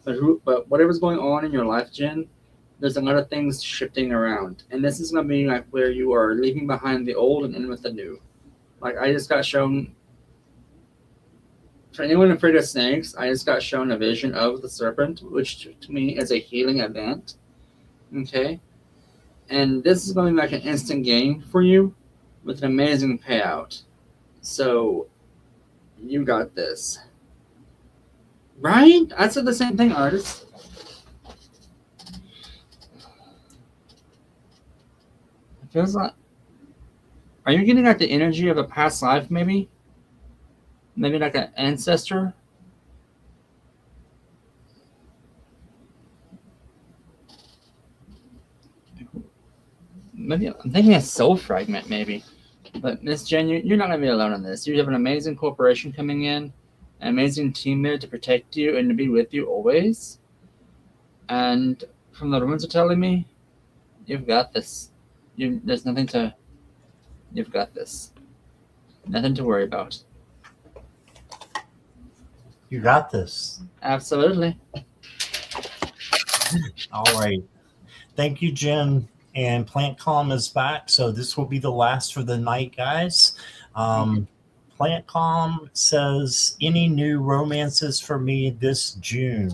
But whatever's going on in your life, Jen, there's a lot of things shifting around, and this is gonna be like where you are leaving behind the old and in with the new. Like I just got shown. For anyone afraid of snakes, I just got shown a vision of the serpent, which to me is a healing event. Okay, and this is going to be like an instant gain for you with an amazing payout. So you got this. Right? I said the same thing, artist. It feels like. Are you getting like the energy of a past life, maybe? Maybe like an ancestor? Maybe I'm thinking a soul fragment, maybe. But Miss Jen, you're not going to be alone on this. You have an amazing corporation coming in, an amazing team there to protect you and to be with you always. And from the rumors are telling me, you've got this. There's nothing to. You've got this. Nothing to worry about. You got this. Absolutely. All right. Thank you, Jen. And Plant Calm is back. So this will be the last for the night, guys. Plant Calm says, any new romances for me this June?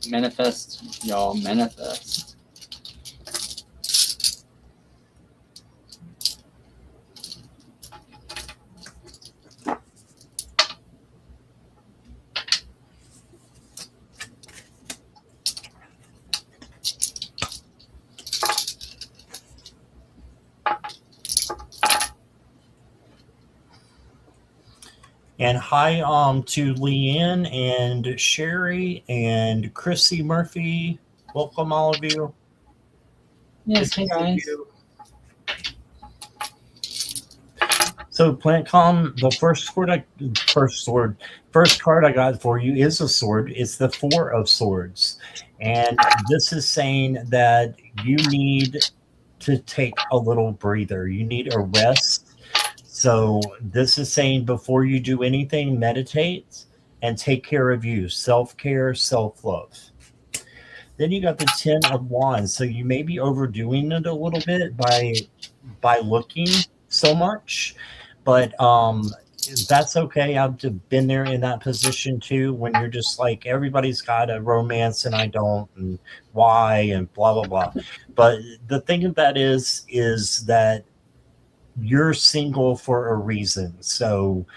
Manifest, y'all. Manifest. And hi to Leanne and Sherry and Chrissy Murphy. Welcome, all of you. Yes, hey guys. So Plant Calm, the first card I got for you is a sword. It's the Four of Swords. And this is saying that you need to take a little breather. You need a rest. So this is saying before you do anything, meditate and take care of you. Self-care, self-love. Then you got the Ten of Wands. So you may be overdoing it a little bit by looking so much. But that's okay. I've been there in that position too, when you're just like, everybody's got a romance and I don't, and why, and blah, blah, blah. But the thing of that is that you're single for a reason. So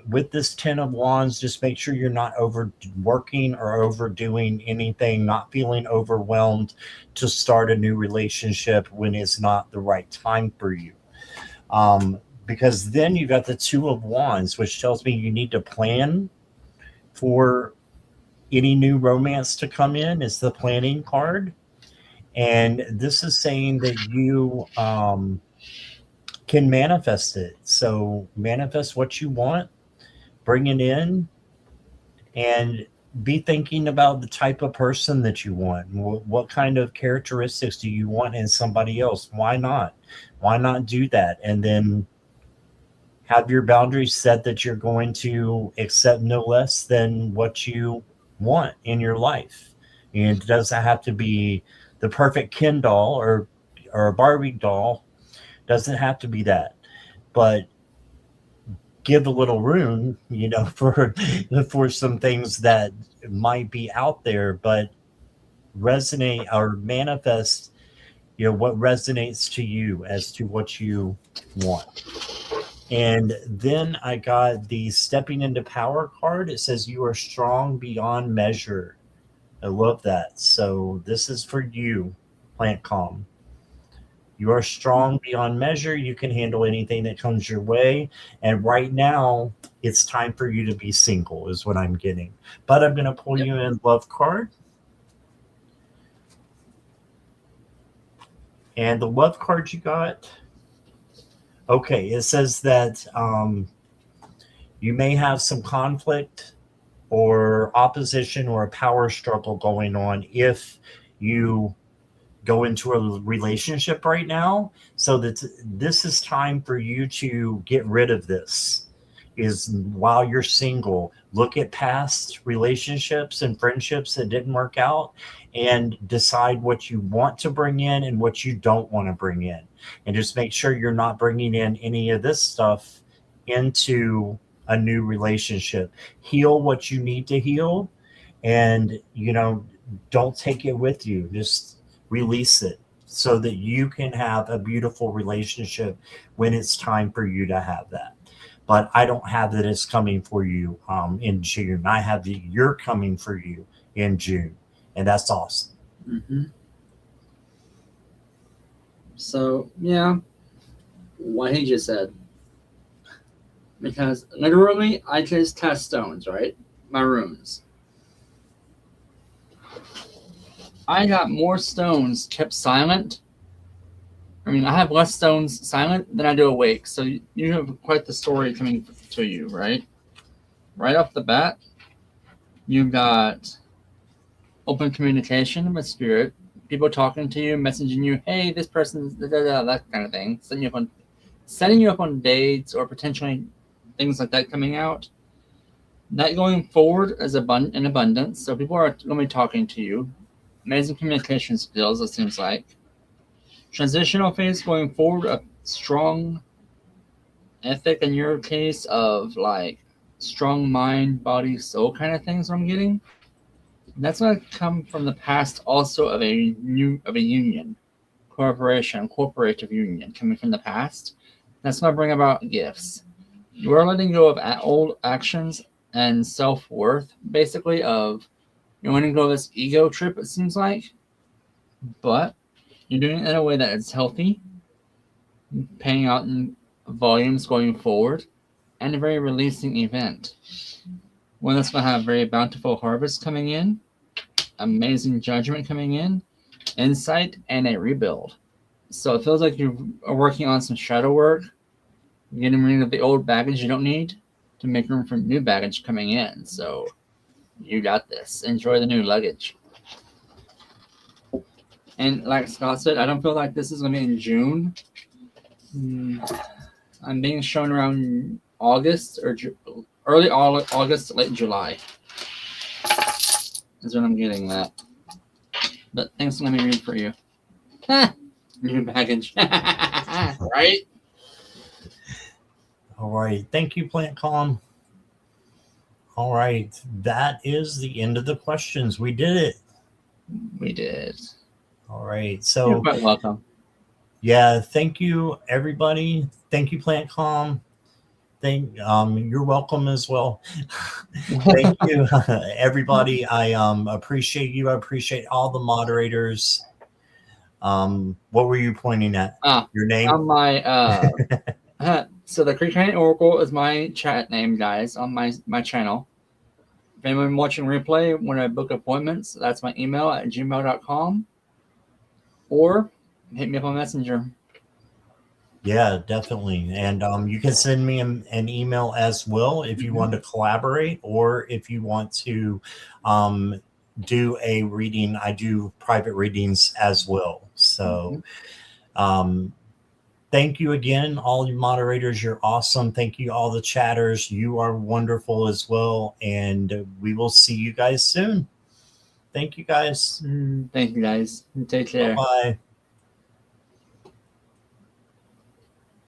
with this Ten of Wands, just make sure you're not overworking or overdoing anything, not feeling overwhelmed to start a new relationship when it's not the right time for you. Because then you got the Two of Wands, which tells me you need to plan for any new romance to come in. It's the planning card. And this is saying that you can manifest it. So manifest what you want, bring it in, and be thinking about the type of person that you want. What kind of characteristics do you want in somebody else? Why not? Why not do that? And then have your boundaries set that you're going to accept no less than what you want in your life. And it doesn't have to be the perfect Ken doll or a Barbie doll. Doesn't have to be that. But give a little room, for some things that might be out there, but resonate or manifest, what resonates to you as to what you want. And then I got the Stepping into Power card. It says you are strong beyond measure. I love that. So this is for you. Plant Calm. You are strong beyond measure. You can handle anything that comes your way. And right now, it's time for you to be single, is what I'm getting. But I'm going to pull you in Love card. And the Love card you got, okay, it says that you may have some conflict or opposition or a power struggle going on if you go into a relationship right now. So that this is time for you to get rid of this. Is while you're single, look at past relationships and friendships that didn't work out and decide what you want to bring in and what you don't want to bring in. And just make sure you're not bringing in any of this stuff into a new relationship. Heal what you need to heal, and don't take it with you. Just release it so that you can have a beautiful relationship when it's time for you to have that. But I don't have that it's coming for you in June. I have that you're coming for you in June, and that's awesome. Mm-hmm. So yeah, what he just said. Because literally, I just test stones, right? My runes. I got more stones kept silent. I mean, I have less stones silent than I do awake. So you have quite the story coming to you, right? Right off the bat, you've got open communication with spirit, people talking to you, messaging you, hey, this person's that kind of thing, setting you up on dates or potentially things like that coming out. That going forward is in abundance. So people are going to be talking to you. Amazing communication skills, it seems like. Transitional phase going forward, a strong ethic in your case of like strong mind, body, soul kind of things I'm getting. And that's going to come from the past also of a union, corporative union coming from the past. That's going to bring about gifts. You are letting go of old actions and self-worth, basically, of you're letting go of this ego trip, it seems like. But you're doing it in a way that is healthy, paying out in volumes going forward, and a very releasing event. One that's going to have very bountiful harvest coming in, amazing judgment coming in, insight, and a rebuild. So it feels like you are working on some shadow work, getting rid of the old baggage you don't need to make room for new baggage coming in. So you got this. Enjoy the new luggage. And like Scott said, I don't feel like this is going to be in June. I'm being shown around August or early August, late July. Is when I'm getting that. But thanks, let me read for you. New baggage. Right? All right. Thank you, Plant Calm. All right. That is the end of the questions. We did it. We did. All right. So you're quite welcome. Yeah, thank you, everybody. Thank you, Plant Calm. You're welcome as well. Thank you, everybody. I appreciate you. I appreciate all the moderators. What were you pointing at? Your name? On my so the Creek County Oracle is my chat name, guys, on my channel. If anyone watching replay want to book appointments, that's my email at gmail.com. Or hit me up on Messenger. Yeah, definitely. And you can send me an email as well if you want to collaborate, or if you want to do a reading. I do private readings as well. So thank you again, all you moderators. You're awesome. Thank you, all the chatters. You are wonderful as well. And we will see you guys soon. Thank you, guys. Thank you, guys. Take care. Bye-bye.